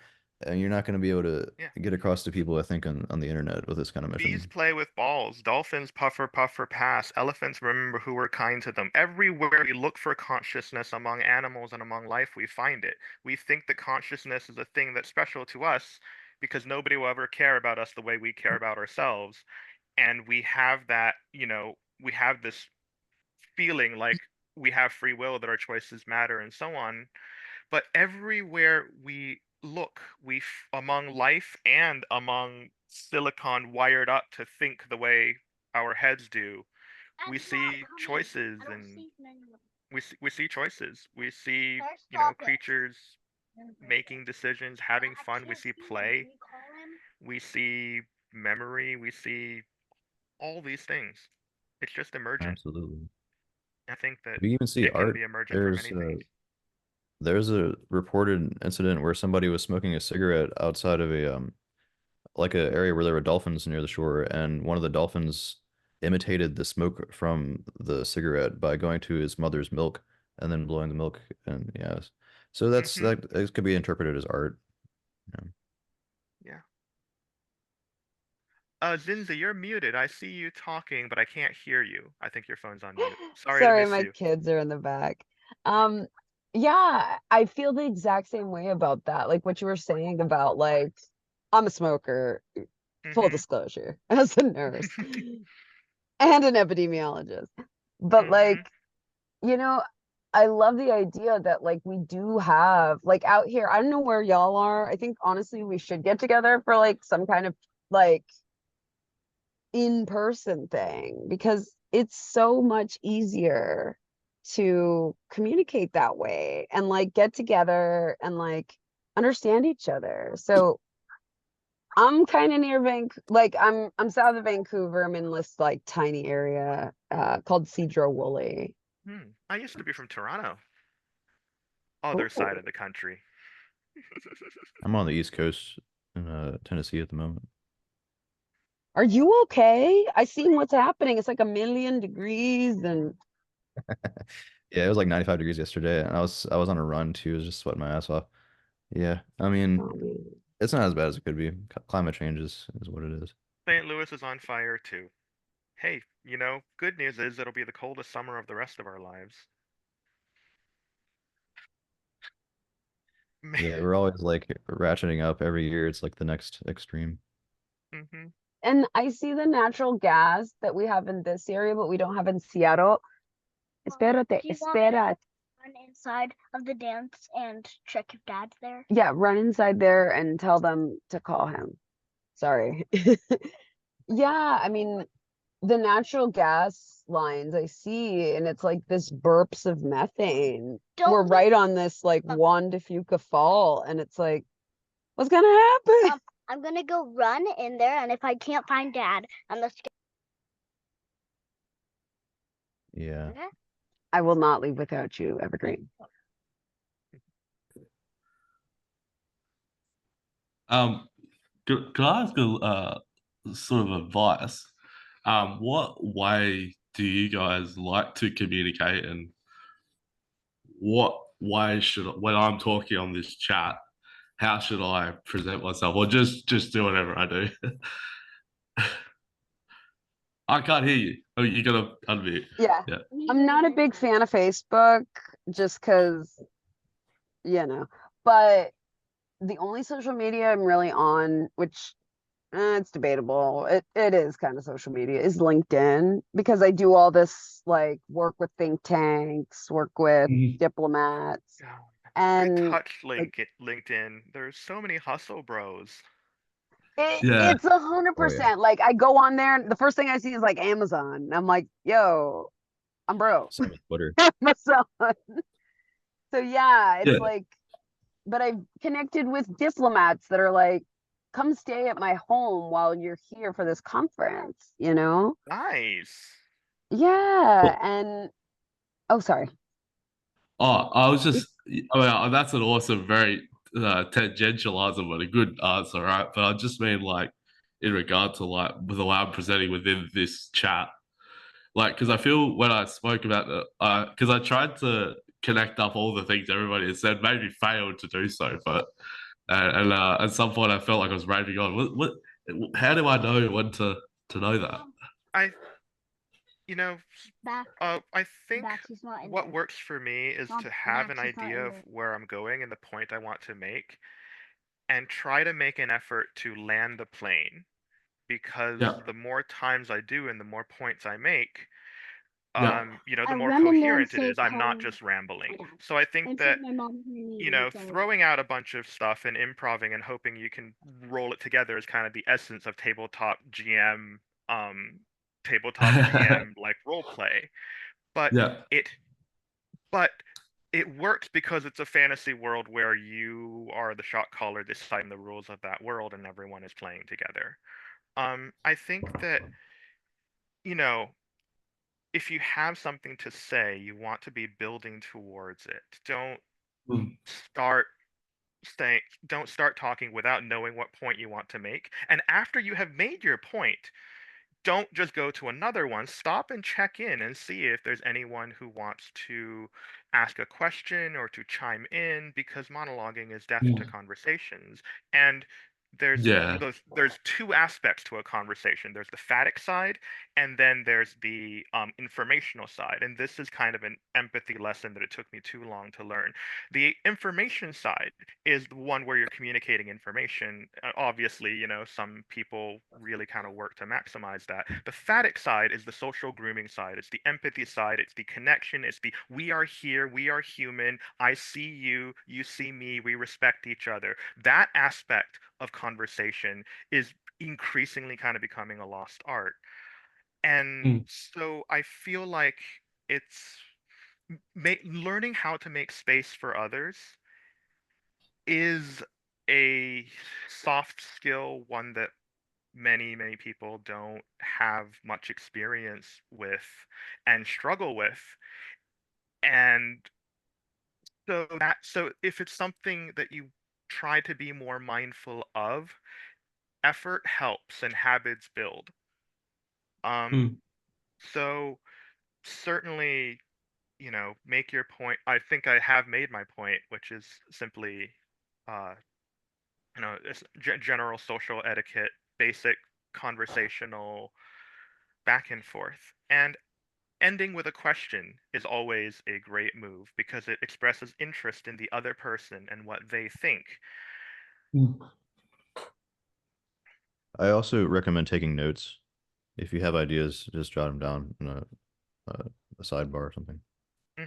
And you're not going to be able to Yeah. get across to people, I think, on the internet with this kind of Bees mission. play with balls. Dolphins puffer, puffer, pass. Elephants remember who were kind to them. Everywhere we look for consciousness among animals and among life, we find it. We think that consciousness is a thing that's special to us because nobody will ever care about us the way we care about ourselves. And we have that, we have this feeling like we have free will, that our choices matter, and so on. But everywhere we look, among life and among silicon wired up to think the way our heads do, we see choices, and we see choices. We see, creatures making decisions, having fun. We see play. We see memory. We see all these things. It's just emergent. Absolutely. I think that We even see it can art. be emergent from anything. There's a reported incident where somebody was smoking a cigarette outside of a like a area where there were dolphins near the shore, and one of the dolphins imitated the smoke from the cigarette by going to his mother's milk and then blowing the milk. And yes, so that it could be interpreted as art. Yeah. Zinza, you're muted. I see you talking, but I can't hear you. I think your phone's on mute. Sorry to miss my you. kids are in the back. Yeah, I feel the exact same way about that. Like what you were saying about like I'm a smoker, full disclosure, as a nurse and an epidemiologist. But like, I love the idea that like we do have like out here, I don't know where y'all are. I think honestly we should get together for like some kind of like in-person thing because it's so much easier to communicate that way and like get together and like understand each other. So I'm kind of near like I'm south of Vancouver. I'm in this like tiny area called Cedro-Woolley. I used to be from Toronto. Other side of the country. I'm on the East Coast in Tennessee at the moment. Are you okay? I seen what's happening. It's like 1,000,000 degrees and Yeah, it was like 95 degrees yesterday, and I was on a run too. I was just sweating my ass off. Yeah, I mean, it's not as bad as it could be. Climate change is what it is. St. Louis is on fire too. Hey, good news is it'll be the coldest summer of the rest of our lives. Yeah, we're always like ratcheting up every year. It's like the next extreme. and I see the natural gas that we have in this area, but we don't have in Seattle. Espérate, Do you want me to espera. run inside of the dance and check if Dad's there? Yeah, run inside there and tell them to call him. Sorry. Yeah, I mean, the natural gas lines I see, and it's like this burps of methane. We're Don't right on this like Juan de Fuca fall, and it's like, what's gonna happen? I'm gonna go run in there, and if I can't find Dad, I'm just Yeah. gonna. I will not leave without you, Evergreen. Could I ask a sort of advice? What way do you guys like to communicate, and what way should when I'm talking on this chat, how should I present myself, or just do whatever I do? I can't hear you. Oh, you gotta unmute. Yeah. Yeah. I'm not a big fan of Facebook just because, but the only social media I'm really on, which it's debatable, it is kind of social media, is LinkedIn, because I do all this like work with think tanks, work with diplomats, I and touched LinkedIn. There's so many hustle bros. Yeah. it's 100%. Like I go on there and the first thing I see is like Amazon. And I'm like, yo, I'm broke. Same with Twitter. Amazon. So yeah, it's Yeah. like, but I've connected with diplomats that are like, come stay at my home while you're here for this conference, Nice. Yeah, and sorry. Oh, I was just, that's an awesome, very tangential answer, but a good answer, right? But I just mean like in regard to like with the way I'm presenting within this chat, like because I feel when I spoke about the, because I tried to connect up all the things everybody has said, maybe failed to do so, but and at some point I felt like I was raving on. What? How do I know when to know that? I think He's not in what there. works for me is Mom, to have an Max is not idea in of there. where I'm going and the point I want to make, and try to make an effort to land the plane. Because Yeah. the more times I do and the more points I make, Yeah. the I more run in there and coherent it say, is. I'm not "Call just rambling. Dad." So I think And that, say my mom heard me and it's all right. throwing out a bunch of stuff and improving and hoping you can roll it together is kind of the essence of tabletop GM like role play. But Yeah. it works because it's a fantasy world where you are the shot caller deciding the rules of that world and everyone is playing together. I think that, if you have something to say, you want to be building towards it. Mm. Start don't start talking without knowing what point you want to make. And after you have made your point, don't just go to another one. Stop and check in and see if there's anyone who wants to ask a question or to chime in, because monologuing is death to conversations. And Yeah. there's two aspects to a conversation. There's the phatic side, and then there's the informational side. And this is kind of an empathy lesson that it took me too long to learn. The information side is the one where you're communicating information. Obviously, some people really kind of work to maximize that. The phatic side is the social grooming side. It's the empathy side. It's the connection. It's the we are here. We are human. I see you. You see me. We respect each other. That aspect of conversation is increasingly kind of becoming a lost art. And so I feel like it's learning how to make space for others is a soft skill, one that many people don't have much experience with and struggle with. And so if it's something that you try to be more mindful of, effort helps and habits build. So certainly, make your point. I think I have made my point, which is simply, uh, it's general social etiquette, basic conversational back and forth. And ending with a question is always a great move because it expresses interest in the other person and what they think. I also recommend taking notes. If you have ideas, just jot them down in a sidebar or something.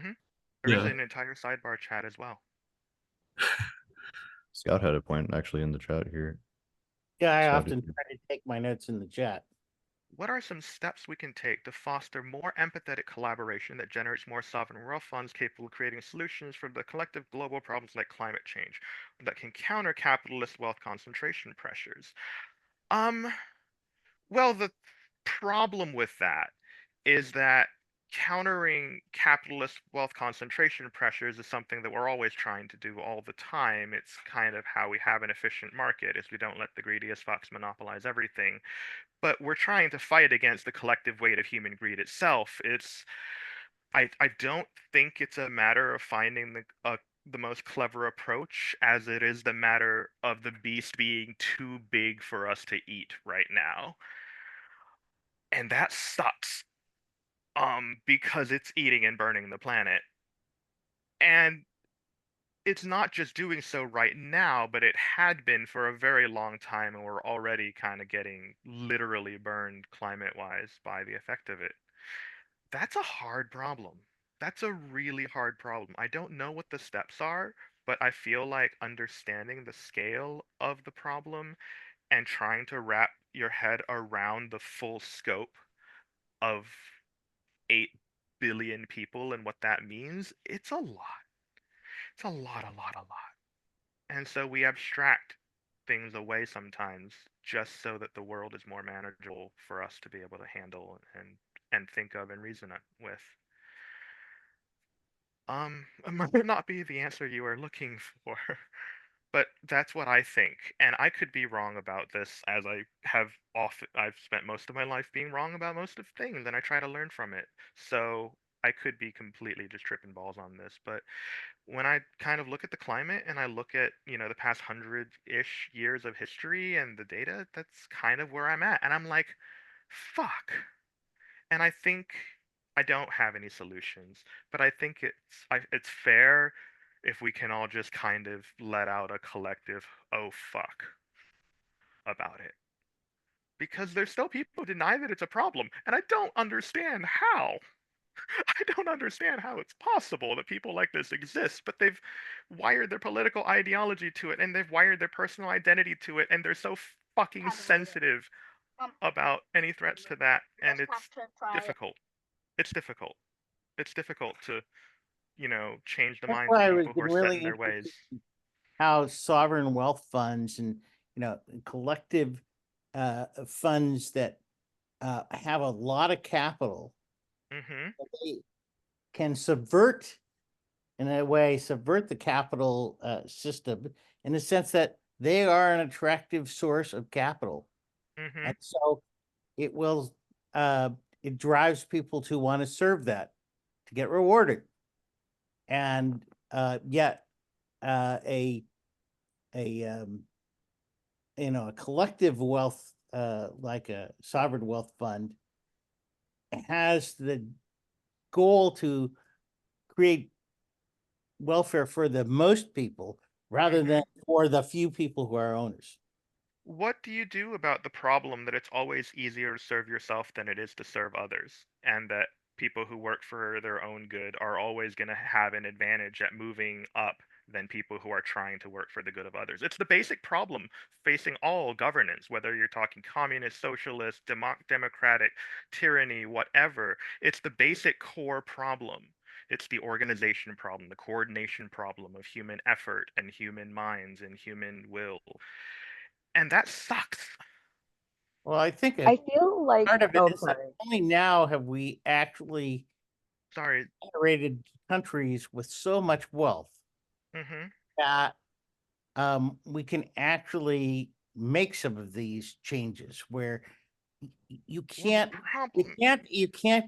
There is Yeah. an entire sidebar chat as well. Scout had a point actually in the chat here. Yeah, I So often try to take my notes in the chat. What are some steps we can take to foster more empathetic collaboration that generates more sovereign wealth funds capable of creating solutions for the collective global problems like climate change that can counter capitalist wealth concentration pressures? Well, the problem with that is that countering capitalist wealth concentration pressures is something that we're always trying to do all the time. It's kind of how we have an efficient market is we don't let the greediest fox monopolize everything. But we're trying to fight against the collective weight of human greed itself. I don't think it's a matter of finding the most clever approach as it is the matter of the beast being too big for us to eat right now. And that sucks. Because it's eating and burning the planet. And it's not just doing so right now, but it had been for a very long time, and we're already kind of getting literally burned climate-wise by the effect of it. That's a hard problem. That's a really hard problem. I don't know what the steps are, but I feel like understanding the scale of the problem and trying to wrap your head around the full scope of 8 billion people and what that means, it's a lot. It's a lot, a lot, a lot. And so we abstract things away sometimes just so that the world is more manageable for us to be able to handle and think of and reason with. It might not be the answer you are looking for, but that's what I think. And I could be wrong about this as I've spent most of my life being wrong about most of things and I try to learn from it. So I could be completely just tripping balls on this, but when I kind of look at the climate and I look at, the past 100-ish years of history and the data, that's kind of where I'm at. And I'm like, fuck. And I think I don't have any solutions, but I think it's fair if we can all just kind of let out a collective "oh fuck" about it. Because there's still people who deny that it's a problem, and I don't understand how. I don't understand how it's possible that people like this exist, but they've wired their political ideology to it, and they've wired their personal identity to it, and they're so fucking sensitive about any threats to that, and it's difficult. It's difficult. It's difficult to, change the That's minds of why I was people who are set really in their interested ways. in how sovereign wealth funds and collective funds that have a lot of capital they can subvert the capital system in the sense that they are an attractive source of capital. And so it will it drives people to want to serve that, to get rewarded. And yet a collective wealth like a sovereign wealth fund has the goal to create welfare for the most people rather than for the few people who are owners. What do you do about the problem that it's always easier to serve yourself than it is to serve others, and that people who work for their own good are always going to have an advantage at moving up than people who are trying to work for the good of others? It's the basic problem facing all governance, whether you're talking communist, socialist, democratic, tyranny, whatever. It's the basic core problem. It's the organization problem, the coordination problem of human effort and human minds and human will. And that sucks. Well, I think I feel like part of it is that sorry. only now have we actually generated countries with so much wealth that we can actually make some of these changes where you can't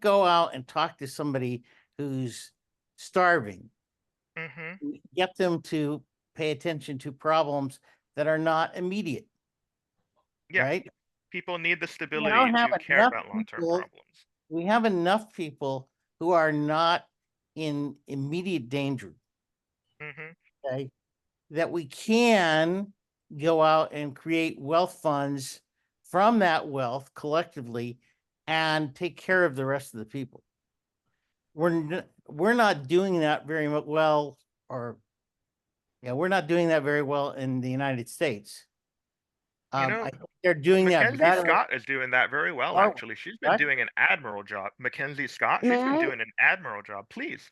go out and talk to somebody who's starving. Get them to pay attention to problems that are not immediate. Yeah. Right? People need the We stability don't have to care enough about long-term people- problems. We have enough people who are not in immediate danger. Okay, that we can go out and create wealth funds from that wealth collectively and take care of the rest of the people. we're not doing that very well, we're not doing that very well in the United States. You know, I think they're doing that Mackenzie better. Scott is doing that very well, Oh, actually. She's been what? doing an admirable job. Mackenzie Scott, she's May been I? doing an admirable job. Please.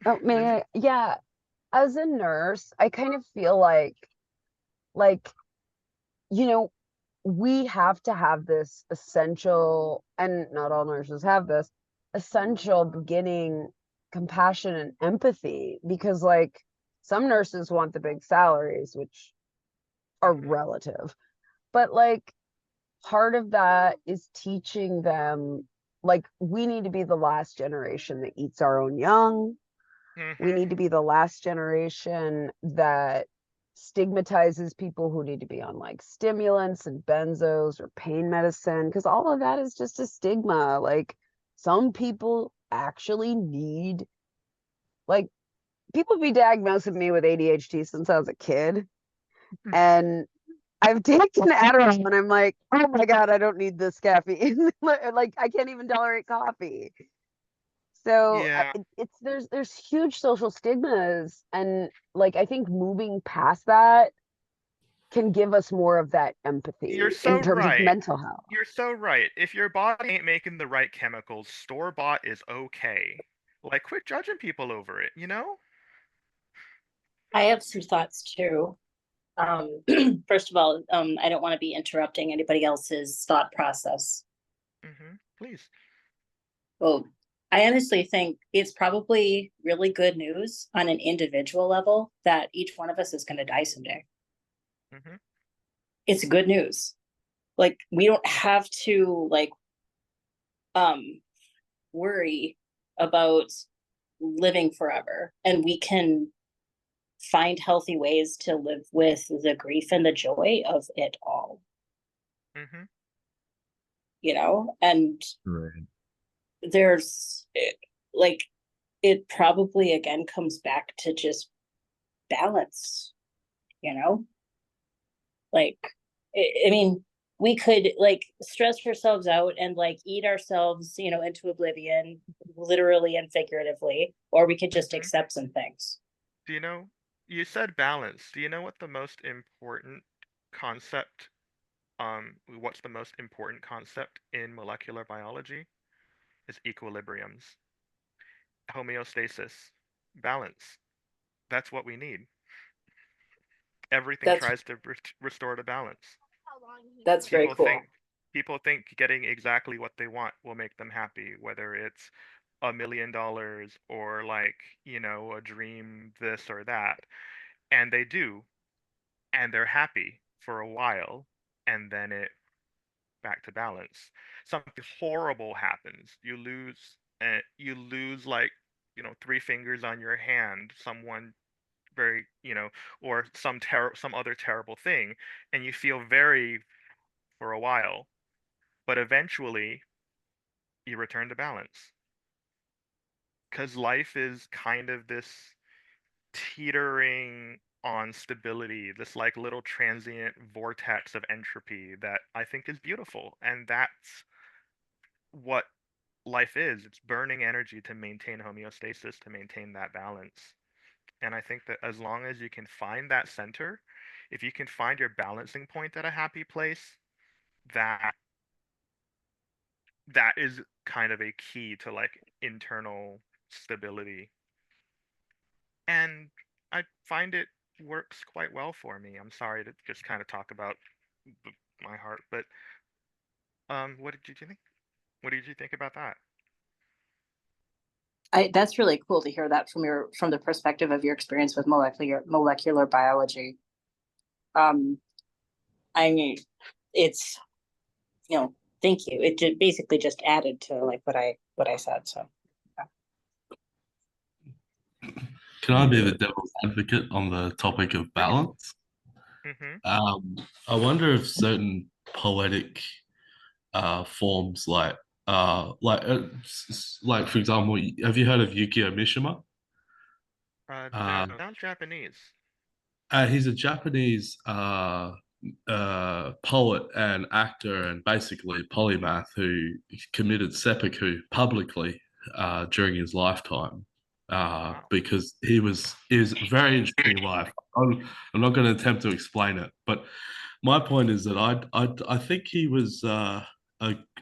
Oh, may I? Yeah. As a nurse, I kind of feel like, you know, we have to have this essential, and not all nurses have this, essential beginning compassion and empathy, because like some nurses want the big salaries, which are relative, but like part of that is teaching them, like, we need to be the last generation that eats our own young. We need to be the last generation that stigmatizes people who need to be on like stimulants and benzos or pain medicine, because all of that is just a stigma. Like, some people actually need, like, people be diagnosing me with ADHD since I was a kid, and I've taken Adderall and I'm like, oh my God, I don't need this caffeine. Like, I can't even tolerate coffee. So Yeah. there's huge social stigmas, and like I think moving past that can give us more of that empathy You're so in terms of right. mental health. You're so right. If your body ain't making the right chemicals, store-bought is okay. Like, quit judging people over it, you know? I have some thoughts too. First of all, I don't want to be interrupting anybody else's thought process. Please. Well, I honestly think it's probably really good news on an individual level that each one of us is going to die someday. It's good news. Like, we don't have to like worry about living forever, and we can find healthy ways to live with the grief and the joy of it all. You know, and Right. there's like, it probably again comes back to just balance, you know? Like, I mean, we could like stress ourselves out and like eat ourselves, you know, into oblivion, literally and figuratively, or we could just accept some things. Do you know, you said balance. Do you know what the most important concept, what's the most important concept in molecular biology? Is equilibriums. Homeostasis. Balance. That's what we need. Everything tries to restore to balance. That's very cool. People think getting exactly what they want will make them happy, whether it's $1 million or like, you know, a dream, this or that. And they do, and they're happy for a while, and then it back to balance. Something horrible happens. You lose like, you know, 3 fingers on your hand. Someone very, you know, or some other terrible thing, and you feel very for a while, but eventually you return to balance. Because life is kind of this teetering on stability, this like little transient vortex of entropy that I think is beautiful. And that's what life is. It's burning energy to maintain homeostasis, to maintain that balance. And I think that as long as you can find that center, if you can find your balancing point at a happy place, that is kind of a key to like internal stability. And I find it works quite well for me. I'm sorry to just kind of talk about my heart, but what did you think? What did you think about that? That's really cool to hear that from the perspective of your experience with molecular biology. I mean, it's, you know, thank you. It basically just added to like what I said. So yeah. Can I be the devil's advocate on the topic of balance? I wonder if certain poetic forms like for example, have you heard of Yukio Mishima? Sounds Japanese. He's a Japanese poet and actor and basically polymath who committed seppuku publicly during his lifetime. because he was very interesting life. I'm not going to attempt to explain it, but my point is that I think he was a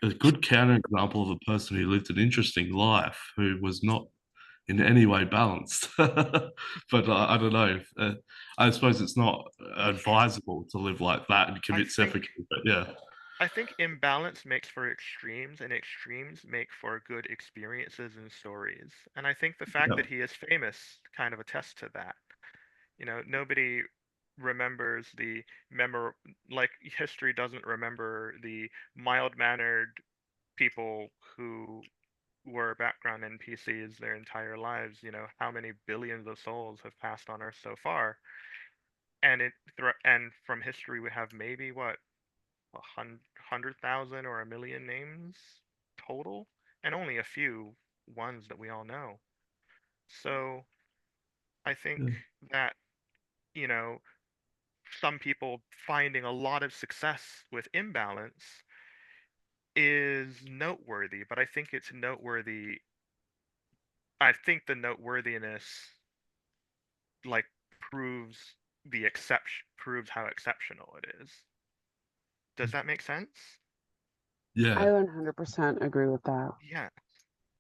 good counterexample of a person who lived an interesting life, who was not in any way balanced. But I don't know. I suppose it's not advisable to live like that and commit seppuku. But yeah. I think imbalance makes for extremes, and extremes make for good experiences and stories. And I think the fact that he is famous kind of attests to that. You know, nobody remembers like history doesn't remember the mild-mannered people who were background NPCs their entire lives. You know, how many billions of souls have passed on Earth so far? And and from history we have maybe what, 100,000 or 1,000,000 names total, and only a few ones that we all know. So I think that, you know, some people finding a lot of success with imbalance is noteworthy, but I think it's noteworthy. I think the noteworthiness like proves proves how exceptional it is. Does that make sense? Yeah. I 100% agree with that. Yeah.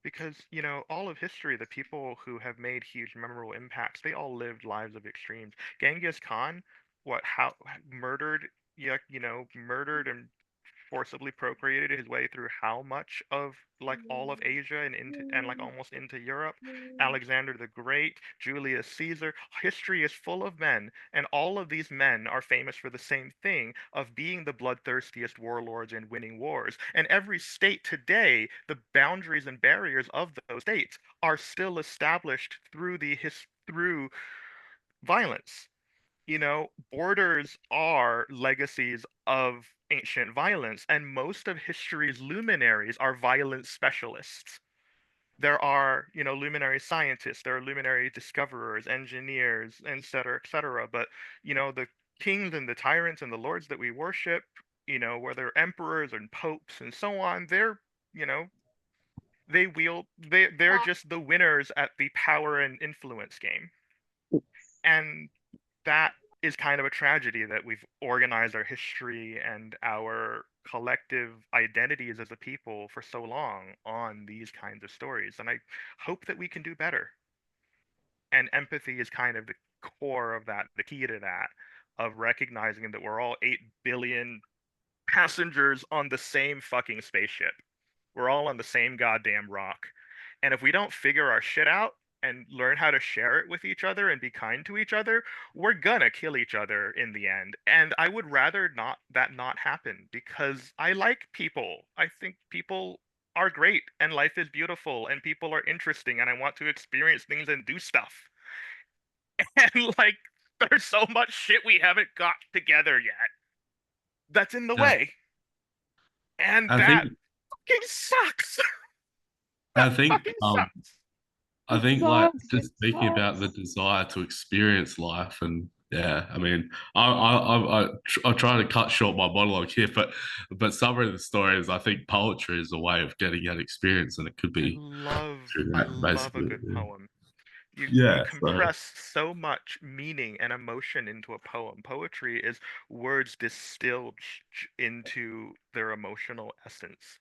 Because, you know, all of history, the people who have made huge memorable impacts, they all lived lives of extremes. Genghis Khan, murdered, yeah, you know, murdered and forcibly procreated his way through how much of like all of Asia and like almost into Europe. Alexander the Great, Julius Caesar. History is full of men, and all of these men are famous for the same thing of being the bloodthirstiest warlords and winning wars. And every state today, the boundaries and barriers of those states are still established through through violence. You know, borders are legacies of ancient violence, and most of history's luminaries are violence specialists. There are, you know, luminary scientists, there are luminary discoverers, engineers, etc., etc. But, you know, the kings and the tyrants and the lords that we worship, you know, whether emperors and popes and so on, they're, you know, they're just the winners at the power and influence game. And that is kind of a tragedy that we've organized our history and our collective identities as a people for so long on these kinds of stories. And I hope that we can do better. And empathy is kind of the core of that, the key to that, of recognizing that we're all 8 billion passengers on the same fucking spaceship. We're all on the same goddamn rock. And if we don't figure our shit out and learn how to share it with each other and be kind to each other, we're gonna kill each other in the end. And I would rather not happen, because I like people. I think people are great and life is beautiful and people are interesting and I want to experience things and do stuff. And like there's so much shit we haven't got together yet that's in the way. And I that think fucking sucks. I think fucking sucks. I think like just speaking about the desire to experience life, and yeah, I mean, I try to cut short my monologue here, but some of the stories, I think poetry is a way of getting that experience, and it could be I love a good poem. You Yeah, compress so much meaning and emotion into a poem. Poetry is words distilled into their emotional essence,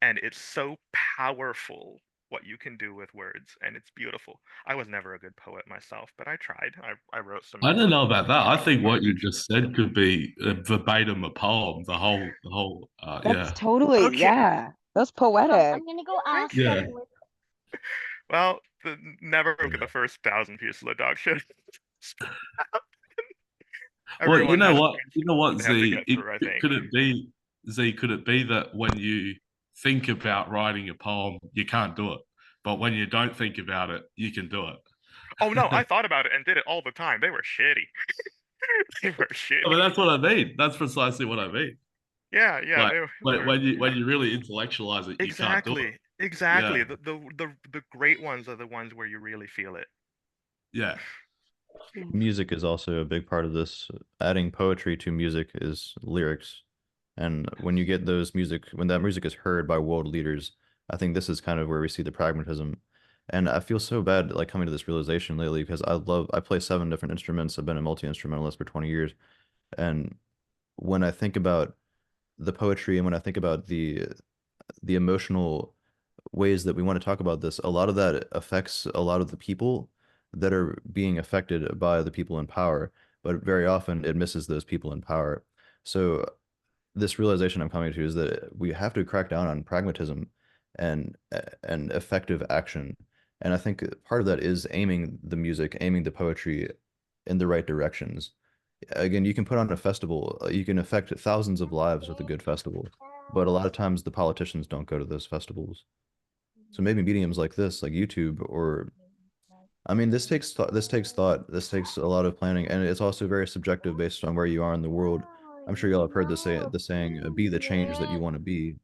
and it's so powerful what you can do with words, and it's beautiful. I was never a good poet myself, but I tried. I wrote some. I don't know about that. I think what you just said could be verbatim a poem. The whole, That's yeah. totally, Okay. yeah. That's poetic. I'm gonna go ask Yeah. them. Well, never look at the first 1,000 pieces of dog shit. Well, you Everyone know has what? You know what, they have to Z? get through, I think. Could it be, Z? Could it be that when you think about writing a poem, you can't do it, but when you don't think about it, you can do it? Oh no, I thought about it and did it all the time. They were shitty. They were shitty. I mean, that's what I mean. That's precisely what I mean. Yeah, yeah. Like when you really intellectualize it, you can't do it. Exactly. Yeah. The great ones are the ones where you really feel it. Yeah. Music is also a big part of this. Adding poetry to music is lyrics. And when you get when that music is heard by world leaders, I think this is kind of where we see the pragmatism. And I feel so bad like coming to this realization lately because I play 7 different instruments. I've been a multi-instrumentalist for 20 years. And when I think about the poetry and when I think about the emotional ways that we want to talk about this, a lot of that affects a lot of the people that are being affected by the people in power, but very often it misses those people in power. So this realization I'm coming to is that we have to crack down on pragmatism and effective action. And I think part of that is aiming the music, aiming the poetry in the right directions. Again, you can put on a festival, you can affect thousands of lives with a good festival, but a lot of times the politicians don't go to those festivals. So maybe mediums like this, like YouTube, or I mean, this takes thought, this takes a lot of planning, and it's also very subjective based on where you are in the world. I'm sure y'all have heard the saying, "Be the change that you want to be."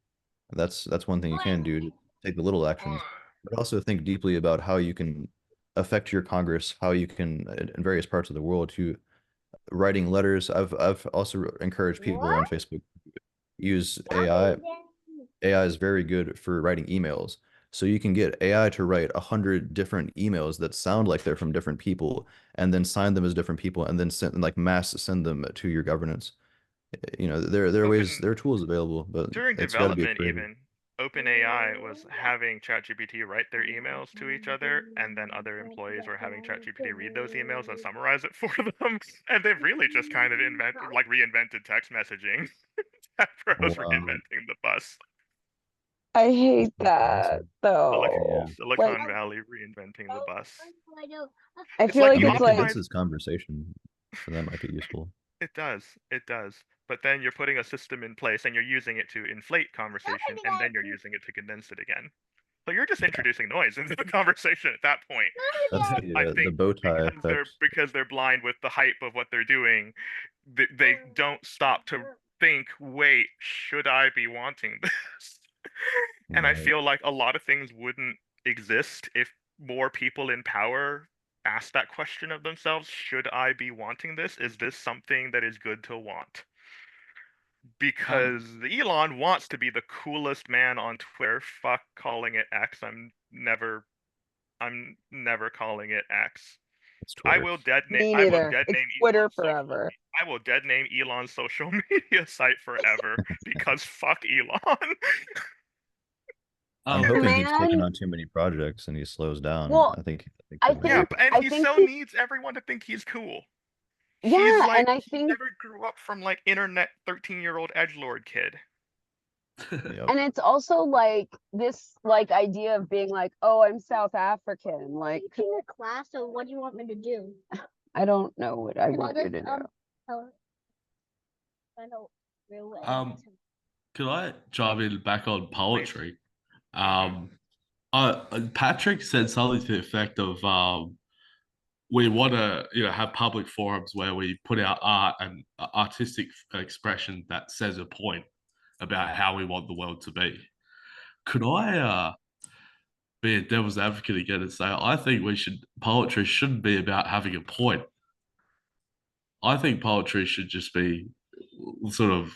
That's one thing you can do to take the little actions, but also think deeply about how you can affect your Congress, how you can in various parts of the world to writing letters. I've also encouraged people around Facebook use AI. AI is very good for writing emails. So you can get AI to write 100 different emails that sound like they're from different people, and then sign them as different people, and then send like mass send them to your governance. You know, there are ways, there are tools available, but During it's got to be development, creative. even OpenAI was having ChatGPT write their emails to each other, and then other employees were having ChatGPT read those emails and summarize it for them. And they've really just kind of reinvented text messaging. Tech pros Wow, reinventing the bus. I hate that's that awesome. though. Like, Silicon Valley reinventing the bus. I It's feel like like you it's It like optimize. condenses conversation, so that might be useful. It does. It does. But then you're putting a system in place and you're using it to inflate conversation, and then you're using it to condense it again. So you're just Yeah, introducing noise into the conversation at that point. that's But I the think bow tie effect. because they're blind with the hype of what they're doing, they don't stop to think, wait, should I be wanting this? And I Right. feel like a lot of things wouldn't exist if more people in power asked that question of themselves. Should I be wanting this? Is this something that is good to want? Because Elon wants to be the coolest man on Twitter. Fuck calling it X. I'm never calling it X. It's I Twitter. will dead name me I will neither. dead It's name Twitter Elon's social forever. I will dead name Elon's social media site forever because fuck Elon. I'm The hoping he's taking man, on too many projects and he slows down. well, I think I that might be Yeah, a think and I problem. he think so he, needs everyone to think he's cool. yeah, and I He think, never grew up from like internet 13-year-old edgelord kid. Yep. and it's also like this like idea of being like, oh, I'm South African. Like, Teaching a class, so what do you want me to do? I don't know what I Can I want you just to do. tell find out real way? Can I chime in back on Please. poetry? Patrick said something to the effect of we want to have public forums where we put our art and artistic expression that says a point about how we want the world to be. Could I be a devil's advocate again and say I think poetry shouldn't be about having a point. I think poetry should just be sort of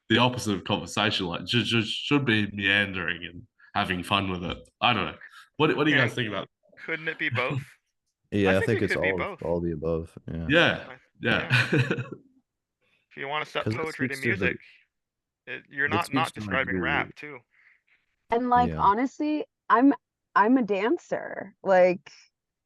the opposite of conversation, like just should be meandering and having fun with it. I don't know. What do you Yeah, guys think about couldn't it be both? I Yeah, I think think it it's could be both. all the above. Yeah. Yeah, Yeah. yeah. If you want to set Because it poetry to speaks to the music, you're that not speaks to describing rap too. And like, yeah. honestly, I'm a dancer. Like,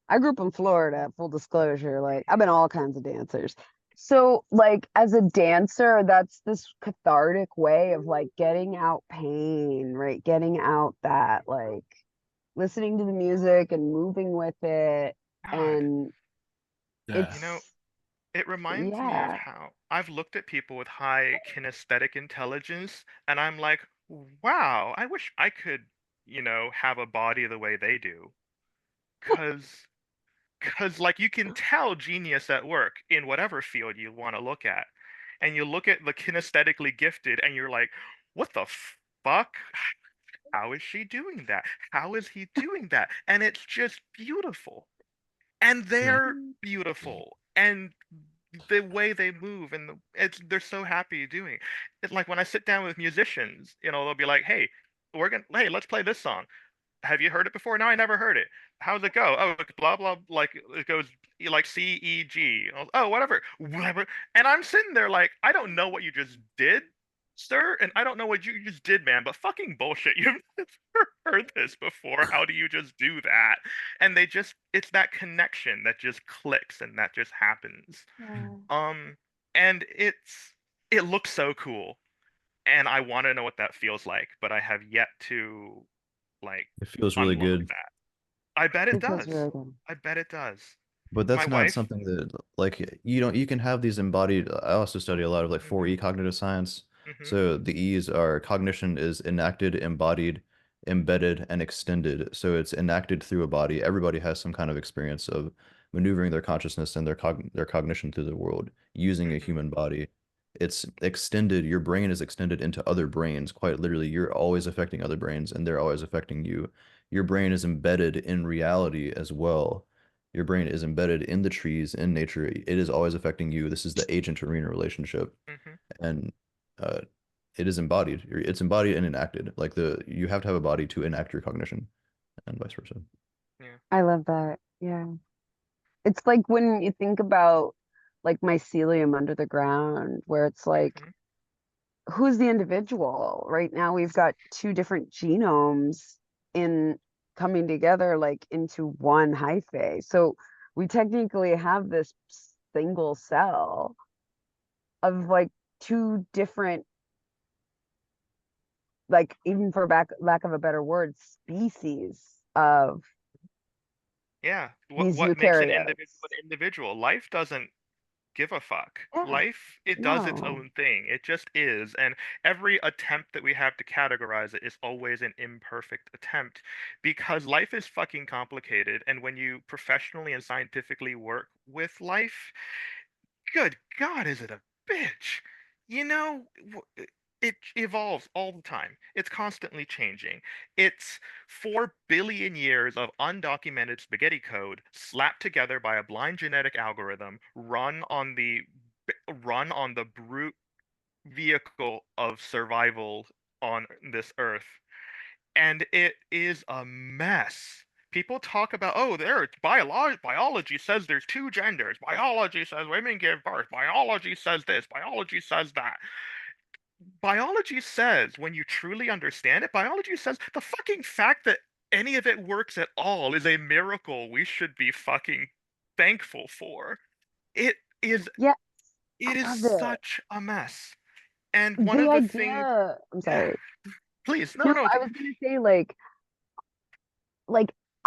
I grew up in Florida, full disclosure. Like, I've been all kinds of dancers. So, like, as a dancer, that's this cathartic way of like getting out pain, right? Getting out that, like, listening to the music and moving with it. God, And Yeah. you know, it's, it reminds me of yeah. how I've looked at people with high kinesthetic intelligence, and I'm like, wow, I wish I could, have a body the way they do. Cause, cause like you can tell genius at work in whatever field you want to look at, and you look at the kinesthetically gifted, and you're like, what the fuck? How is she doing that? How is he doing that? And it's just beautiful. And Yeah. they're beautiful. And the way they move and they're so happy doing it. It's like when I sit down with musicians, they'll be like, hey, let's play this song. have you heard it before? No, I never heard it. How's it go? Oh, it's blah blah, like it goes like C-E-G. Oh, whatever. And I'm sitting there like, I don't know what you just did, sir, and I don't know what you just did, man, but fucking bullshit. You've never heard this before. How do you just do that? And it's that connection that just clicks and that just happens. And it looks so cool, and I want to know what that feels like, but I have yet to like It feels really unlock good. that. I bet it It feels does. really good. I bet it does. But My that's not wife. something that like you can have these embodied. I also study a lot of like 4E cognitive science. Mhm. So the E's are cognition is enacted, embodied, embedded, and extended. So it's enacted through a body. Everybody has some kind of experience of maneuvering their consciousness and their cognition through the world using a human body. It's extended, your brain is extended into other brains. Quite literally, you're always affecting other brains and they're always affecting you. Your brain is embedded in reality as well. Your brain is embedded in the trees, in nature. It is always affecting you. This is the agent-arena relationship. And uh, it is embodied. It's embodied and enacted. Like you have to have a body to enact your cognition, and vice versa. I love that. Yeah. It's like when you think about like mycelium under the ground, where it's like, who's the individual? Right now we've got two different genomes in coming together like into one hyphae. So we technically have this single cell of like two different, like even for lack of a better word, species of Yeah. these What makes an eukaryotes. individual? Life doesn't give a fuck. Yeah. Life, it does its No. own thing. It just is. And every attempt that we have to categorize it is always an imperfect attempt, because life is fucking complicated. And when you professionally and scientifically work with life, good God, is it a bitch? You know, it evolves all the time. It's constantly changing. It's 4 billion years of undocumented spaghetti code slapped together by a blind genetic algorithm run on the brute vehicle of survival on this earth. And it is a mess. People talk about, oh, biology says there's two genders. Biology says women give birth. Biology says this. Biology says that. Biology says, when you truly understand it, biology says the fucking fact that any of it works at all is a miracle we should be fucking thankful for. It is Yeah, it is love it. such a mess. And one The of the idea, things, I'm sorry. please, no, No, no. I was gonna say like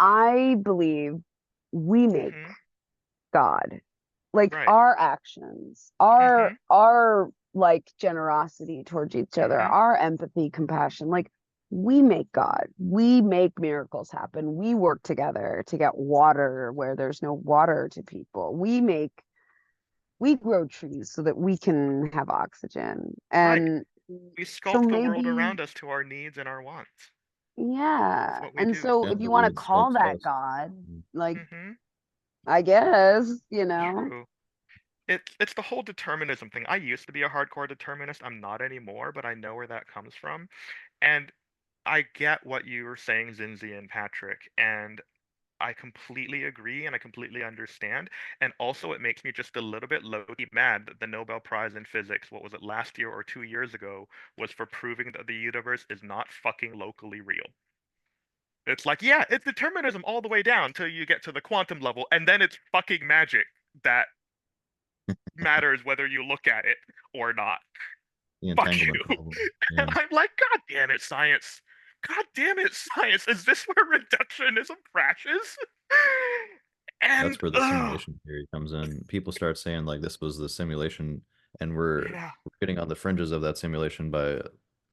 I believe we make God. Like Right. our actions, our like generosity towards each other, our empathy, compassion, like we make God. We make miracles happen. We work together to get water where there's no water to people. We grow trees so that we can have oxygen. Right. And We so sculpt the world maybe, around us to our needs and our wants. That's yeah. what we And do. so if you want to call that God, like I guess, you know. True. It's the whole determinism thing. I used to be a hardcore determinist. I'm not anymore, but I know where that comes from. And I get what you were saying, Zinzi and Patrick, and I completely agree and I completely understand. And also, it makes me just a little bit low-key mad that the Nobel Prize in Physics, what was it, last year or 2 years ago, was for proving that the universe is not fucking locally real. It's like, yeah, it's determinism all the way down till you get to the quantum level, and then it's fucking magic that matters whether you look at it or not. The Fuck you. entanglement problem. And I'm like, God damn it, science. God damn it, science. Is this where reductionism crashes? And That's where the simulation theory comes in. People start saying like this was the simulation, and we're getting on the fringes of that simulation by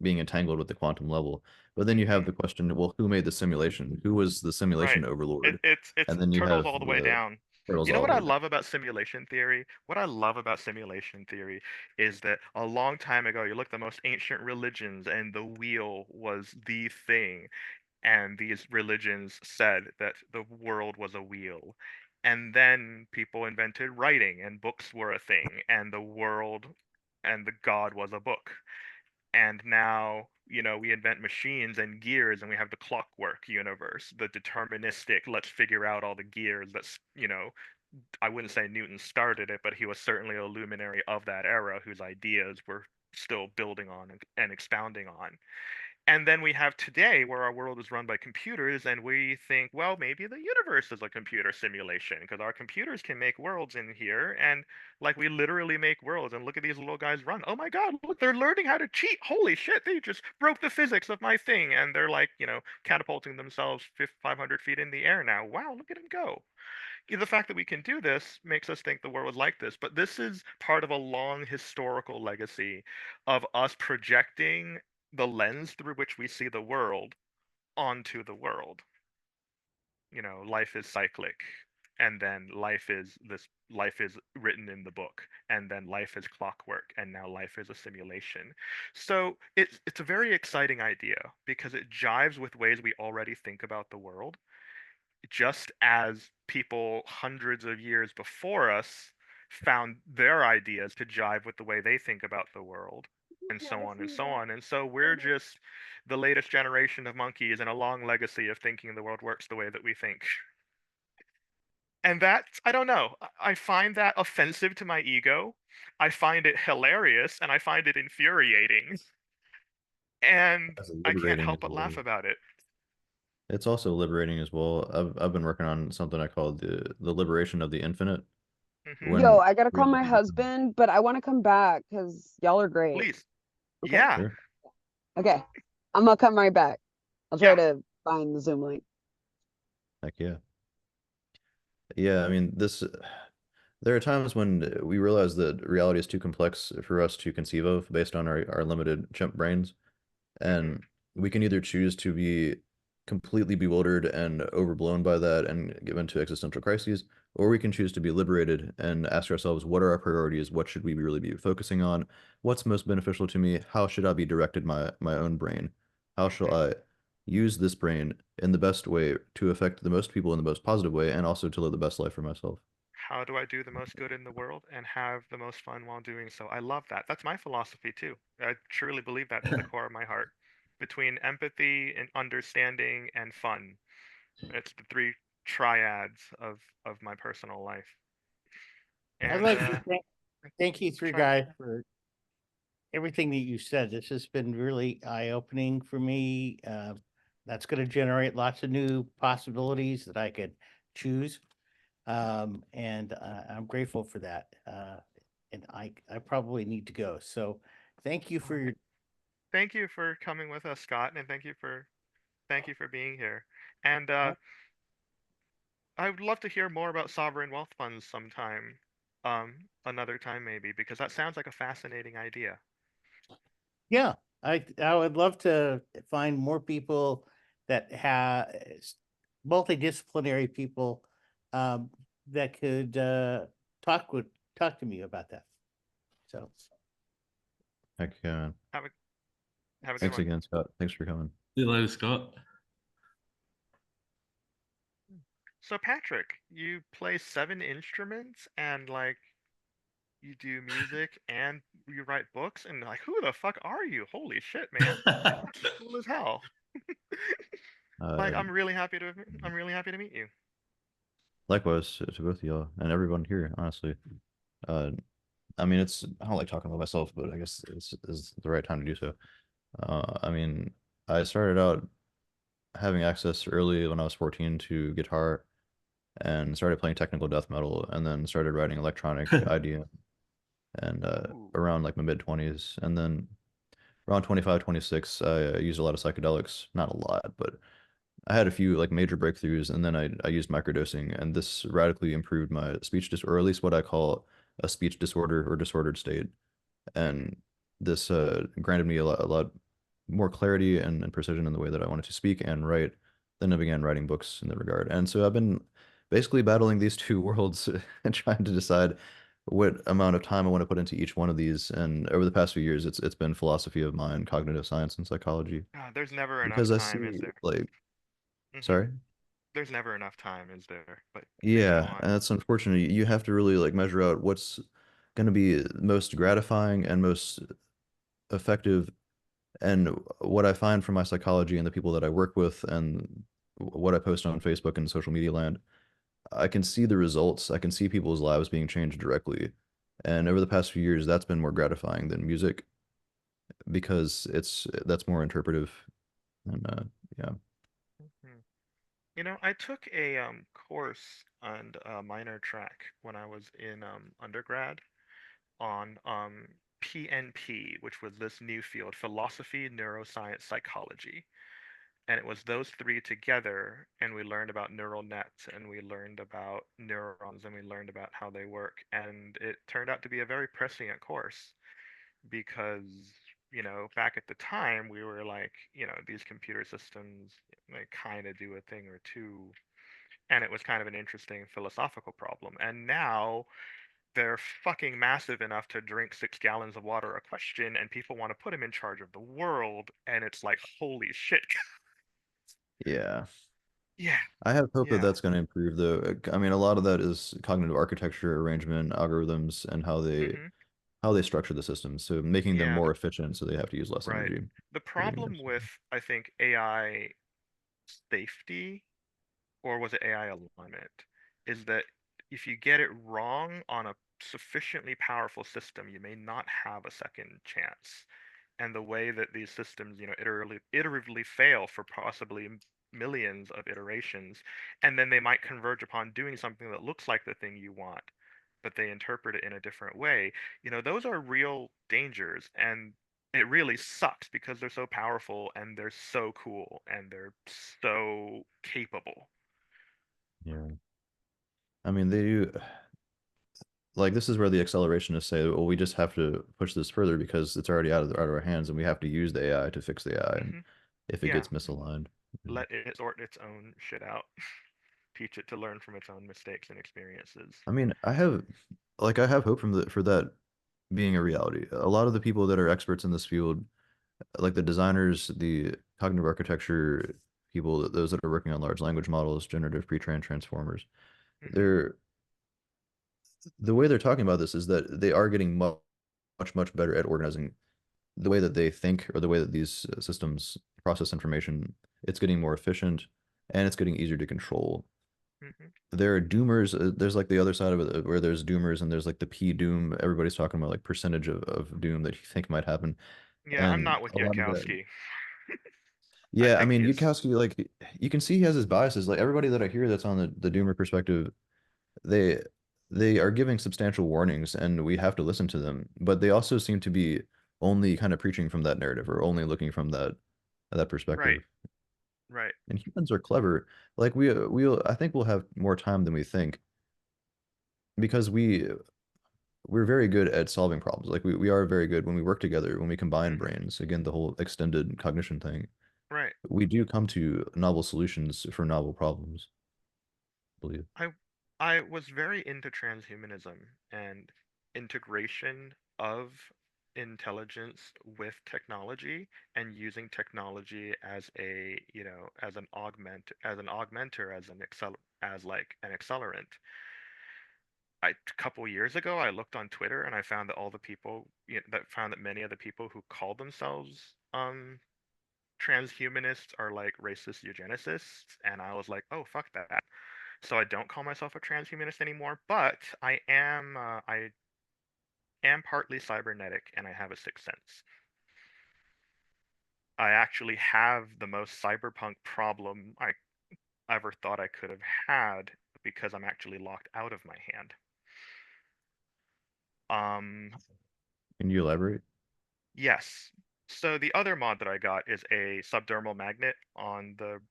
being entangled with the quantum level. But then you have the question, well, who made the simulation? Who was the simulation right. overlord? It's And then you turtles have all the way down. turtles You know all what the I way down. love about simulation theory? What I love about simulation theory is that a long time ago, you look at the most ancient religions, and the wheel was the thing. And these religions said that the world was a wheel. And then people invented writing, and books were a thing, and the world and the God was a book. And now we invent machines and gears, and we have the clockwork universe, the deterministic, let's figure out all the gears. That's, I wouldn't say Newton started it, but he was certainly a luminary of that era whose ideas we're still building on and expounding on. And then we have today where our world is run by computers, and we think, well, maybe the universe is a computer simulation because our computers can make worlds in here, and like we literally make worlds. And look at these little guys run. Oh my God, look, they're learning how to cheat. Holy shit, they just broke the physics of my thing, and they're like, catapulting themselves 500 feet in the air now. Wow, look at them go. The fact that we can do this makes us think the world was like this, but this is part of a long historical legacy of us projecting the lens through which we see the world onto the world. Life is cyclic, and then life is written in the book, and then life is clockwork, and now life is a simulation. So it's a very exciting idea because it jives with ways we already think about the world, just as people hundreds of years before us found their ideas to jive with the way they think about the world, and so on and so on. And so we're just the latest generation of monkeys in a long legacy of thinking the world works the way that we think. And that's, I don't know, I find that offensive to my ego. I find it hilarious, and I find it infuriating. And That's I can't liberating help as but laugh well. about it. It's also liberating as well. I've been working on something I call the liberation of the infinite. Mhm. Yo, I gotta we call my husband, but I want to come back because y'all are great. Please. Okay. Yeah. Sure. Okay. I'm gonna come right back. I'll try to find the Zoom link. Heck yeah. Yeah, I mean, there are times when we realize that reality is too complex for us to conceive of based on our limited chimp brains. And we can either choose to be completely bewildered and overblown by that and give into existential crises, or we can choose to be liberated and ask ourselves, what are our priorities? What should we really be focusing on? What's most beneficial to me? How should I be directed my own brain? How shall I use this brain in the best way to affect the most people in the most positive way and also to live the best life for myself? How do I do the most good in the world and have the most fun while doing so? I love that. That's my philosophy too. I truly believe that to the core of my heart. Between empathy and understanding and fun, it's the three triads of my personal life. I'd And like to thank you three try- guys for everything that you said. This has been really eye-opening for me. That's going to generate lots of new possibilities that I could choose. And I'm grateful for that. And I probably need to go. So thank you for your Thank you for coming with us, Scott, and thank you for being here. And I would love to hear more about sovereign wealth funds sometime, another time maybe, because that sounds like a fascinating idea. Yeah, I would love to find more people that have multidisciplinary people that could talk to me about that. So Heck yeah, man. Have a good Thanks one. again, Scott. Thanks for coming. See you later, Scott. So Patrick, you play 7 instruments and like you do music and you write books, and like who the fuck are you? Holy shit, man. Cool as hell. Like I'm really happy to meet you. Likewise to both of y'all and everyone here, honestly. I mean, I don't like talking about myself, but I guess this is the right time to do so. I mean, I started out having access early when I was 14 to guitar and started playing technical death metal and then started writing electronic IDM and around like my mid-20s. And then around 25, 26, I used a lot of psychedelics, not a lot, but I had a few like major breakthroughs, and then I used microdosing, and this radically improved my speech or at least what I call a speech disorder or disordered state. And this granted me a lot more clarity and precision in the way that I wanted to speak and write. Then I began writing books in that regard. And so I've been basically battling these two worlds and trying to decide what amount of time I want to put into each one of these. And over the past few years, it's been philosophy of mind, cognitive science, and psychology. There's never enough Because I time, is see there? like, sorry? There's never enough time, is there? But Yeah, and that's unfortunate. You have to really like measure out what's going to be most gratifying and most effective And what I find from my psychology and the people that I work with and what I post on Facebook and social media land, I can see the results. I can see people's lives being changed directly. And over the past few years, that's been more gratifying than music because that's more interpretive. And yeah. Mhm. You know, I took a course on minor track when I was in undergrad on PNP, which was this new field, philosophy, neuroscience, psychology. And it was those three together, and we learned about neural nets, and we learned about neurons, and we learned about how they work. And it turned out to be a very prescient course because, back at the time, we were like, these computer systems, they kind of do a thing or two. And it was kind of an interesting philosophical problem. And now they're fucking massive enough to drink 6 gallons of water a question, and people want to put him in charge of the world. And it's like, holy shit. Yeah. Yeah. I have hope that Yeah. that's going to improve though. I mean, a lot of that is cognitive architecture, arrangement, algorithms, and Hmm. how they structure the systems. So making them Yeah. more efficient so they have to use less Right. energy. The for getting problem this. with, I think, AI safety, or was it AI alignment, is that if you get it wrong on a sufficiently powerful system, you may not have a second chance. And the way that these systems, iteratively fail for possibly millions of iterations, and then they might converge upon doing something that looks like the thing you want, but they interpret it in a different way. Those are real dangers, and it really sucks because they're so powerful and they're so cool and they're so capable. Yeah. I mean, they do like this is where the accelerationists say, well, we just have to push this further because it's already out of our hands and we have to use the AI to fix the AI and Hmm. if it Yeah, gets misaligned. let it sort its own shit out. Teach it to learn from its own mistakes and experiences. I mean, I have hope for that being a reality. A lot of the people that are experts in this field, like the designers, the cognitive architecture people, those that are working on large language models, generative pre-trained transformers, Hmm. they're the way they're talking about this is that they are getting much better at organizing the way that they think or the way that these systems process information. It's getting more efficient and it's getting easier to control. Hmm. There are doomers. There's like the other side of it where there's doomers and there's like the P doom. Everybody's talking about like percentage of doom that you think might happen. Yeah, I'm And not with a lot of that, Yudkowsky. I yeah, I think mean, he's Yudkowsky, like you can see he has his biases. Like everybody that I hear that's on the doomer perspective, they they are giving substantial warnings and we have to listen to them, but they also seem to be only kind of preaching from that narrative or only looking from that right, perspective. right. And humans are clever. Like I think we'll have more time than we think because we're very good at solving problems. Like we are very good when we work together, when we combine Hmm. brains. Again, the whole extended cognition thing. Right. We do come to novel solutions for novel problems, I believe. I I was very into transhumanism and integration of intelligence with technology and using technology as an augmenter, as like an accelerant. A couple years ago, I looked on Twitter and I found that many of the people who call themselves transhumanists are like racist eugenicists, and I was like, oh, fuck that. So I don't call myself a transhumanist anymore, but I am partly cybernetic and I have a sixth sense. I actually have the most cyberpunk problem I ever thought I could have had because I'm actually locked out of my hand. Um, Can you elaborate? yes. So the other mod that I got is a subdermal magnet on the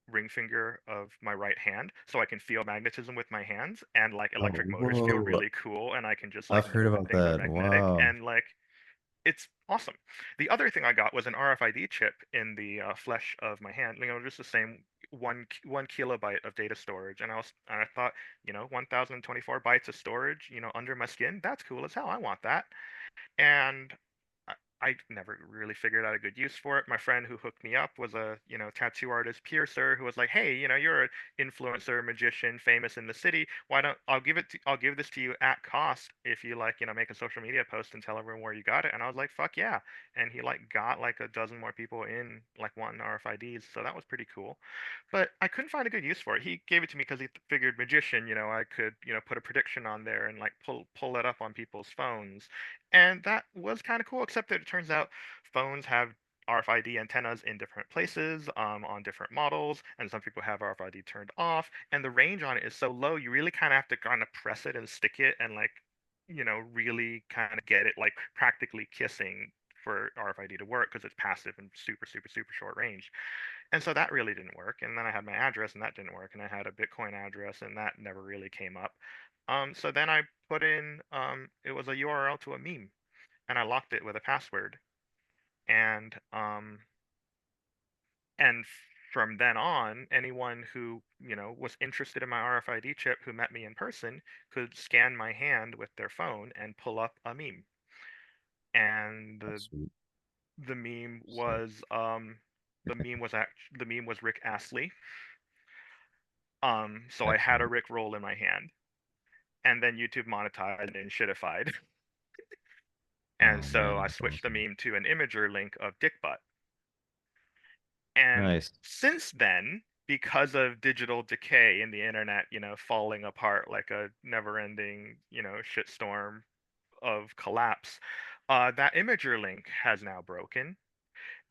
ring finger of my right hand, so I can feel magnetism with my hands, and like Oh, electric motors feel whoa. really cool, and I can just like I've heard know that about things are that. magnetic, Wow. and like it's awesome. The other thing I got was an RFID chip in the flesh of my hand. Just the same one kilobyte of data storage, and I thought, 1,024 bytes of storage, under my skin. That's cool as hell. I want that. And I never really figured out a good use for it. My friend who hooked me up was a, tattoo artist piercer who was like, "Hey, you're an influencer, magician, famous in the city. Why don't I'll give this to you at cost if you like, make a social media post and tell everyone where you got it." And I was like, "Fuck yeah." And he like got like a dozen more people in like wanting RFIDs, so that was pretty cool. But I couldn't find a good use for it. He gave it to me because he figured magician, I could, put a prediction on there and like pull it up on people's phones. And that was kind of cool, except that it turns out phones have RFID antennas in different places, on different models, and some people have RFID turned off, and the range on it is so low, you really kind of have to kind of press it and stick it and like, really kind of get it like practically kissing for RFID to work because it's passive and super, super, super short range. And so that really didn't work. And then I had my address and that didn't work. And I had a Bitcoin address and that never really came up. So then I put in, it was a URL to a meme and I locked it with a password. And, um, and from then on, anyone who, was interested in my RFID chip who met me in person could scan my hand with their phone and pull up a meme. And That's sweet. the meme So, was, the meme was Rick Astley. So I had a excellent. Rick roll in my hand, and then YouTube monetized and shitified. And Oh so man, I that's switched the awesome. meme to an imager link of dick butt. And Nice. since then, because of digital decay in the internet, falling apart like a never-ending, shitstorm of collapse, that imager link has now broken.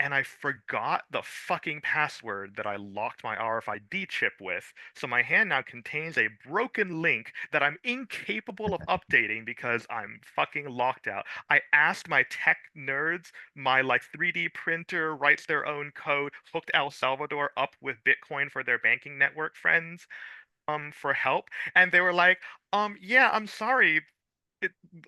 And I forgot the fucking password that I locked my RFID chip with, so my hand now contains a broken link that I'm incapable of updating because I'm fucking locked out. I asked my tech nerds, my like 3D printer writes their own code, hooked El Salvador up with Bitcoin for their banking network friends, for help, and they were like, yeah, I'm sorry,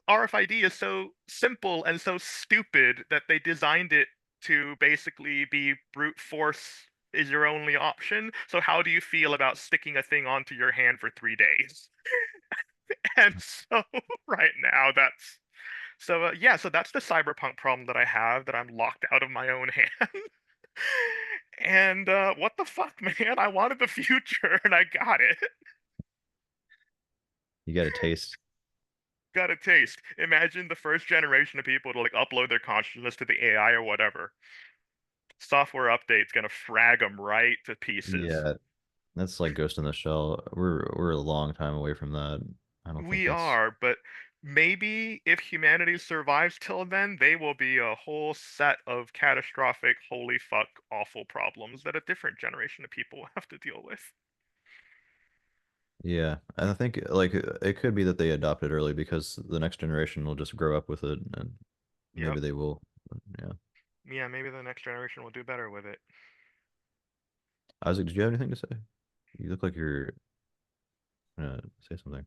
RFID is so simple and so stupid that they designed it to basically be brute force is your only option. So how do you feel about sticking a thing onto your hand for 3 days? And so right now that's yeah, so that's the cyberpunk problem that I have, that I'm locked out of my own hand. And what the fuck, man? I wanted the future and I got it. You got a taste. Got a taste. Imagine the first generation of people to like upload their consciousness to the AI or whatever. Software update's gonna frag them right to pieces. Yeah, that's like Ghost in the Shell. We're a long time away from that. I don't think We that's. are, but maybe if humanity survives till then, they will be a whole set of catastrophic, holy fuck, awful problems that a different generation of people will have to deal with. Yeah, and I think like it could be that they adopt it early because the next generation will just grow up with it, and Yep. maybe they will. Yeah. Yeah, maybe the next generation will do better with it. Isaac, did you have anything to say? You look like you're gonna say something.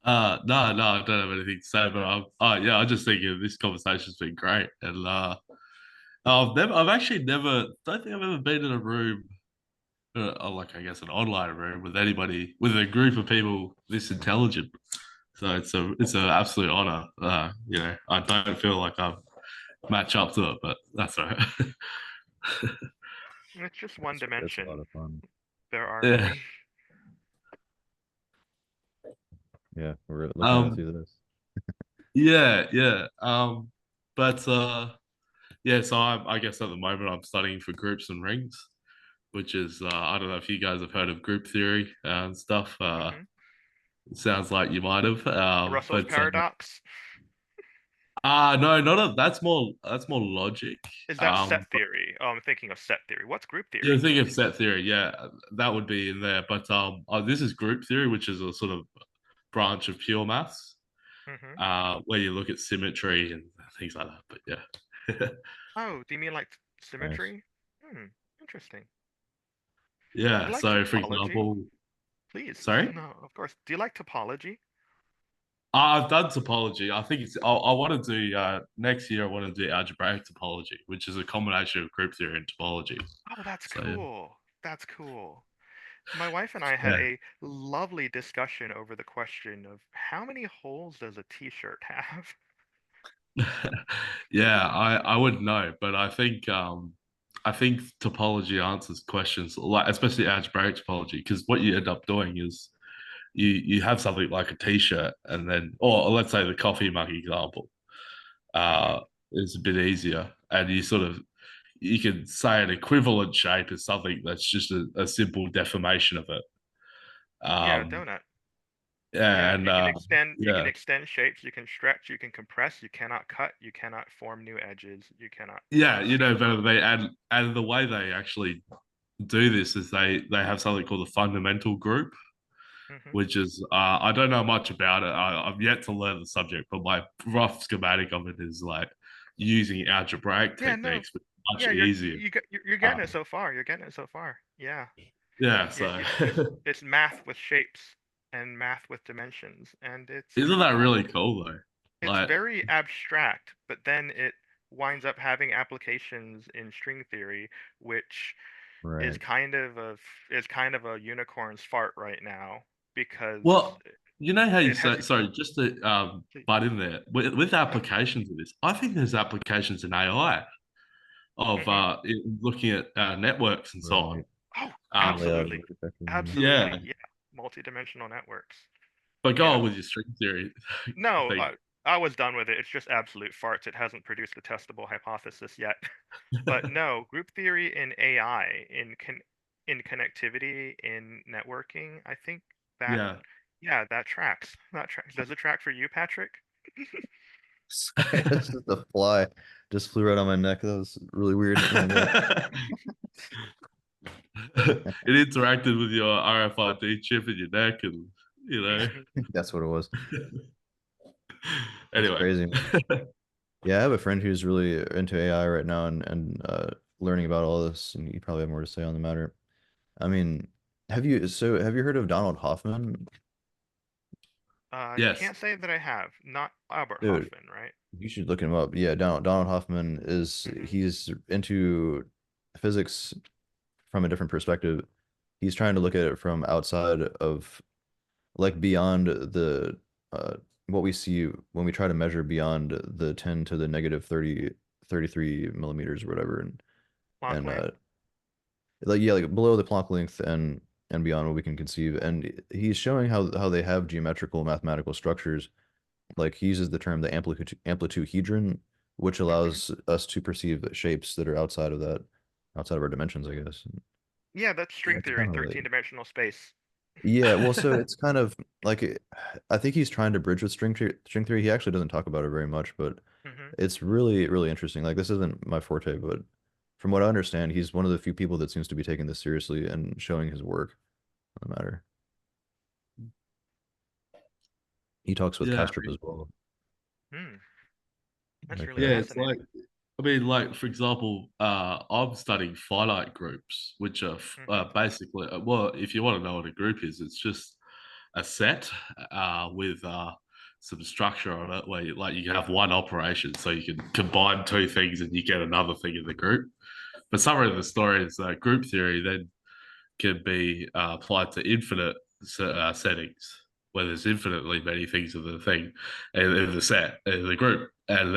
No, I don't have anything to say, but yeah, I just think this conversation's been great, and I've actually never, don't think I've ever been in a room, like I guess an online room with anybody, with a group of people this intelligent. So it's an absolute honor. I don't feel like I match up to it, but that's all right. It's just one It's a lot dimension. of fun. There are Yeah. many. Yeah, we're looking at it through this. Yeah. But yeah, so I guess at the moment I'm studying for groups and rings, which is I don't know if you guys have heard of group theory and stuff. Hmm. It sounds like you might have. Russell's But paradox. no, not a, that's more logic. Is that set theory? Oh, I'm thinking of set theory. What's group You're theory? thinking of set theory, yeah, that would be in there. But this is group theory, which is a sort of branch of pure maths, Hmm. where you look at symmetry and things like that. But yeah, Oh, do you mean like Nice. symmetry? Hmm, interesting. Do yeah. you like So, for topology? example, Please. sorry, No, of course. Do you like topology? I've done topology. I think I want to do next year. I want to do algebraic topology, which is a combination of group theory and topology. Oh, that's So cool. That's cool. My wife and I had yeah, a lovely discussion over the question of how many holes does a t-shirt have? Yeah, I wouldn't know, but I think topology answers questions like especially algebraic topology, because what you end up doing is you have something like a t-shirt and then or let's say the coffee mug example is a bit easier, and you can say an equivalent shape is something that's just a simple deformation of it. Yeah, Um, donut. yeah, Yeah, and you can yeah, extend shapes, you can stretch, you can compress, you cannot cut, you cannot form new edges, you cannot yeah, scale. but they and the way they actually do this is they have something called the fundamental group, Hmm. which is I don't know much about it. I've yet to learn the subject, but my rough schematic of it is like using algebraic Yeah, no, techniques, but much yeah, easier. you're getting it Um, so far. You're getting it so far. Yeah, yeah, yeah, so it's math with shapes and math with dimensions, and it's isn't that really cool though? it's Like, very abstract, but then it winds up having applications in string theory, which is Right. kind of a unicorn's fart right now because well, you know how you it has. say, sorry, just to butt in there with applications of this. I think there's applications in AI of Mhm. looking at networks and so on. Right. Oh, Layout absolutely. and architecture. Absolutely. Yeah, Yeah. Multi-dimensional networks. but go Yeah. on with your string theory No, thing. I was done with it. It's just absolute farts. It hasn't produced a testable hypothesis yet. But no, group theory in AI, in connectivity, in networking, I think that, Yeah. yeah, that tracks. That tracks. Does it track for you, Patrick? It's just a fly just flew right on my neck. That was really weird. Oh my God. It interacted with your RFID chip in your neck, and you know. That's what it was. That's Anyway, crazy. Yeah, I have a friend who's really into AI right now and learning about all this, and you probably have more to say on the matter. I mean, have you heard of Donald Hoffman? yes, Can't say that I have. Not Albert Dude, Hoffman, right? you should look him up. Yeah, Donald Hoffman Hmm. he's into physics from a different perspective. He's trying to look at it from outside of like beyond the what we see when we try to measure beyond the 10 to the negative 33 millimeters or whatever Planck and length. like yeah like below the Planck length and beyond what we can conceive, and he's showing how they have geometrical mathematical structures. Like he uses the term the amplitude-hedron, which Hmm. allows us to perceive shapes that are outside of our dimensions, I guess. Yeah, that's Yeah, string it's theory, kind of like 13-dimensional space. yeah, well, so it's kind of like I think he's trying to bridge with string theory. He actually doesn't talk about it very much, but Hmm. it's really, really interesting. Like this isn't my forte, but from what I understand, he's one of the few people that seems to be taking this seriously and showing his work on the matter. He talks with yeah, Kastrup as well. Hmm. That's Like really yeah. It's like, fascinating. I mean, like for example, I'm studying finite groups, which are Hmm. basically, well, if you want to know what a group is, it's just a set with some structure on it, where like you can have one operation, so you can combine two things and you get another thing in the group. But somewhere in the story is group theory then can be applied to infinite settings, where there's infinitely many things in the thing, in the set, in the group, and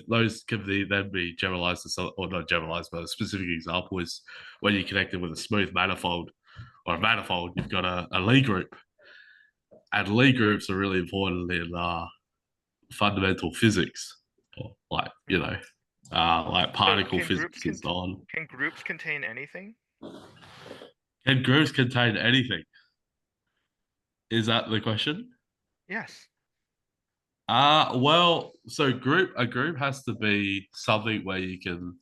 those can then be generalized to some, or not generalized, but a specific example is when you connect it with a smooth manifold or a manifold, you've got a Lie group, and Lie groups are really important in fundamental physics, or like like So particle physics and so on. can groups contain anything? Can groups contain anything? Is that the question? Yes. Well, so a group has to be something where you can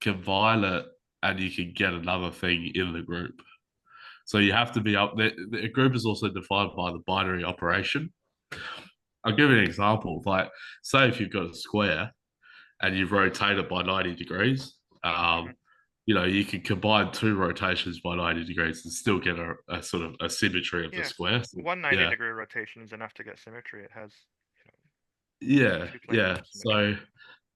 combine it and you can get another thing in the group. So you have to be up there. A group is also defined by the binary operation. I'll give you an example. Like, say if you've got a square and you've rotated by 90 degrees, Hmm. you can combine two rotations by 90 degrees and still get a sort of a symmetry of the Yeah. square. So, One yeah. 90-degree rotation is enough to get symmetry. It has, Yeah, two planes yeah. of symmetry. So,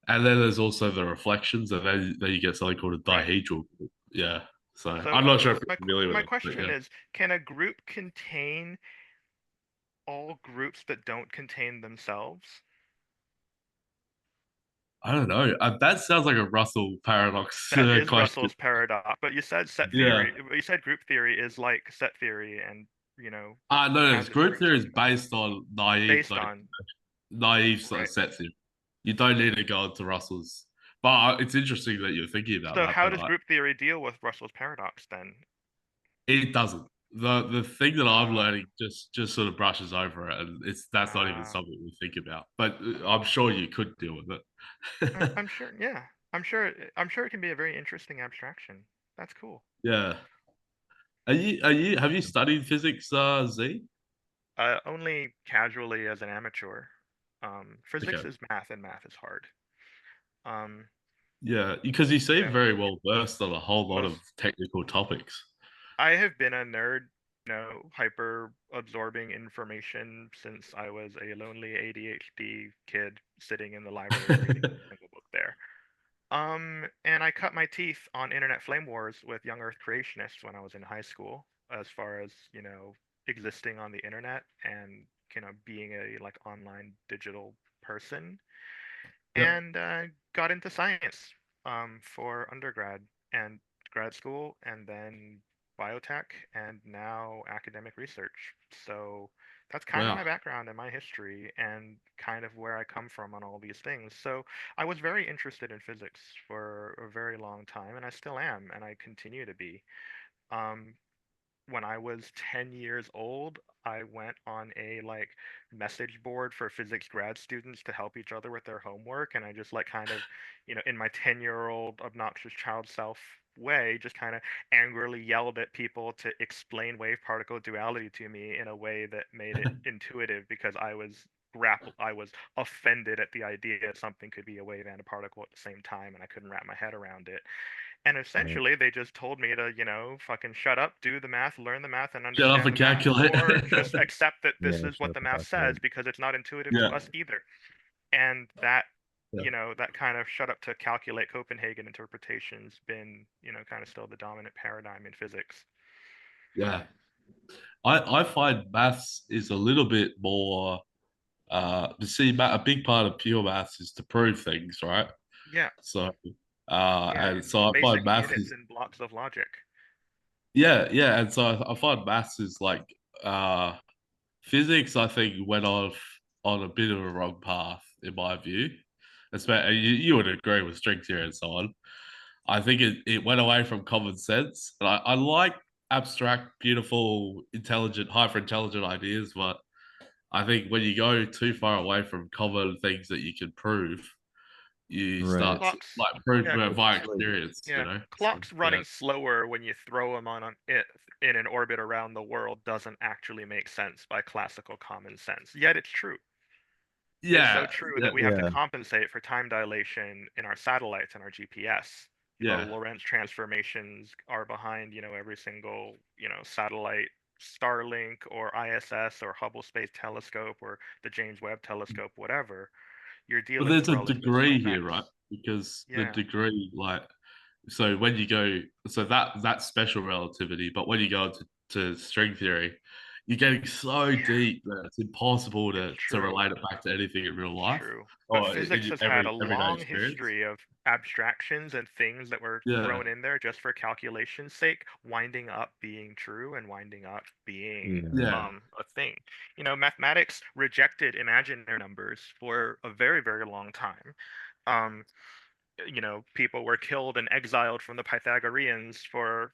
and then there's also the reflections, and then you get something called a Right. dihedral. Yeah. So So I'm not sure if my you're familiar with my it, but question yeah. is, can a group contain all groups that don't contain themselves? I don't know. That sounds like a Russell paradox That is question. Russell's paradox. But you said set Yeah. theory. You said group theory is like set theory, and No, has its group roots theory in is based on naive, based on right. set theory. You don't need to go into Russell's. But it's interesting that you're thinking about So that. how But does group theory deal with Russell's paradox then? it doesn't. The thing that I'm learning just sort of brushes over it, and that's not even something we think about. But I'm sure you could deal with it. I'm sure. Yeah, I'm sure. I'm sure it can be a very interesting abstraction. That's cool. Yeah. Have you studied physics, Z? Only casually as an amateur. Physics Okay. is math, and math is hard. Yeah, because you seem Yeah. very well versed on a whole lot of Most- technical topics. I have been a nerd, hyper absorbing information since I was a lonely ADHD kid sitting in the library reading a single book there. And I cut my teeth on internet flame wars with young Earth creationists when I was in high school, as far as, existing on the internet and, being a like online digital person. Yep. And got into science for undergrad and grad school, and then biotech, and now academic research. So that's kind of Wow. my background and my history, and kind of where I come from on all these things. So I was very interested in physics for a very long time, and I still am, and I continue to be. Um, when I was 10 years old, I went on a like message board for physics grad students to help each other with their homework. And I just like kind of, in my 10-year-old obnoxious child self way, just kind of angrily yelled at people to explain wave particle duality to me in a way that made it intuitive, because I was offended at the idea that something could be a wave and a particle at the same time, and I couldn't wrap my head around it. And essentially, they just told me to, fucking shut up, do the math, learn the math, and Shut up understand and the math, calculate. or just accept that this Yeah, is shut what up the and math calculate. says, because it's not intuitive Yeah. to us either. And that, Yeah. that kind of shut up to calculate Copenhagen interpretation's been, kind of still the dominant paradigm in physics. Yeah. I find maths is a little bit more a big part of pure maths is to prove things, right? Yeah. So Yeah, and it's so I basic find maths units is and blocks of logic. yeah, and so I find maths is like physics I think went off on a bit of a wrong path in my view. Especially you would agree with string theory and so on. I think it went away from common sense. And I like abstract, beautiful, intelligent, hyper intelligent ideas, but I think when you go too far away from common things that you can prove, you Right. start to, Clocks, like prove yeah, by experience, yeah, you know. clocks running Yeah. slower when you throw them on it in an orbit around the world doesn't actually make sense by classical common sense. Yet it's true. It's so Yeah. true Yeah. that we have to Yeah. compensate for time dilation in our satellites and our GPS. The Yeah. Lorentz transformations are behind, every single, satellite, Starlink or ISS or Hubble Space Telescope or the James Webb Telescope, whatever. You're But dealing with there's a relativist degree here, right? effects. Because the Yeah. degree, like, so when you go, so that's special relativity, but when you go to string theory, you're getting so deep that it's impossible It's to true. relate it back to anything in real It's life true. But or physics in has had a everyday long experience. history of abstractions and things that were Yeah. thrown in there just for calculation's sake, winding up being true and winding up being Yeah. a thing. Mathematics rejected imaginary numbers for a very, very long time. People were killed and exiled from the Pythagoreans for,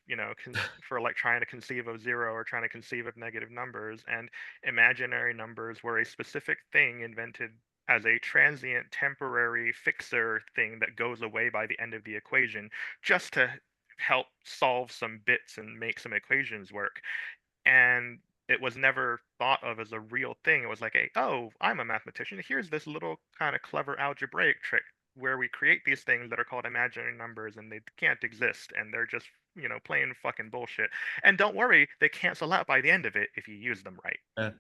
for like trying to conceive of zero or trying to conceive of negative numbers. And imaginary numbers were a specific thing invented as a transient, temporary fixer thing that goes away by the end of the equation, just to help solve some bits and make some equations work. And it was never thought of as a real thing. It was like, oh, I'm a mathematician. Here's this little kind of clever algebraic trick where we create these things that are called imaginary numbers, and they can't exist, and they're just, plain fucking bullshit. And don't worry, they cancel out by the end of it if you use them right. Yeah.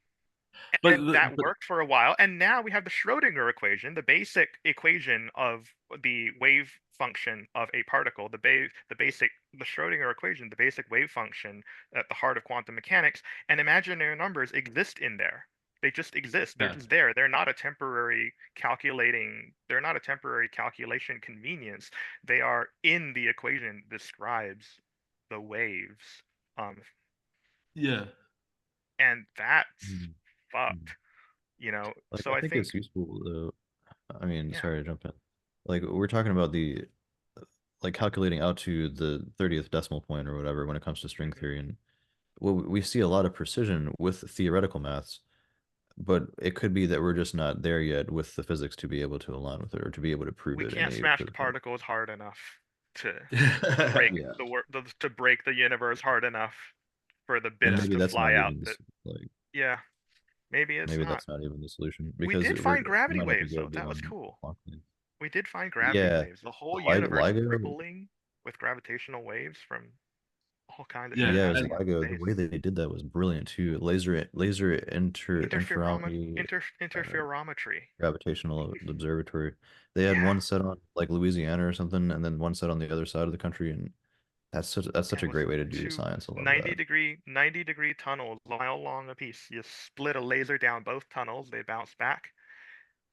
And that worked for a while, and now we have the Schrodinger equation, the basic equation of the wave function of a particle, the Schrodinger equation, the basic wave function at the heart of quantum mechanics, and imaginary numbers exist in there. They just exist. They're Yeah. just there. They're not a temporary they're not a temporary calculation convenience. They are in the equation describes the waves. Um, Yeah. and that's Mm. fucked, you know. Like, So I I think think, it's useful though. I mean, yeah, sorry to jump in. Like, we're talking about like calculating out to the 30th decimal point or whatever when it comes to string mhm. theory. And well, we see a lot of precision with theoretical maths, but it could be that we're just not there yet with the physics to be able to align with it or to be able to prove We it in can't a smash the physical. particles hard enough to break Yeah. to break the universe hard enough for the And bits maybe to that's fly not out. even That, this, like, yeah, maybe it's maybe not. that's not even the solution We because did we find gravity might have to waves go though. That was beyond cool. quantum. We did find gravity Yeah, waves. The whole the universe LIGO. rippling with gravitational waves from all kinds of shit Yeah. Yeah, it was And happening in LIGO. The space. way they did that was brilliant too. Laser interferometry, uh, Interferometry. gravitational observatory. They had Yeah, one set on like Louisiana or something, and then one set on the other side of the country, and that's such yeah, a with great way to do two science. I love 90 that. degree 90 degree tunnels, a mile long apiece. You split a laser down both tunnels, they bounce back,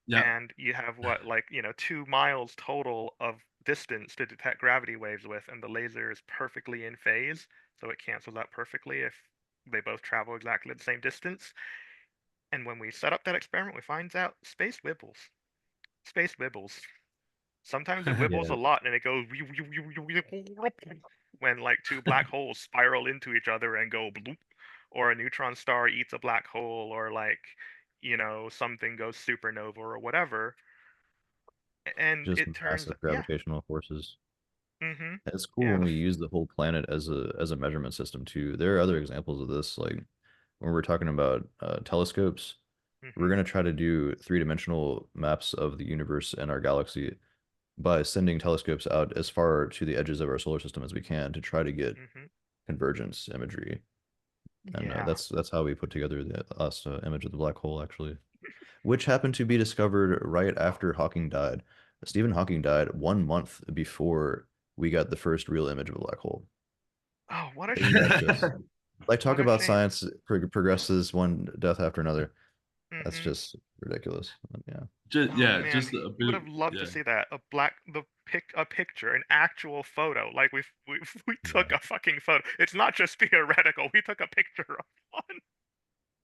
yeah. and you have what, like, 2 miles total of distance to detect gravity waves with, and the laser is perfectly in phase, so it cancels out perfectly if they both travel exactly the same distance. And when we set up that experiment, we find out space wibbles. Space wibbles. Sometimes it wibbles a Yeah, lot, and it goes when like two black holes spiral into each other and go bloop, or a neutron star eats a black hole, or like, something goes supernova or whatever. And just it turns, massive yeah, gravitational forces. mm-hmm, It's cool yeah, when we use the whole planet as a measurement system too. There are other examples of this, like when we're talking about telescopes. We're mm-hmm, going to try to do three-dimensional maps of the universe and our galaxy by sending telescopes out as far to the edges of our solar system as we can to try to get mm-hmm, convergence imagery. And yeah. that's how we put together the last image of the black hole, actually, which happened to be discovered right after Hawking died. Stephen Hawking died 1 month before we got the first real image of a black hole. Oh, what a And that's shame. just like talk What a about shame. science progresses one death after another. That's Mm-hmm. just ridiculous. Yeah. Just, Oh yeah, man, just a would bit of, have loved to yeah. see that. A picture, an actual photo. Like we took Yeah. a fucking photo. It's not just theoretical. We took a picture of one.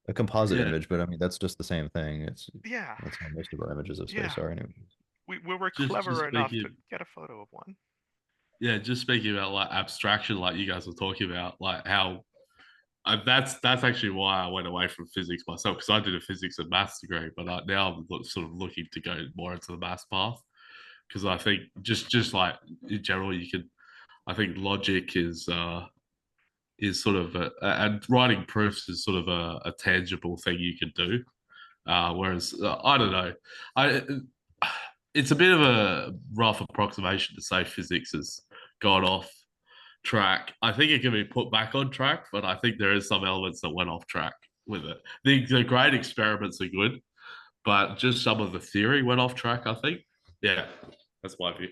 A composite Yeah. image, but I mean that's just the same thing. Yeah, That's how most of our images of yeah. space are anyway. We were Just clever enough to speaking, get a photo of one. yeah, just speaking about like abstraction, like you guys were talking about, like how that's actually why I went away from physics myself because I did a physics and maths degree, but now I'm sort of looking to go more into the maths path because I think just like in general, you can. I think logic is sort of and writing proofs is sort of a tangible thing you can do. Whereas I don't know, I it's a bit of a rough approximation to say physics has gone off track. I think it can be put back on track, but I think there is some elements that went off track with it. The great experiments are good, but just some of the theory went off track, I think. Yeah, that's my view.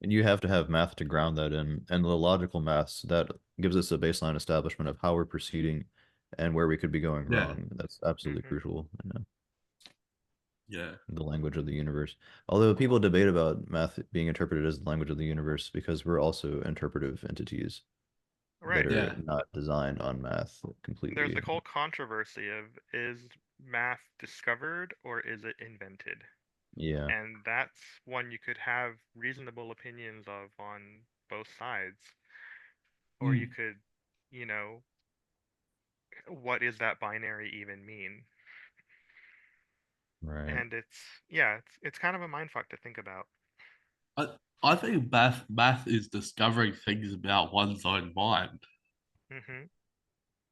And you have to have math to ground that in, and the logical maths that gives us a baseline establishment of how we're proceeding and where we could be going Yeah, wrong. That's absolutely Mm-hmm. crucial. yeah, The language of the universe. Although people debate about math being interpreted as the language of the universe because we're also interpretive entities that Right. yeah, are not designed on math There's completely. the whole controversy of, is math discovered or is it invented? Yeah, And that's one you could have reasonable opinions of on both sides. Or you mm, could, you know, what does that binary even mean? right. And it's kind of a mindfuck to think about. I I think math is discovering things about one's own mind. Mm-hmm.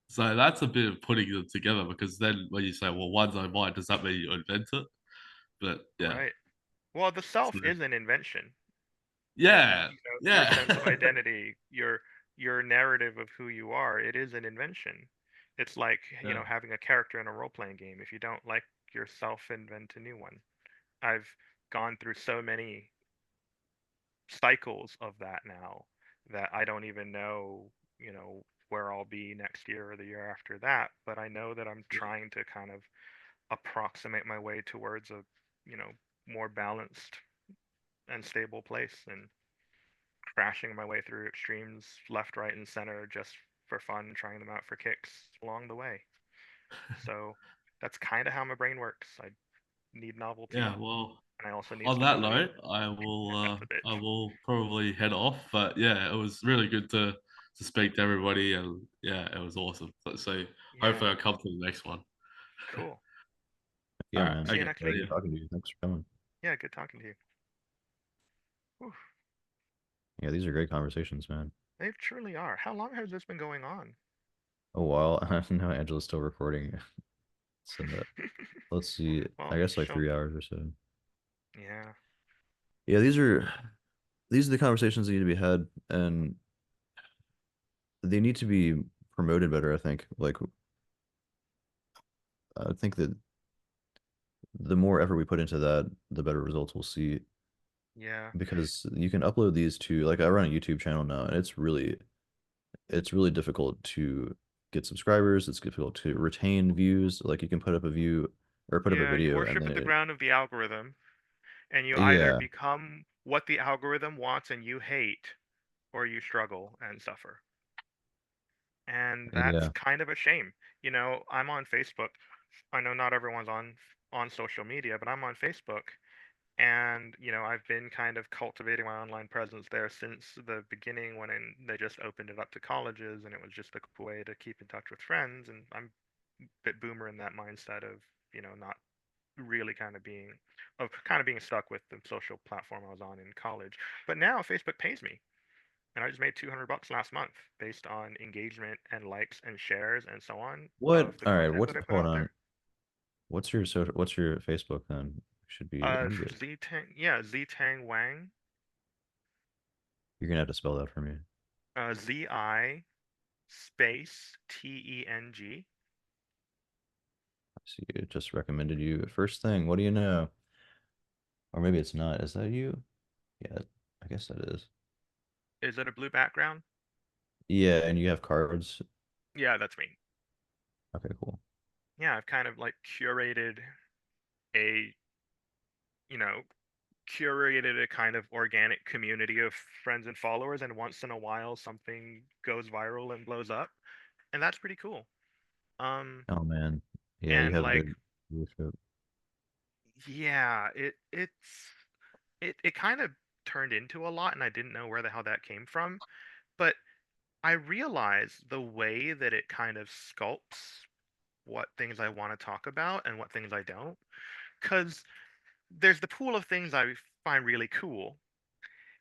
So that's a bit of putting them together because then when you say, well, one's own mind, does that mean you invent it? But yeah, Right. Well, the so, self is an invention. yeah, Your yeah, sense of identity, your narrative of who you are, it is an invention. It's like, yeah, having a character in a role-playing game. If you don't like yourself, invent a new one. I've gone through so many cycles of that now that I don't even know, where I'll be next year or the year after that, but I know that I'm trying to kind of approximate my way towards a, more balanced and stable place, and crashing my way through extremes left, right, and center just for fun, trying them out for kicks along the way. So that's kind of how my brain works. I need novelty. Yeah, well, and I also need on that stability. note, I will probably head off. But yeah, it was really good to speak to everybody, and yeah, it was awesome. So hopefully I'll come to the next one. Cool. Yeah, All right, man. See you okay, next Yeah, week. good talking to you. Thanks for coming. Yeah, good talking to you. Whew. Yeah, these are great conversations, man. They truly are. How long has this been going on? A while. I know Angela's still recording. So let's see. Well, I guess like she'll- 3 hours or so. Yeah. Yeah, these are the conversations that need to be had, and they need to be promoted better, I think. Like, I think that the more effort we put into that, the better results we'll see. Yeah. Because you can upload these to, like, I run a YouTube channel now, and it's really difficult to get subscribers. It's difficult to retain views. Like, you can put up a view or put up a Yeah, you video, and worship then at the ground of the algorithm, and you either yeah, become what the algorithm wants and you hate, or you struggle and suffer. And that's yeah, kind of a shame. I'm on Facebook. I know not everyone's on social media, but I'm on Facebook. And, I've been kind of cultivating my online presence there since the beginning when they just opened it up to colleges, and it was just a cool way to keep in touch with friends. And I'm a bit boomer in that mindset of, not really kind of being stuck with the social platform I was on in college. But now Facebook pays me. And I just made $200 last month based on engagement and likes and shares and so on What? of the All right, content what's that I put hold out on. there. What's your Facebook then? Should be let me get Zitang Wang. You're gonna have to spell that for me. ZI space TENG. See, it just recommended you. First thing, what do you know? Or maybe it's not. Is that you? Yeah, I guess that is. Is it a blue background? Yeah, and you have cards. Yeah, that's me. Okay, cool. Yeah, I've kind of like a, you know, curated a kind of organic community of friends and followers, and once in a while something goes viral and blows up, and that's pretty cool. Oh man. Yeah, you And have like, good leadership. yeah, it kind of turned into a lot, and I didn't know where the hell that came from, but I realized the way that it kind of sculpts what things I want to talk about and what things I don't, because there's the pool of things I find really cool,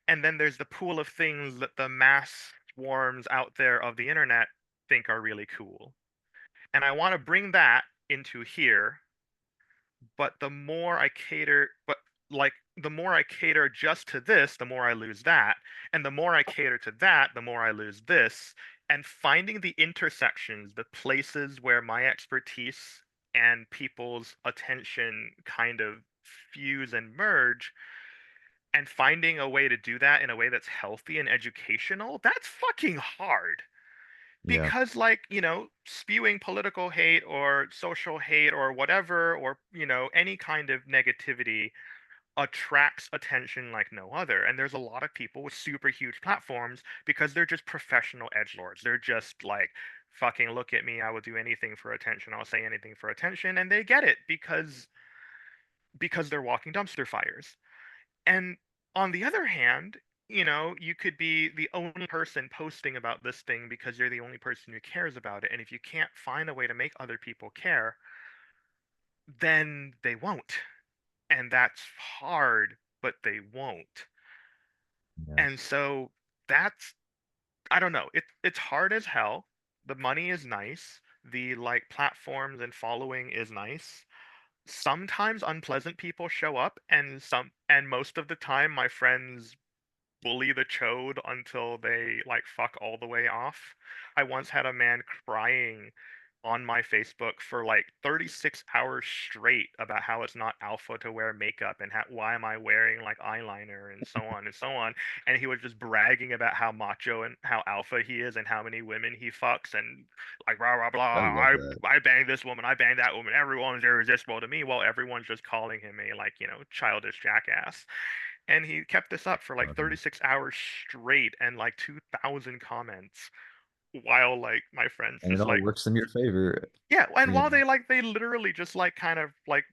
and then there's the pool of things that the mass swarms out there of the internet think are really cool. And I want to bring that into here, but the more I cater just to this, the more I lose that. And the more I cater to that, the more I lose this. And finding the intersections, the places where my expertise and people's attention kind of fuse and merge, and finding a way to do that in a way that's healthy and educational, that's fucking hard. Yeah. Because, like, spewing political hate or social hate or whatever, or, any kind of negativity attracts attention like no other. And there's a lot of people with super huge platforms because they're just professional edgelords. They're just like, fucking look at me. I will do anything for attention. I'll say anything for attention. And they get it because they're walking dumpster fires. And on the other hand, you could be the only person posting about this thing because you're the only person who cares about it. And if you can't find a way to make other people care, then they won't. And that's hard, but they won't. Yeah. And so that's, I don't know. It's hard as hell. The money is nice. The like platforms and following is nice. Sometimes unpleasant people show up, and most of the time my friends bully the chode until they like fuck all the way off. I once had a man crying on my Facebook for like 36 hours straight about how it's not alpha to wear makeup and why am I wearing like eyeliner and so on and so on. And he was just bragging about how macho and how alpha he is and how many women he fucks and like blah blah blah. I love that. I banged this woman, I banged that woman. Everyone's irresistible to me, while everyone's just calling him a like childish jackass. And he kept this up for like 36 hours straight and like 2,000 comments while like my friends And it just all like works in your favor. yeah, and Yeah. while they literally just like kind of like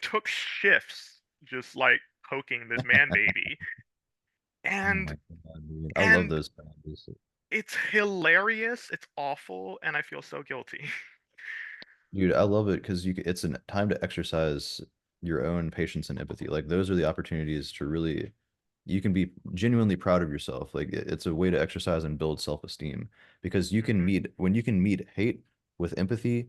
took shifts just like poking this man baby. Oh And my God, dude. I love and those boundaries. it's hilarious, it's awful, and I feel so guilty. Dude, I love it because it's a time to exercise your own patience and empathy. Like those are the opportunities to really, you can be genuinely proud of yourself. Like it's a way to exercise and build self-esteem because you can meet, when you can meet hate with empathy,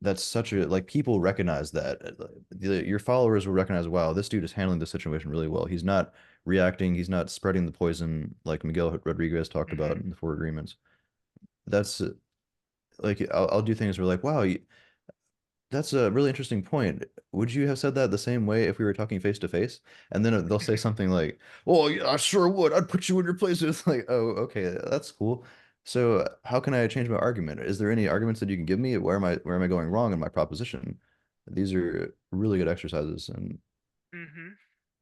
that's such a, like people recognize that. Your followers will recognize, wow, this dude is handling the situation really well. He's not reacting, he's not spreading the poison like Miguel Rodriguez talked about in the Four Agreements. That's like I'll do things where like, wow, that's a really interesting point. Would you have said that the same way if we were talking face to face? And then they'll say something like, "Oh, yeah, I sure would. I'd put you in your place." It's like, "Oh, okay, that's cool." So, how can I change my argument? Is there any arguments that you can give me? Where am I going wrong in my proposition? These are really good exercises, and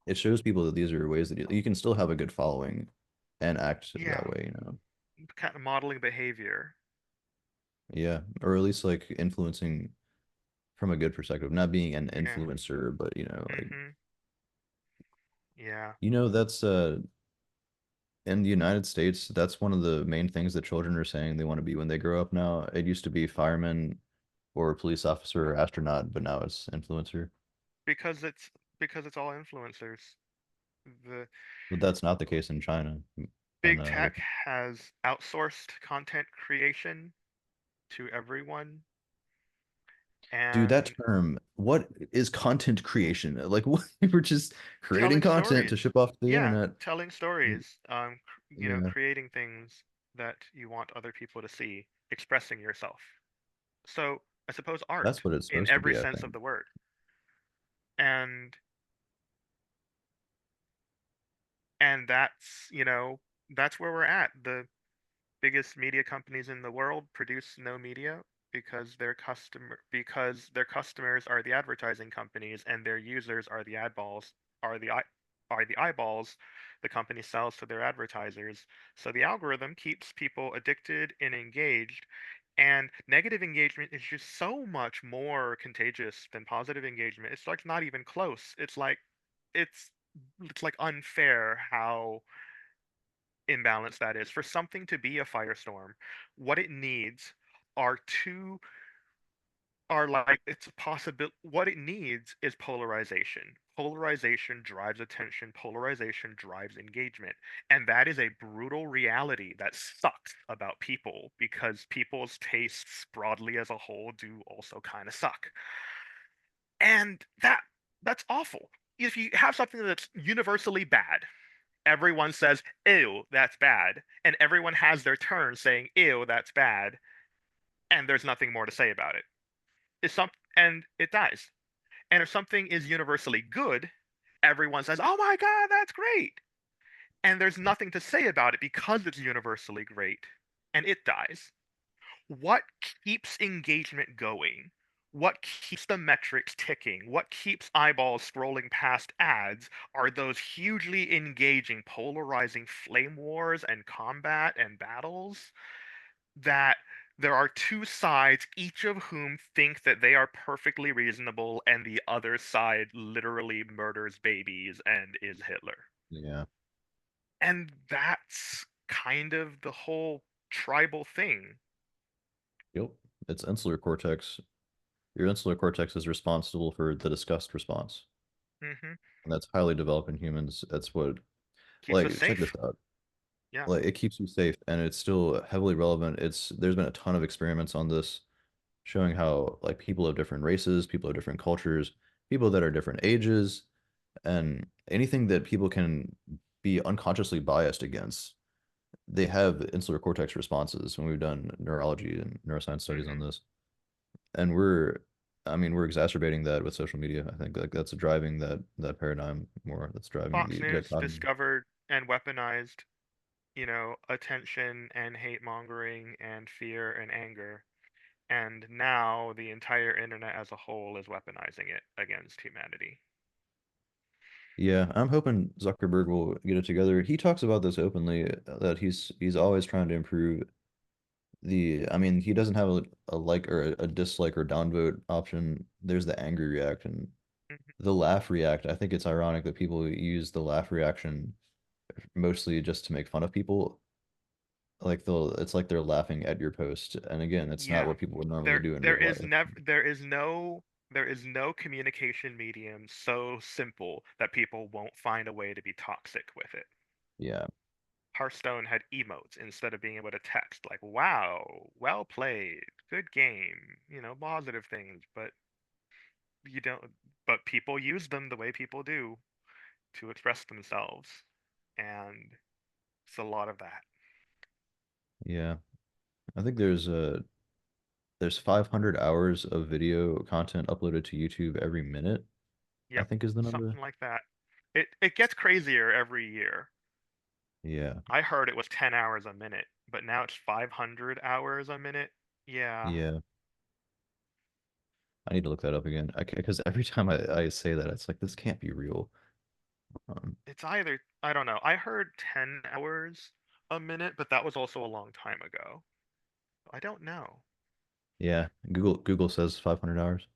it shows people that these are ways that you can still have a good following and act Yeah, that way, kind of modeling behavior. Yeah, or at least like influencing from a good perspective, not being an Yeah. influencer, but like Yeah. that's in the United States, that's one of the main things that children are saying they want to be when they grow up now. It used to be fireman or police officer or astronaut, but now it's influencer. Because it's all influencers. The But that's not the case in China. big And tech has outsourced content creation to everyone. dude, that And term, what is content creation? Like what we're just creating telling content stories. to ship off to the Yeah, internet. telling stories. Yeah. Creating things that you want other people to see, expressing yourself. So I suppose art That's what it's in supposed to every be, I sense think. of the word. And that's where we're at. The biggest media companies in the world produce no media because their customers are the advertising companies and their users are the are the are the eyeballs the company sells to their advertisers. So the algorithm keeps people addicted and engaged, and negative engagement is just so much more contagious than positive engagement. It's like not even close. It's it's like unfair how imbalance that is. For something to be a firestorm, what it needs are two are like it's a possible what it needs is polarization. Polarization drives attention, polarization drives engagement. And that is a brutal reality that sucks about people because people's tastes broadly as a whole do also kind of suck. And that's awful. If you have something that's universally bad, everyone says, ew, that's bad. And everyone has their turn saying, ew, that's bad. And there's nothing more to say about it. And it dies. And if something is universally good, everyone says, oh my God, that's great. And there's nothing to say about it because it's universally great. And it dies. What keeps engagement going? What keeps the metrics ticking? What keeps eyeballs scrolling past ads are those hugely engaging, polarizing flame wars and combat and battles that there are two sides, each of whom think that they are perfectly reasonable, and the other side literally murders babies and is Hitler. Yeah. And that's kind of the whole tribal thing. Yep. It's insular cortex. Your insular cortex is responsible for the disgust response. And that's highly developed in humans. That's what, keeps us like, check safe. this out. Yeah. Like, it keeps you safe, and it's still heavily relevant. There's been a ton of experiments on this, showing how like people of different races, people of different cultures, people that are different ages, and anything that people can be unconsciously biased against, they have insular cortex responses when we've done neurology and neuroscience studies on this. And we're exacerbating that with social media. I think like that's driving that paradigm more. That's driving Fox the News dichotomy. discovered and weaponized, attention and hate mongering and fear and anger. And now the entire internet as a whole is weaponizing it against humanity. Yeah, I'm hoping Zuckerberg will get it together. He talks about this openly, that he's always trying to improve I mean, he doesn't have a like or a dislike or downvote option. There's the angry reaction, Mhm. the laugh react. I think it's ironic that people use the laugh reaction mostly just to make fun of people. Like it's like they're laughing at your post. And again, it's not Yeah. what people would normally There do in there real is life. never there is no communication medium so simple that people won't find a way to be toxic with it. Yeah. Hearthstone had emotes instead of being able to text like wow, well played, good game, positive things, but you don't but people use them the way people do to express themselves, and it's a lot of that. Yeah. I think there's 500 hours of video content uploaded to YouTube every minute, I Yep, think is the number. something like that. It gets crazier every year. Yeah. I heard it was 10 hours a minute, but now it's 500 hours a minute. Yeah. Yeah. I need to look that up again. Because every time I say that, it's like this can't be real. It's either, I don't know. I heard 10 hours a minute, but that was also a long time ago. I don't know. Yeah, Google says 500 hours.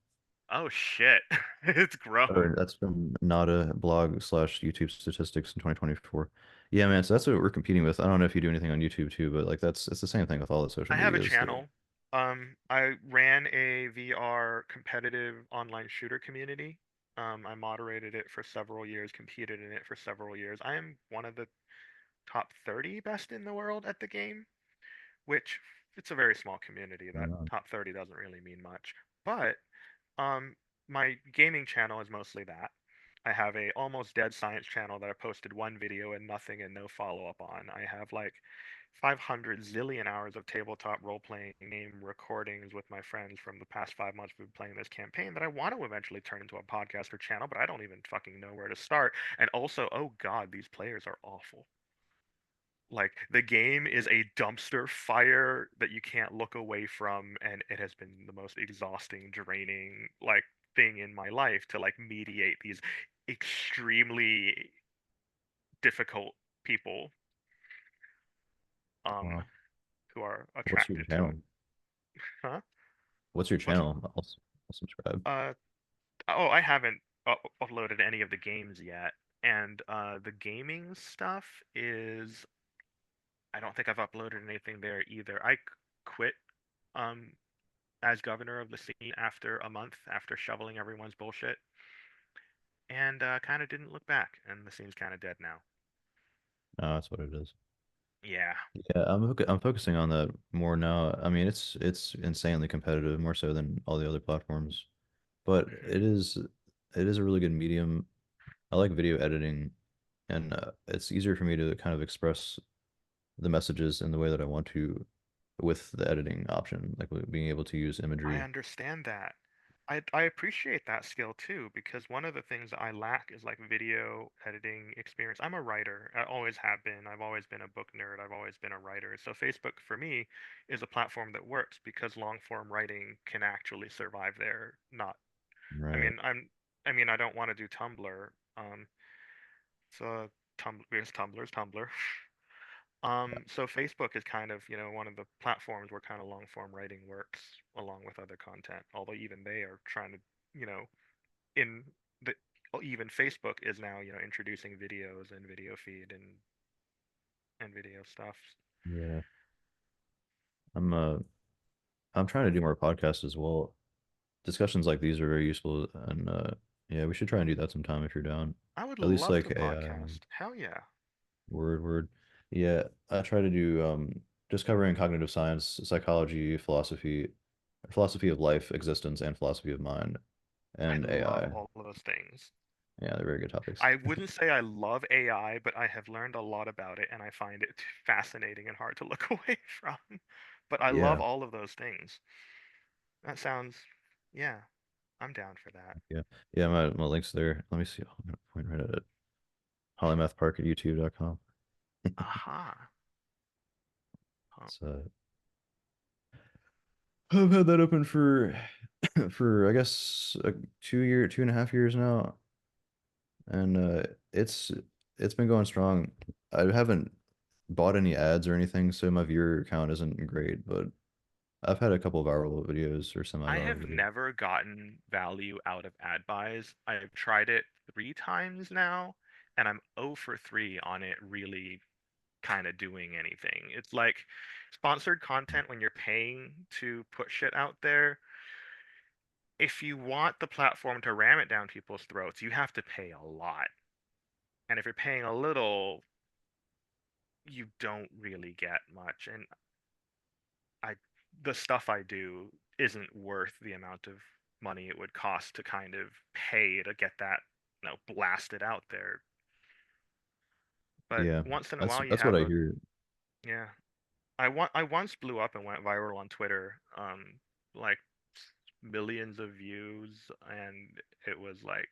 Oh shit. It's Or grown. that's from Nada blog slash YouTube statistics in 2024. Yeah, man. So that's what we're competing with. I don't know if you do anything on YouTube too, but like it's the same thing with all the social I have a medias. channel. I ran a VR competitive online shooter community. I moderated it for several years, competed in it for several years. I am one of the top 30 best in the world at the game, which it's a very small community. That top 30 doesn't really mean much. But um, my gaming channel is mostly that. I have a almost dead science channel that I posted one video and nothing and no follow-up on. I have like 500 zillion hours of tabletop role-playing game recordings with my friends from the past 5 months we've been playing this campaign that I want to eventually turn into a podcast or channel, but I don't even fucking know where to start. And also, oh god, these players are awful. Like the game is a dumpster fire that you can't look away from, and it has been the most exhausting, draining like thing in my life to like mediate these extremely difficult people um Wow. who are What's your attracted to channel? it. Huh? What's your What's channel? I'll subscribe. oh, I haven't uploaded any of the games yet, and the gaming stuff is I don't think I've uploaded anything there either. I quit um as governor of the scene after a month after shoveling everyone's bullshit, and kind of didn't look back, and the scene's kind of dead now. No, that's what it is. Yeah. Yeah, I'm focusing on that more now. I mean, it's insanely competitive, more so than all the other platforms. But Hmm. it is a really good medium. I like video editing, and it's easier for me to kind of express the messages in the way that I want to with the editing option, like with being able to use I imagery. understand that. I appreciate that skill too, because one of the things that I lack is like video editing experience. I'm a writer. I always have been. I've always been a book nerd. I've always been a writer. So Facebook for me is a platform that works because long form writing can actually survive there. Not I Right. mean, I don't want to do Tumblr. So Tumblr because Tumblr's Tumblr. So Facebook is kind of, one of the platforms where kind of long form writing works along with other content. Although even they are trying to, you know, in the even Facebook is now, introducing videos and video feed and video stuff. Yeah. I'm uh I'm trying to do more podcasts as well. Discussions like these are very useful, and yeah, we should try and do that sometime if you're down. I would At least love to like AI. podcast. Hell yeah. Word. Yeah, I try to do just covering cognitive science, psychology, philosophy of life, existence, and philosophy of mind, I and love AI. all of those things. Yeah, they're very good topics. I wouldn't say I love AI, but I have learned a lot about it and I find it fascinating and hard to look away from. But I love Yeah, all of those things. That sounds, yeah, I'm down for that. Yeah. Yeah, my link's there. Let me see. I'm gonna point right at it. Polymathpark at youtube.com. Aha. Huh. So I've had that open for for I guess 2.5 years now, and it's been going strong. I haven't bought any ads or anything, so my viewer count isn't great, but I've had a couple viral videos or I semi-viral have videos. never gotten value out of ad buys. I've tried it 3 times now, and I'm 0 for 3 on it really kind of doing anything. It's like sponsored content when you're paying to put shit out there. If you want the platform to ram it down people's throats, you have to pay a lot. And if you're paying a little, you don't really get much. And I the stuff I do isn't worth the amount of money it would cost to kind of pay to get that, blasted out there. But Yeah, once in a that's while you that's what have I a hear. yeah. I once blew up and went viral on Twitter, like millions of views, and it was like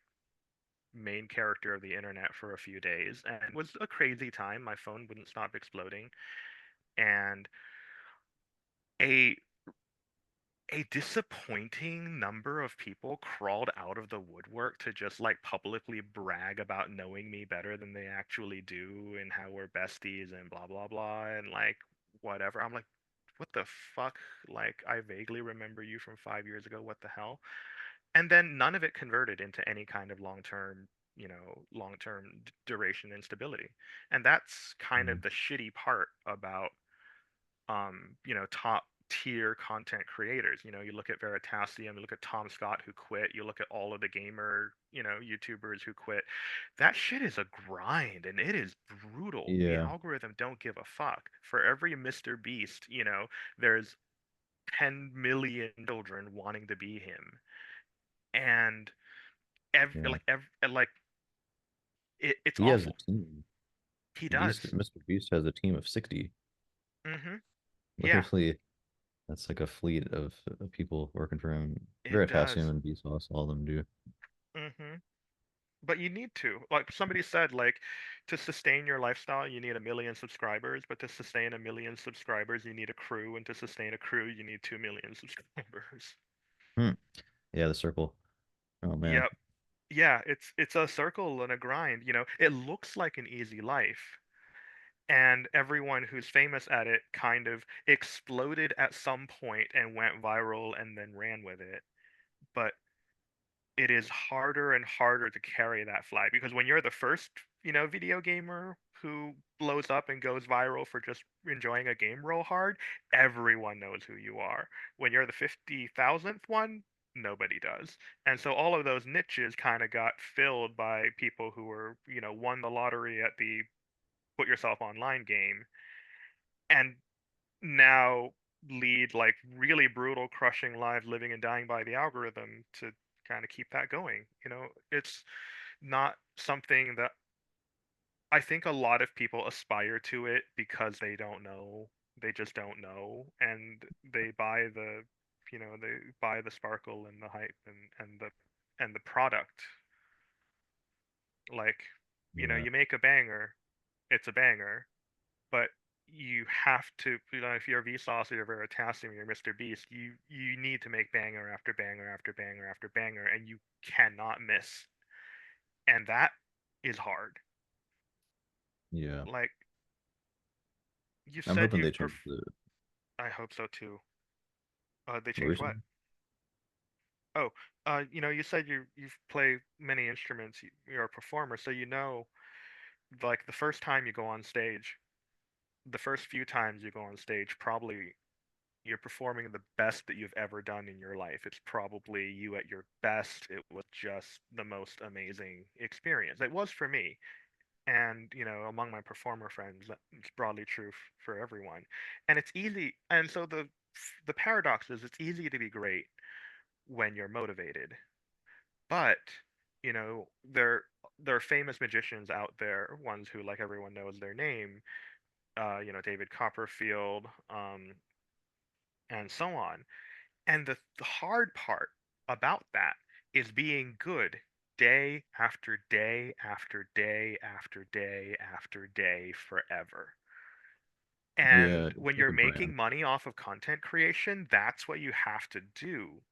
main character of the internet for a few days, and it was a crazy time. My phone wouldn't stop exploding, and a a disappointing number of people crawled out of the woodwork to just like publicly brag about knowing me better than they actually do and how we're besties and blah blah blah and like whatever. I'm like, what the fuck? Like, I vaguely remember you from 5 years ago. What the hell? And then none of it converted into any kind of long-term duration and stability. And that's kind Mm. of the shitty part about top tier content creators. You look at Veritasium, you look at Tom Scott who quit, you look at all of the gamer, YouTubers who quit. That shit is a grind and it is brutal. The Yeah, algorithm don't give a fuck. For every Mr. Beast, there's 10 million children wanting to be him. And yeah. it's He has a awful. team. He Beast, does. Mr. Beast has a team of 60. Mhm. Yeah, Literally, that's like a fleet of people working for him. it Veritasium does. and Vsauce, all of them do. Mhm. But you need to. Like somebody said, like to sustain your lifestyle, you need 1 million subscribers, but to sustain 1 million subscribers, you need a crew, and to sustain a crew, you need 2 million subscribers. Hmm. Yeah, the circle. Oh man. Yep. Yeah, it's a circle and a grind. It looks like an easy life, and everyone who's famous at it kind of exploded at some point and went viral and then ran with it. But it is harder and harder to carry that flag because when you're the first, video gamer who blows up and goes viral for just enjoying a game real hard, everyone knows who you are. When you're the 50,000th one, nobody does. And so all of those niches kind of got filled by people who were, won the lottery at the put yourself online game and now lead like really brutal, crushing lives living and dying by the algorithm to kind of keep that going. It's not something that I think a lot of people aspire to it because they don't know. They just don't know. And they buy the sparkle and the hype and the product. Like, Yeah. you make a banger, it's a banger, but you have to, if you're Vsauce or you're Veritasium or you're Mr. Beast, you need to make banger after banger after banger after banger, and you cannot miss. And that is hard. Yeah. Like you I'm said, hoping they change the I hope so too. They what were you changed what? saying? Oh, you said you play many instruments. You're a performer, so like the first time you go on stage, the first few times you go on stage, probably you're performing the best that you've ever done in your life. It's probably you at your best. It was just the most amazing experience. It was for me. And, among my performer friends, it's broadly true for everyone. And it's easy. And so the paradox is it's easy to be great when you're motivated. But, there are famous magicians out there, ones who like everyone knows their name, David Copperfield, and so on. And the hard part about that is being good day after day after day after day after day forever. Yeah, And it's when like you're a brand. making money off of content creation, that's what you have to do.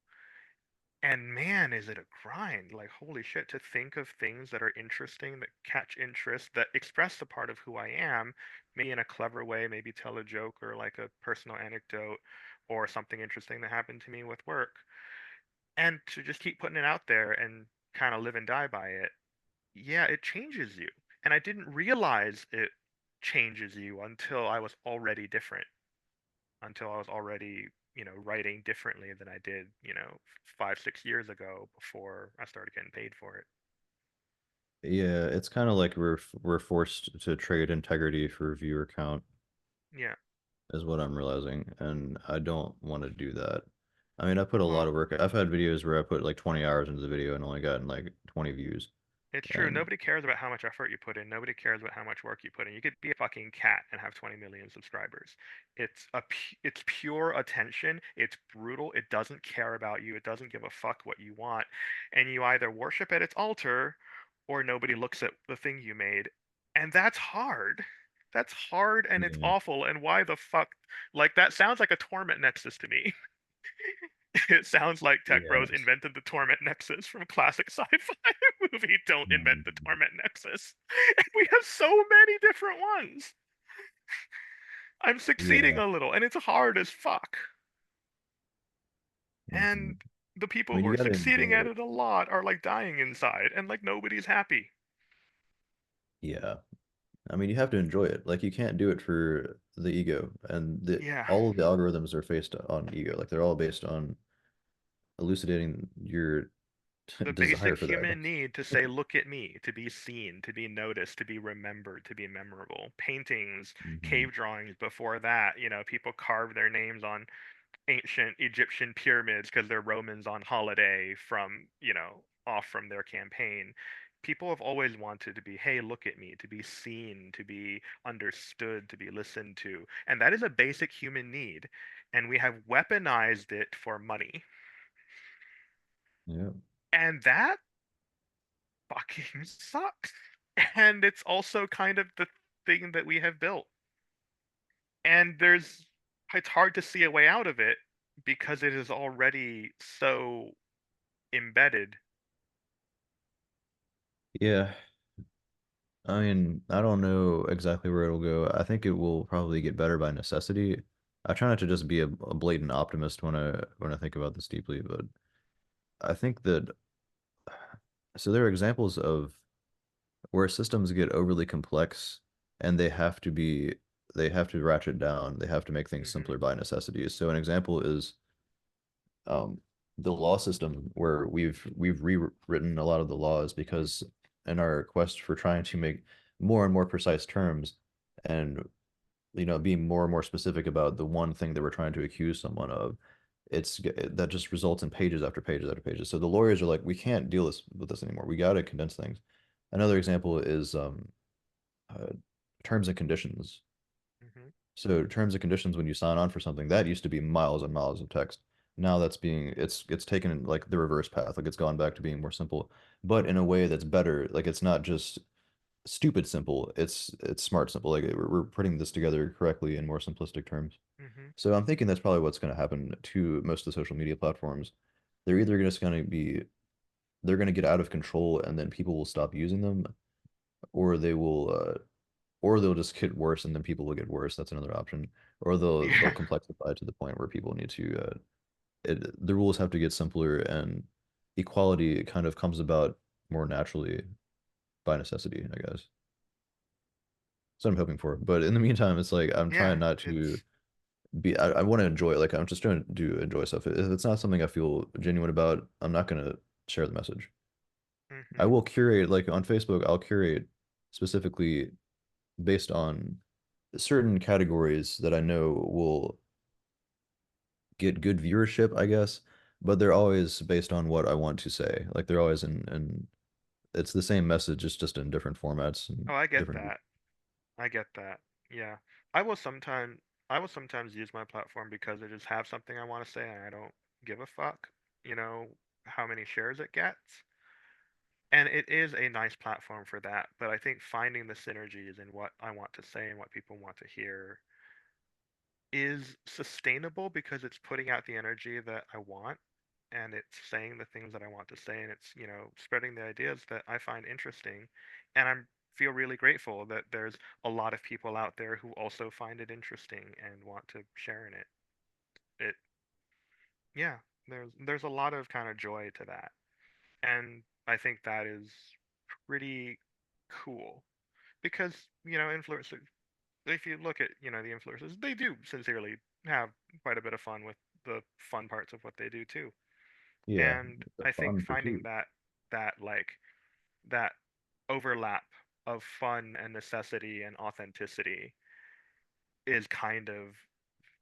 And man, is it a grind. Like, holy shit, to think of things that are interesting, that catch interest, that express the part of who I am, maybe in a clever way, maybe tell a joke or like a personal anecdote or something interesting that happened to me with work. And to just keep putting it out there and kind of live and die by it. Yeah, it changes you. And I didn't realize it changes you until I was already different, until I was already, writing differently than I did, 5, 6 years ago before I started getting paid for it. Yeah, it's kind of like we're forced to trade integrity for viewer count, Yeah. is what I'm realizing, and I don't want to do that. I mean, I put a lot Well, of work. I've had videos where I put like 20 hours into the video and only gotten like 20 views. it's true. And Nobody cares about how much effort you put in. Nobody cares about how much work you put in. You could be a fucking cat and have 20 million subscribers. It's pure attention. It's brutal. It doesn't care about you. It doesn't give a fuck what you want. And you either worship at its altar or nobody looks at the thing you made. And that's hard. That's hard and it's yeah, awful. And why the fuck? Like, that sounds like a torment nexus to me. It sounds like Tech Bros yes. invented the Torment Nexus from a classic sci-fi movie. Don't invent the Mhm. Torment Nexus. And we have so many different ones. I'm succeeding Yeah. a little, and it's hard as fuck. Hmm. And the I people mean, who you are got to succeeding enjoy at it. it a lot are like dying inside, and like nobody's happy. Yeah. I mean, you have to enjoy it. Like, you can't do it for the ego, and Yeah. all of the algorithms are based on ego. Like, they're all based on elucidating your The desire basic for that. human need to say, look at me, to be seen, to be noticed, to be remembered, to be memorable. Paintings, Hmm. cave drawings before that, people carve their names on ancient Egyptian pyramids because they're Romans on holiday from, off from their campaign. People have always wanted to be, hey, look at me, to be seen, to be understood, to be listened to. And that is a basic human need. And we have weaponized it for money. Yeah. And that fucking sucks. And it's also kind of the thing that we have built. And it's hard to see a way out of it because it is already so embedded. Yeah. I mean, I don't know exactly where it'll go. I think it will probably get better by necessity. I try not to just be a blatant optimist when I think about this deeply, but I think that so there are examples of where systems get overly complex and they have to ratchet down. They have to make things Hmm. simpler by necessity. So an example is um, the law system where we've rewritten a lot of the laws because in our quest for trying to make more and more precise terms and being more and more specific about the one thing that we're trying to accuse someone of, that just results in pages after pages after pages. So the lawyers are like, we can't deal with this anymore. We got to condense things. Another example is uh, terms and conditions. Hmm. So terms and conditions, when you sign on for something, that used to be miles and miles of text. Now it's taken like the reverse path, like it's gone back to being more simple, but in a way that's better. Like it's not just stupid simple, it's smart simple. Like we're putting this together correctly in more simplistic terms. Hmm. So I'm thinking that's probably what's going to happen to most of the social media platforms. They're either just going to be they're going to get out of control and then people will stop using them, or they'll just get worse and then people will get worse. That's another option. Or they'll Yeah. complexify to the point where people need to the rules have to get simpler and equality kind of comes about more naturally by necessity, I guess. That's what I'm hoping for. But in the meantime, it's like I'm Yeah. trying not to I want to enjoy it. Like I'm just trying to enjoy stuff. If it's not something I feel genuine about, I'm not gonna share the message. I Hmm. will curate, like on Facebook, I'll curate specifically based on certain categories that I know will get good viewership, I guess, but they're always based on what I want to say. Like they're always in it's the same message, it's just in different formats and Oh, I get different. that. I get that. Yeah. I will sometimes I will sometimes use my platform because I just have something I want to say and I don't give a fuck, how many shares it gets. And it is a nice platform for that, but I think finding the synergies in what I want to say and what people want to hear is sustainable because it's putting out the energy that I want and it's saying the things that I want to say and it's, spreading the ideas that I find interesting. And I feel really grateful that there's a lot of people out there who also find it interesting and want to share in it. It yeah, there's a lot of kind of joy to that. And I think that is pretty cool because, influencers, if you look at, the influencers, they do sincerely have quite a bit of fun with the fun parts of what they do too. Yeah, And the I think fun finding pursuit. that overlap of fun and necessity and authenticity is kind of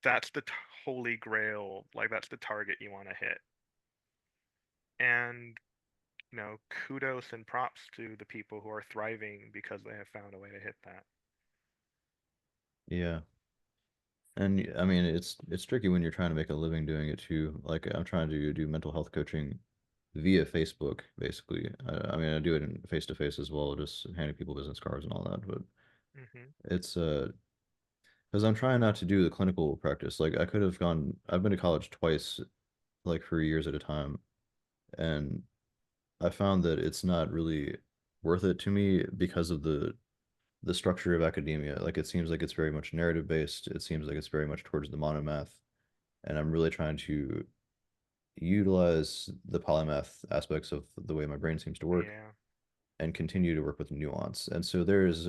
that's the holy grail, like that's the target you want to hit. And kudos and props to the people who are thriving because they have found a way to hit that. Yeah. And I mean, it's tricky when you're trying to make a living doing it too. Like I'm trying to do mental health coaching via Facebook, basically. I mean, I do it in face to face as well, just handing people business cards and all that. But Hmm. it's because I'm trying not to do the clinical practice. Like I could have gone. I've been to college twice, like for years at a time, and I found that it's not really worth it to me because of the structure of academia. Like it seems like it's very much narrative based. It seems like it's very much towards the monomath, and I'm really trying to utilize the polymath aspects of the way my brain seems to work Yeah. and continue to work with nuance. And so there is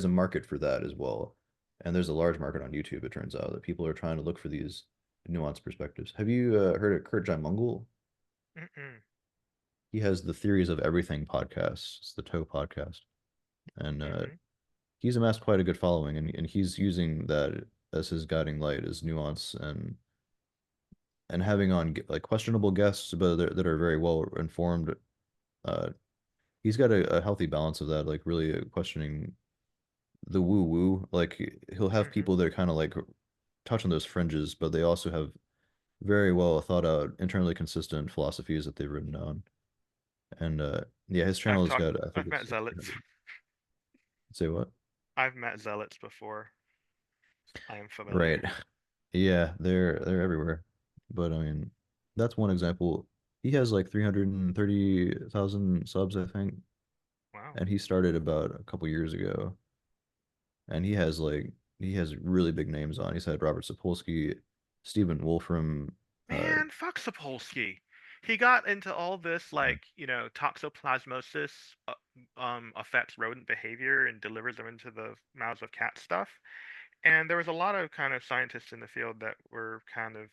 a market for that as well. And there's a large market on YouTube, it turns out, that people are trying to look for these nuanced perspectives. Have you heard of Kurt Mungle? Mm-mm. He has the Theories of Everything podcast. It's the Toe podcast. And Hmm. he's amassed quite a good following, and he's using that as his guiding light, as nuance and having on like questionable guests, but that are very well informed. Uh, he's got a healthy balance of that, like really questioning the woo woo. Like he'll have Hmm. people that are kind of like touch on those fringes, but they also have very well thought out, internally consistent philosophies that they've written down. And yeah, his channel has got, I think I've it's met zealots. say what? I've met zealots before. I am Right. familiar. Yeah, they're everywhere. But I mean, that's one example. He has like 330,000 subs, I think, Wow. and he started about a couple years ago. And he has really big names on. He's had Robert Sapolsky, Stephen Wolfram, uh, Man, fuck Sapolsky. He got into all this yeah, toxoplasmosis affects rodent behavior and delivers them into the mouths of cats stuff. And there was a lot of kind of scientists in the field that were kind of,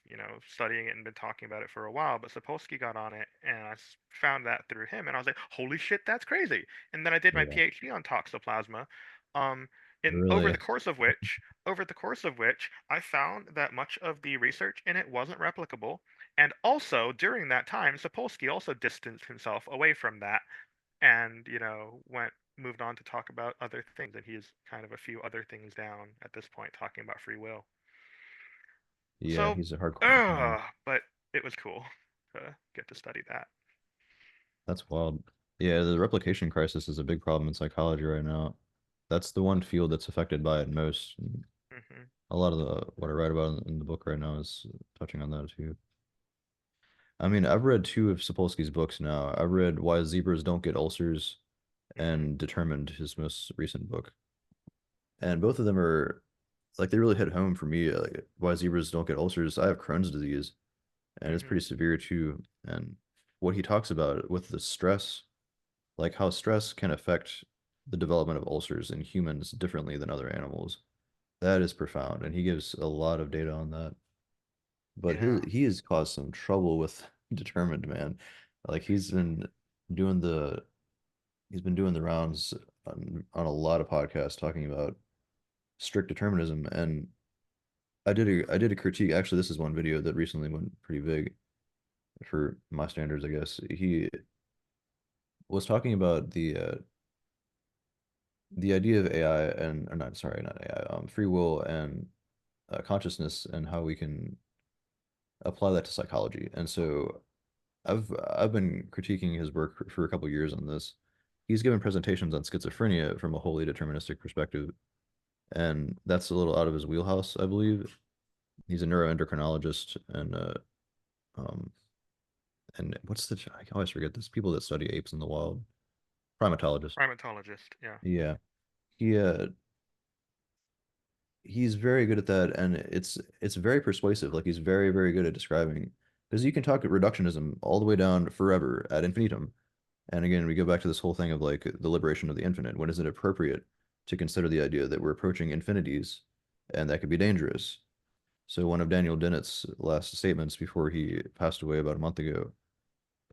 studying it and been talking about it for a while, but Sapolsky got on it and I found that through him and I was like, holy shit, that's crazy. And then I did my yeah, PhD on toxoplasma, um, in really, over the course of which I found that much of the research in it wasn't replicable. And also during that time, Sapolsky also distanced himself away from that and went moved on to talk about other things and he's kind of a few other things down at this point talking about free will. yeah, So he's a hardcore fan. but it was cool to get to study that. That's wild. Yeah, the replication crisis is a big problem in psychology right now. That's the one field that's affected by it most. And Hmm. a lot of what I write about in the book right now is touching on that too. I mean, I've read two of Sapolsky's books now. I've read Why Zebras Don't Get Ulcers Hmm. and Determined, his most recent book. And both of them are like they really hit home for me. Like Why Zebras Don't Get Ulcers. I have Crohn's disease, and it's Hmm. pretty severe too. And what he talks about with the stress, like how stress can affect the development of ulcers in humans differently than other animals, that is profound. And he gives a lot of data on that. But Yeah. he has caused some trouble with Determined, man. Like doing the he's been doing the rounds on a lot of podcasts talking about strict determinism. And I did a critique. Actually, this is one video that recently went pretty big for my standards, I guess. He was talking about the idea of AI and or not sorry, not AI, free will and consciousness and how we can apply that to psychology. And so I've been critiquing his work for a couple of years on this. He's given presentations on schizophrenia from a wholly deterministic perspective, and that's a little out of his wheelhouse, I believe. He's a neuroendocrinologist, um, and what's the, I always forget this, people that study apes in the wild, primatologist. Primatologist, yeah. Yeah, he he's very good at that, and it's very persuasive. Like, he's very, very good at describing, because you can talk at reductionism all the way down forever ad infinitum. And again, we go back to this whole thing of like the liberation of the infinite. When is it appropriate to consider the idea that we're approaching infinities, and that could be dangerous? So one of Daniel Dennett's last statements before he passed away about a month ago,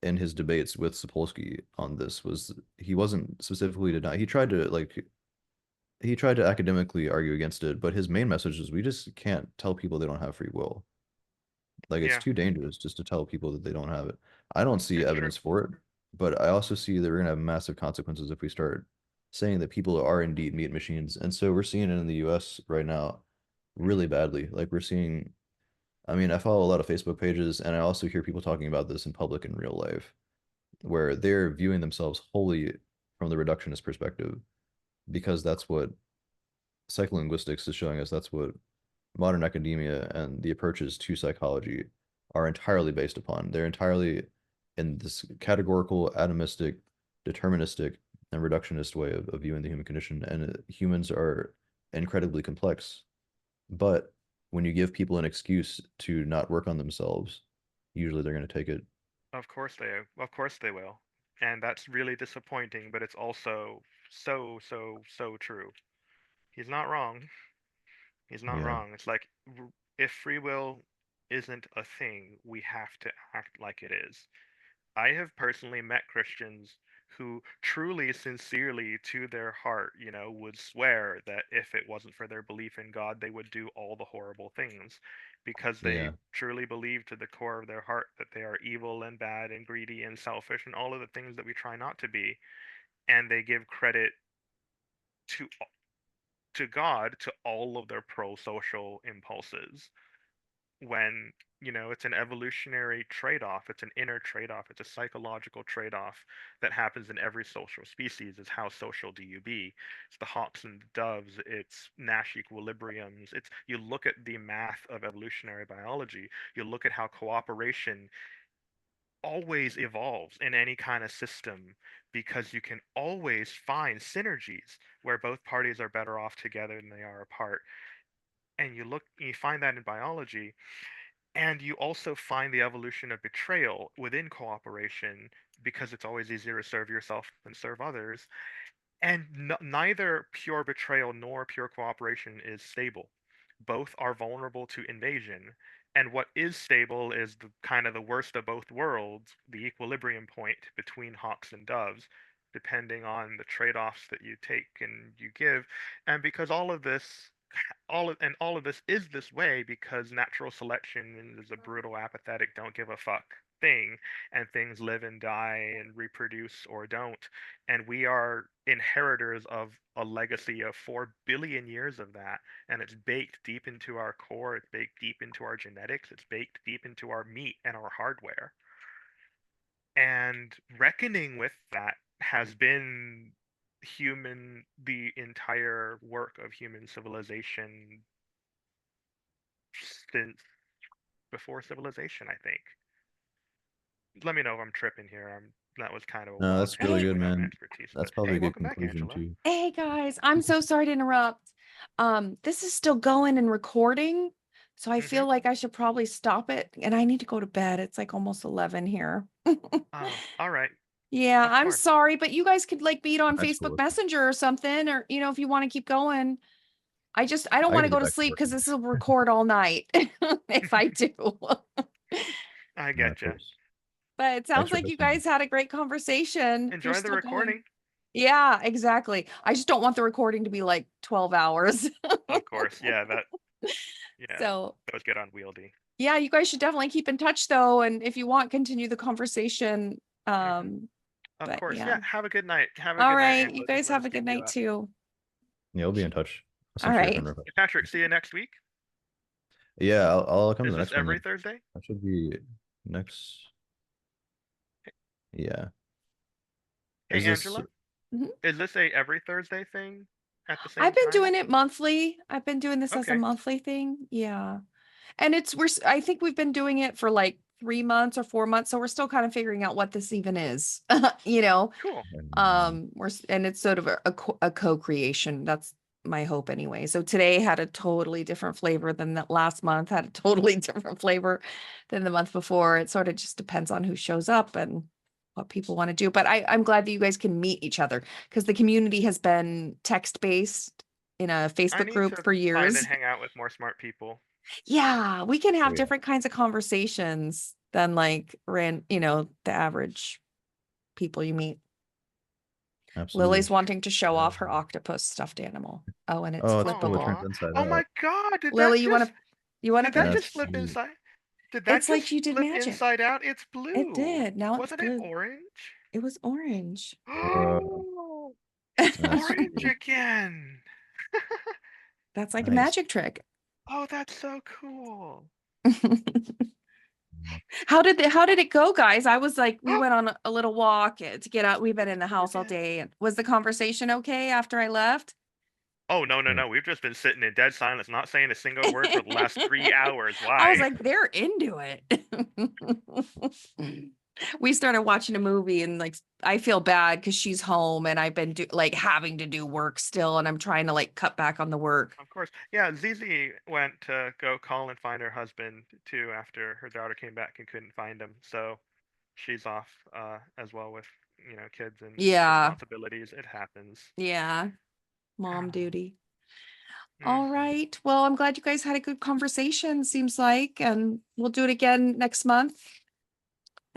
in his debates with Sapolsky on this, was he wasn't specifically denying. He tried to academically argue against it, but his main message is we just can't tell people they don't have free will. Like, it's Yeah. too dangerous just to tell people that they don't have it. I don't see It's evidence for it, but I also see that we're gonna have massive consequences if we start saying that people are indeed meat machines. And so we're seeing it in the US right now really badly. Like, we're seeing, I mean, I follow a lot of Facebook pages, and I also hear people talking about this in public in real life, where they're viewing themselves wholly from the reductionist perspective, because that's what psycholinguistics is showing us. That's what modern academia and the approaches to psychology are entirely based upon. They're entirely in this categorical, atomistic, deterministic, and reductionist way of viewing the human condition. And humans are incredibly complex. But when you give people an excuse to not work on themselves, usually they're going to take it. Of course they will. And that's really disappointing, but it's also so true. He's not wrong. He's not Yeah. wrong. It's like, if free will isn't a thing, we have to act like it is. I have personally met Christians who truly, sincerely, to their heart, would swear that if it wasn't for their belief in God, they would do all the horrible things, because they Yeah. truly believe to the core of their heart that they are evil and bad and greedy and selfish and all of the things that we try not to be. And they give credit to God to all of their pro-social impulses, when it's an evolutionary trade-off. It's an inner trade-off. It's a psychological trade-off that happens in every social species. Is how social do you be? It's the hawks and the doves. It's Nash equilibriums. It's, you look at the math of evolutionary biology, you look at how cooperation always evolves in any kind of system, because you can always find synergies where both parties are better off together than they are apart. And you find that in biology. And you also find the evolution of betrayal within cooperation, because it's always easier to serve yourself than serve others. And neither pure betrayal nor pure cooperation is stable. Both are vulnerable to invasion. And what is stable is the kind of the worst of both worlds, the equilibrium point between hawks and doves, depending on the trade-offs that you take and you give. And because all of this is this way because natural selection is a brutal, apathetic, don't give a fuck thing, and things live and die and reproduce or don't. And we are inheritors of a legacy of 4 billion years of that, and it's baked deep into our core, it's baked deep into our genetics, it's baked deep into our meat and our hardware. And reckoning with that has been the entire work of human civilization since before civilization, I think. Let me know if I'm tripping here. That was kind of a No, wild that's really tangent good, without my man. expertise. That's But probably hey, a good welcome back, conclusion Angela. too. Hey guys, I'm so sorry to interrupt. This is still going and recording, so I feel like I should probably stop it, and I need to go to bed. It's like almost 11 here. Oh, all right. Yeah, Of I'm course. sorry, but you guys could like meet on That's Facebook cool. Messenger or something, or if you want to keep going. I don't I want gotta to go get to back to sleep work because now. this will record all night if I do. I Yeah, get of you. course. But it Thanks sounds for like you hosting me. guys had a great conversation. You're Enjoy the still going. recording. Yeah, exactly. I just don't want the recording to be like 12 hours. Of course. Yeah, So that was good unwieldy. yeah, you guys should definitely keep in touch though, and if you want, continue the conversation. Of But course. yeah. Yeah, have a good night. Have a All good night, right, Angela. you Didn't guys want have to a good keep you night up. too. Yeah, we'll be in touch. I'll All send you a right. friend request. Patrick, see you next week. Yeah, I'll come to Is the this next one every then. Thursday? That should be next. Yeah. Hey, Is this? Angela, Mhm. is this a every Thursday thing at the same I've been time? doing it monthly. I've been doing this as a Okay. monthly thing. Yeah. And I think we've been doing it for like 3 months or 4 months. So we're still kind of figuring out what this even is, you know? Cool. And it's sort of a co-creation. That's my hope anyway. So today had a totally different flavor than that last month, had a totally different flavor than the month before. It sort of just depends on who shows up and what people want to do. But I'm glad that you guys can meet each other because the community has been text-based in a I Facebook need group to for find years. and hang out with more smart people. Yeah, we can have Yeah. different kinds of conversations than like the average people you meet. Absolutely. Lily's wanting to show off her Yeah. octopus stuffed animal. Oh, and it's Oh, it's cool. It flippable. turns Aw. inside Oh my out. God! Lily, you want to Did that just finish? flip That's neat. inside? Did that It's like just you did flip magic. inside out? It's blue. It did. Now it's Wasn't it blue. orange? It was orange. Oh, it's That's orange cool. again. That's like a Nice. magic trick. Oh, that's so cool. How did it go, guys? I was like, we went on a little walk to get out. We've been in the house all day. And was the conversation okay after I left? Oh, no. We've just been sitting in dead silence, not saying a single word for the last 3 hours. I was Why? like, they're into it. We started watching a movie and like I feel bad because she's home and I've been having to do work still and I'm trying to like cut back on the work. Of course. Yeah, Zizi went to go call and find her husband too after her daughter came back and couldn't find him. So she's off as well with, kids and Yeah. responsibilities. It happens. Yeah. Mom duty. Mhm. All right. Well, I'm glad you guys had a good conversation, seems like, and we'll do it again next month.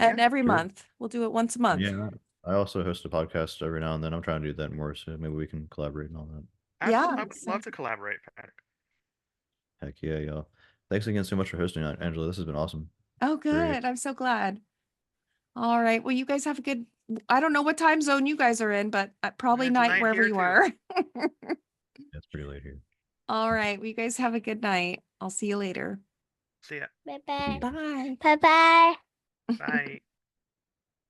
And Yeah, every sure. month. We'll do it once a month. Yeah. I also host a podcast every now and then. I'm trying to do that more, so maybe we can collaborate and all that. Absolutely. Yeah. I would love to collaborate, Patrick. Heck yeah, y'all. Thanks again so much for hosting, Angela. This has been awesome. Oh, Great. good. I'm so glad. All right. Well, you guys have a good, I don't know what time zone you guys are in, but probably It's night night wherever here, you too. are. It's pretty late here. All right. Well, you guys have a good night. I'll see you later. See ya. Bye bye. Bye. Bye bye. Bye.